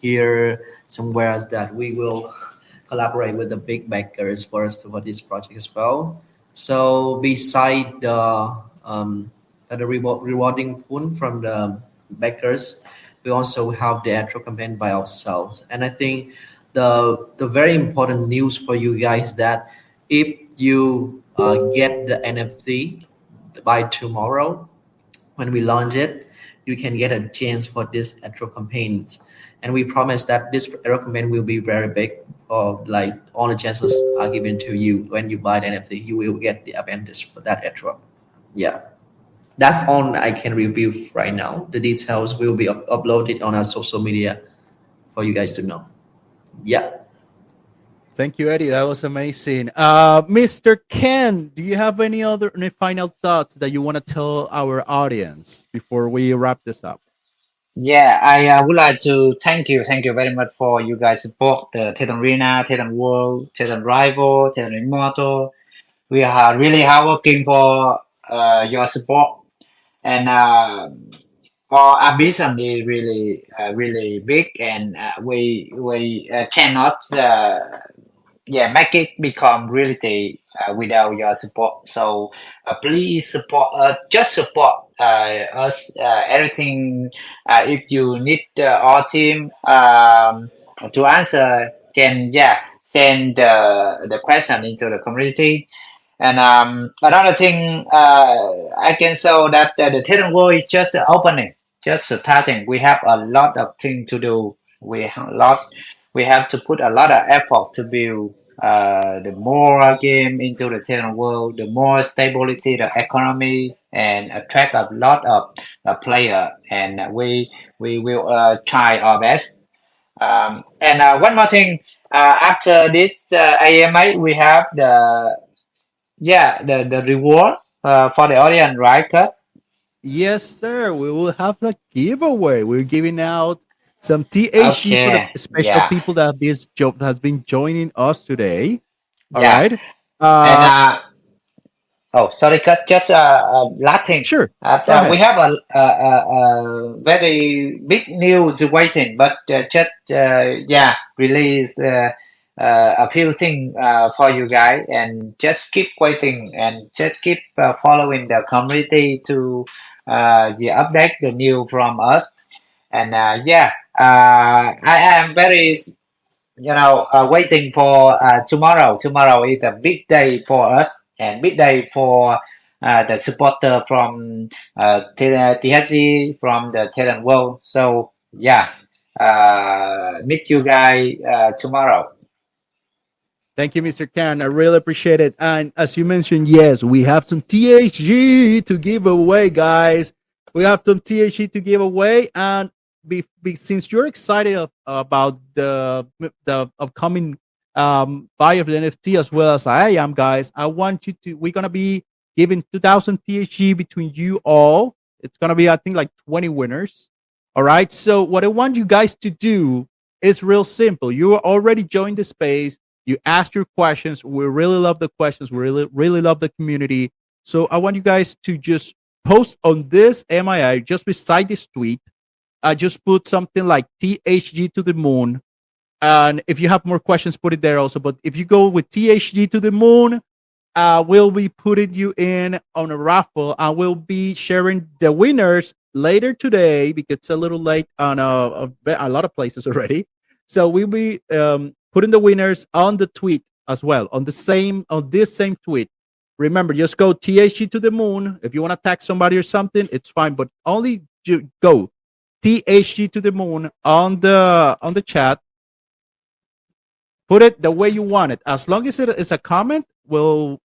hear somewhere that we will collaborate with the big backers for this project as well. So beside the rewarding pool from the backers, we also have the airdrop campaign by ourselves, and I think the very important news for you guys that if you get the NFT by tomorrow when we launch it, you can get a chance for this airdrop campaigns, and we promise that this airdrop campaign will be very big. Or like all the chances are given to you when you buy the NFT, you will get the advantage for that airdrop. Yeah. That's all I can review right now. The details will be uploaded on our social media for you guys to know. Yeah. Thank you, Eddie. That was amazing. Mr. Ken, do you have any final thoughts that you want to tell our audience before we wrap this up? Yeah, I would like to thank you very much for you guys support the Thetan Arena, Thetan World, Thetan Rival, Thetan Immortal. We are really hardworking for your support, and our ambition is really big, and we cannot make it become reality without your support. So please support us. Just support us. Everything. If you need our team to answer, can send the question into the community. And another thing, I can show that the Thetan World is just opening, just starting. We have a lot of things to do. We have to put a lot of effort to build the more game into the Thetan World, the more stability the economy, and attract a lot of player. And we will try our best. And one more thing, after this AMA, we have the reward for the audience, right, Kurt? Yes, sir. We will have the giveaway. We're giving out some THG for the special people that this job has been joining us today. All right. And oh, sorry, Kurt. Just last thing. Sure. We have a very big news waiting, but just release a few things for you guys, and just keep waiting and just keep following the community to update the news from us. And I am very waiting for tomorrow. Tomorrow is a big day for us and big day for the supporter from THC, from the Thetan world. So yeah, meet you guys tomorrow. Thank you, Mr. Khan. I really appreciate it. And as you mentioned, yes, we have some THG to give away, guys. We have some THG to give away. And since you're excited about the upcoming buy of the NFT as well as I am, guys, I want you to, we're going to be giving 2,000 THG between you all. It's going to be, I think, like 20 winners. All right. So what I want you guys to do is real simple. You already joined the space. You asked your questions. We really love the questions. We really love the community. So I want you guys to just post on this MII, just beside this tweet. I just put something like THG to the moon. And if you have more questions, put it there also. But if you go with THG to the moon, we'll be putting you in on a raffle. And we'll be sharing the winners later today because it's a little late on a lot of places already. So we'll be putting the winners on the tweet as well, on this same tweet. Remember, just go THG to the moon. If you want to tag somebody or something, it's fine, but only go THG to the moon on the chat. Put it the way you want it. As long as it is a comment, that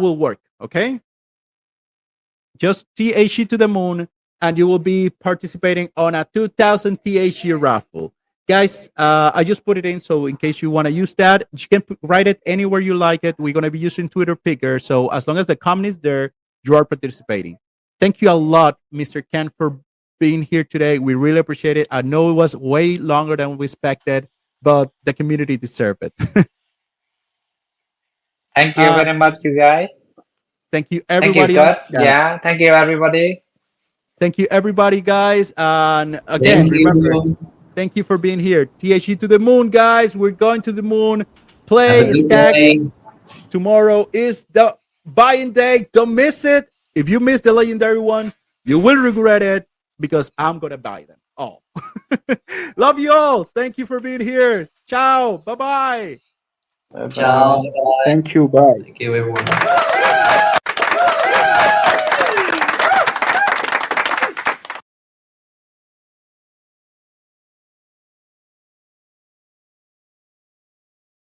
will work. Okay. Just THG to the moon, and you will be participating on a 2,000 THG raffle. Guys, I just put it in, so in case you want to use that, you can write it anywhere you like it. We're going to be using Twitter Picker, so as long as the comment is there, you are participating. Thank you a lot, Mr. Ken, for being here today. We really appreciate it. I know it was way longer than we expected, but the community deserved it. Thank you very much, you guys. Thank you, everybody. Thank you, Kurt. Yeah, thank you, everybody. Thank you, everybody, guys. And again, remember, thank you for being here. THG to the moon, guys. We're going to the moon. Play, stack. Tomorrow is the buying day. Don't miss it. If you miss the legendary one, you will regret it because I'm going to buy them all. Love you all. Thank you for being here. Ciao. Bye-bye. Ciao. Thank you. Bye. Thank you, everyone.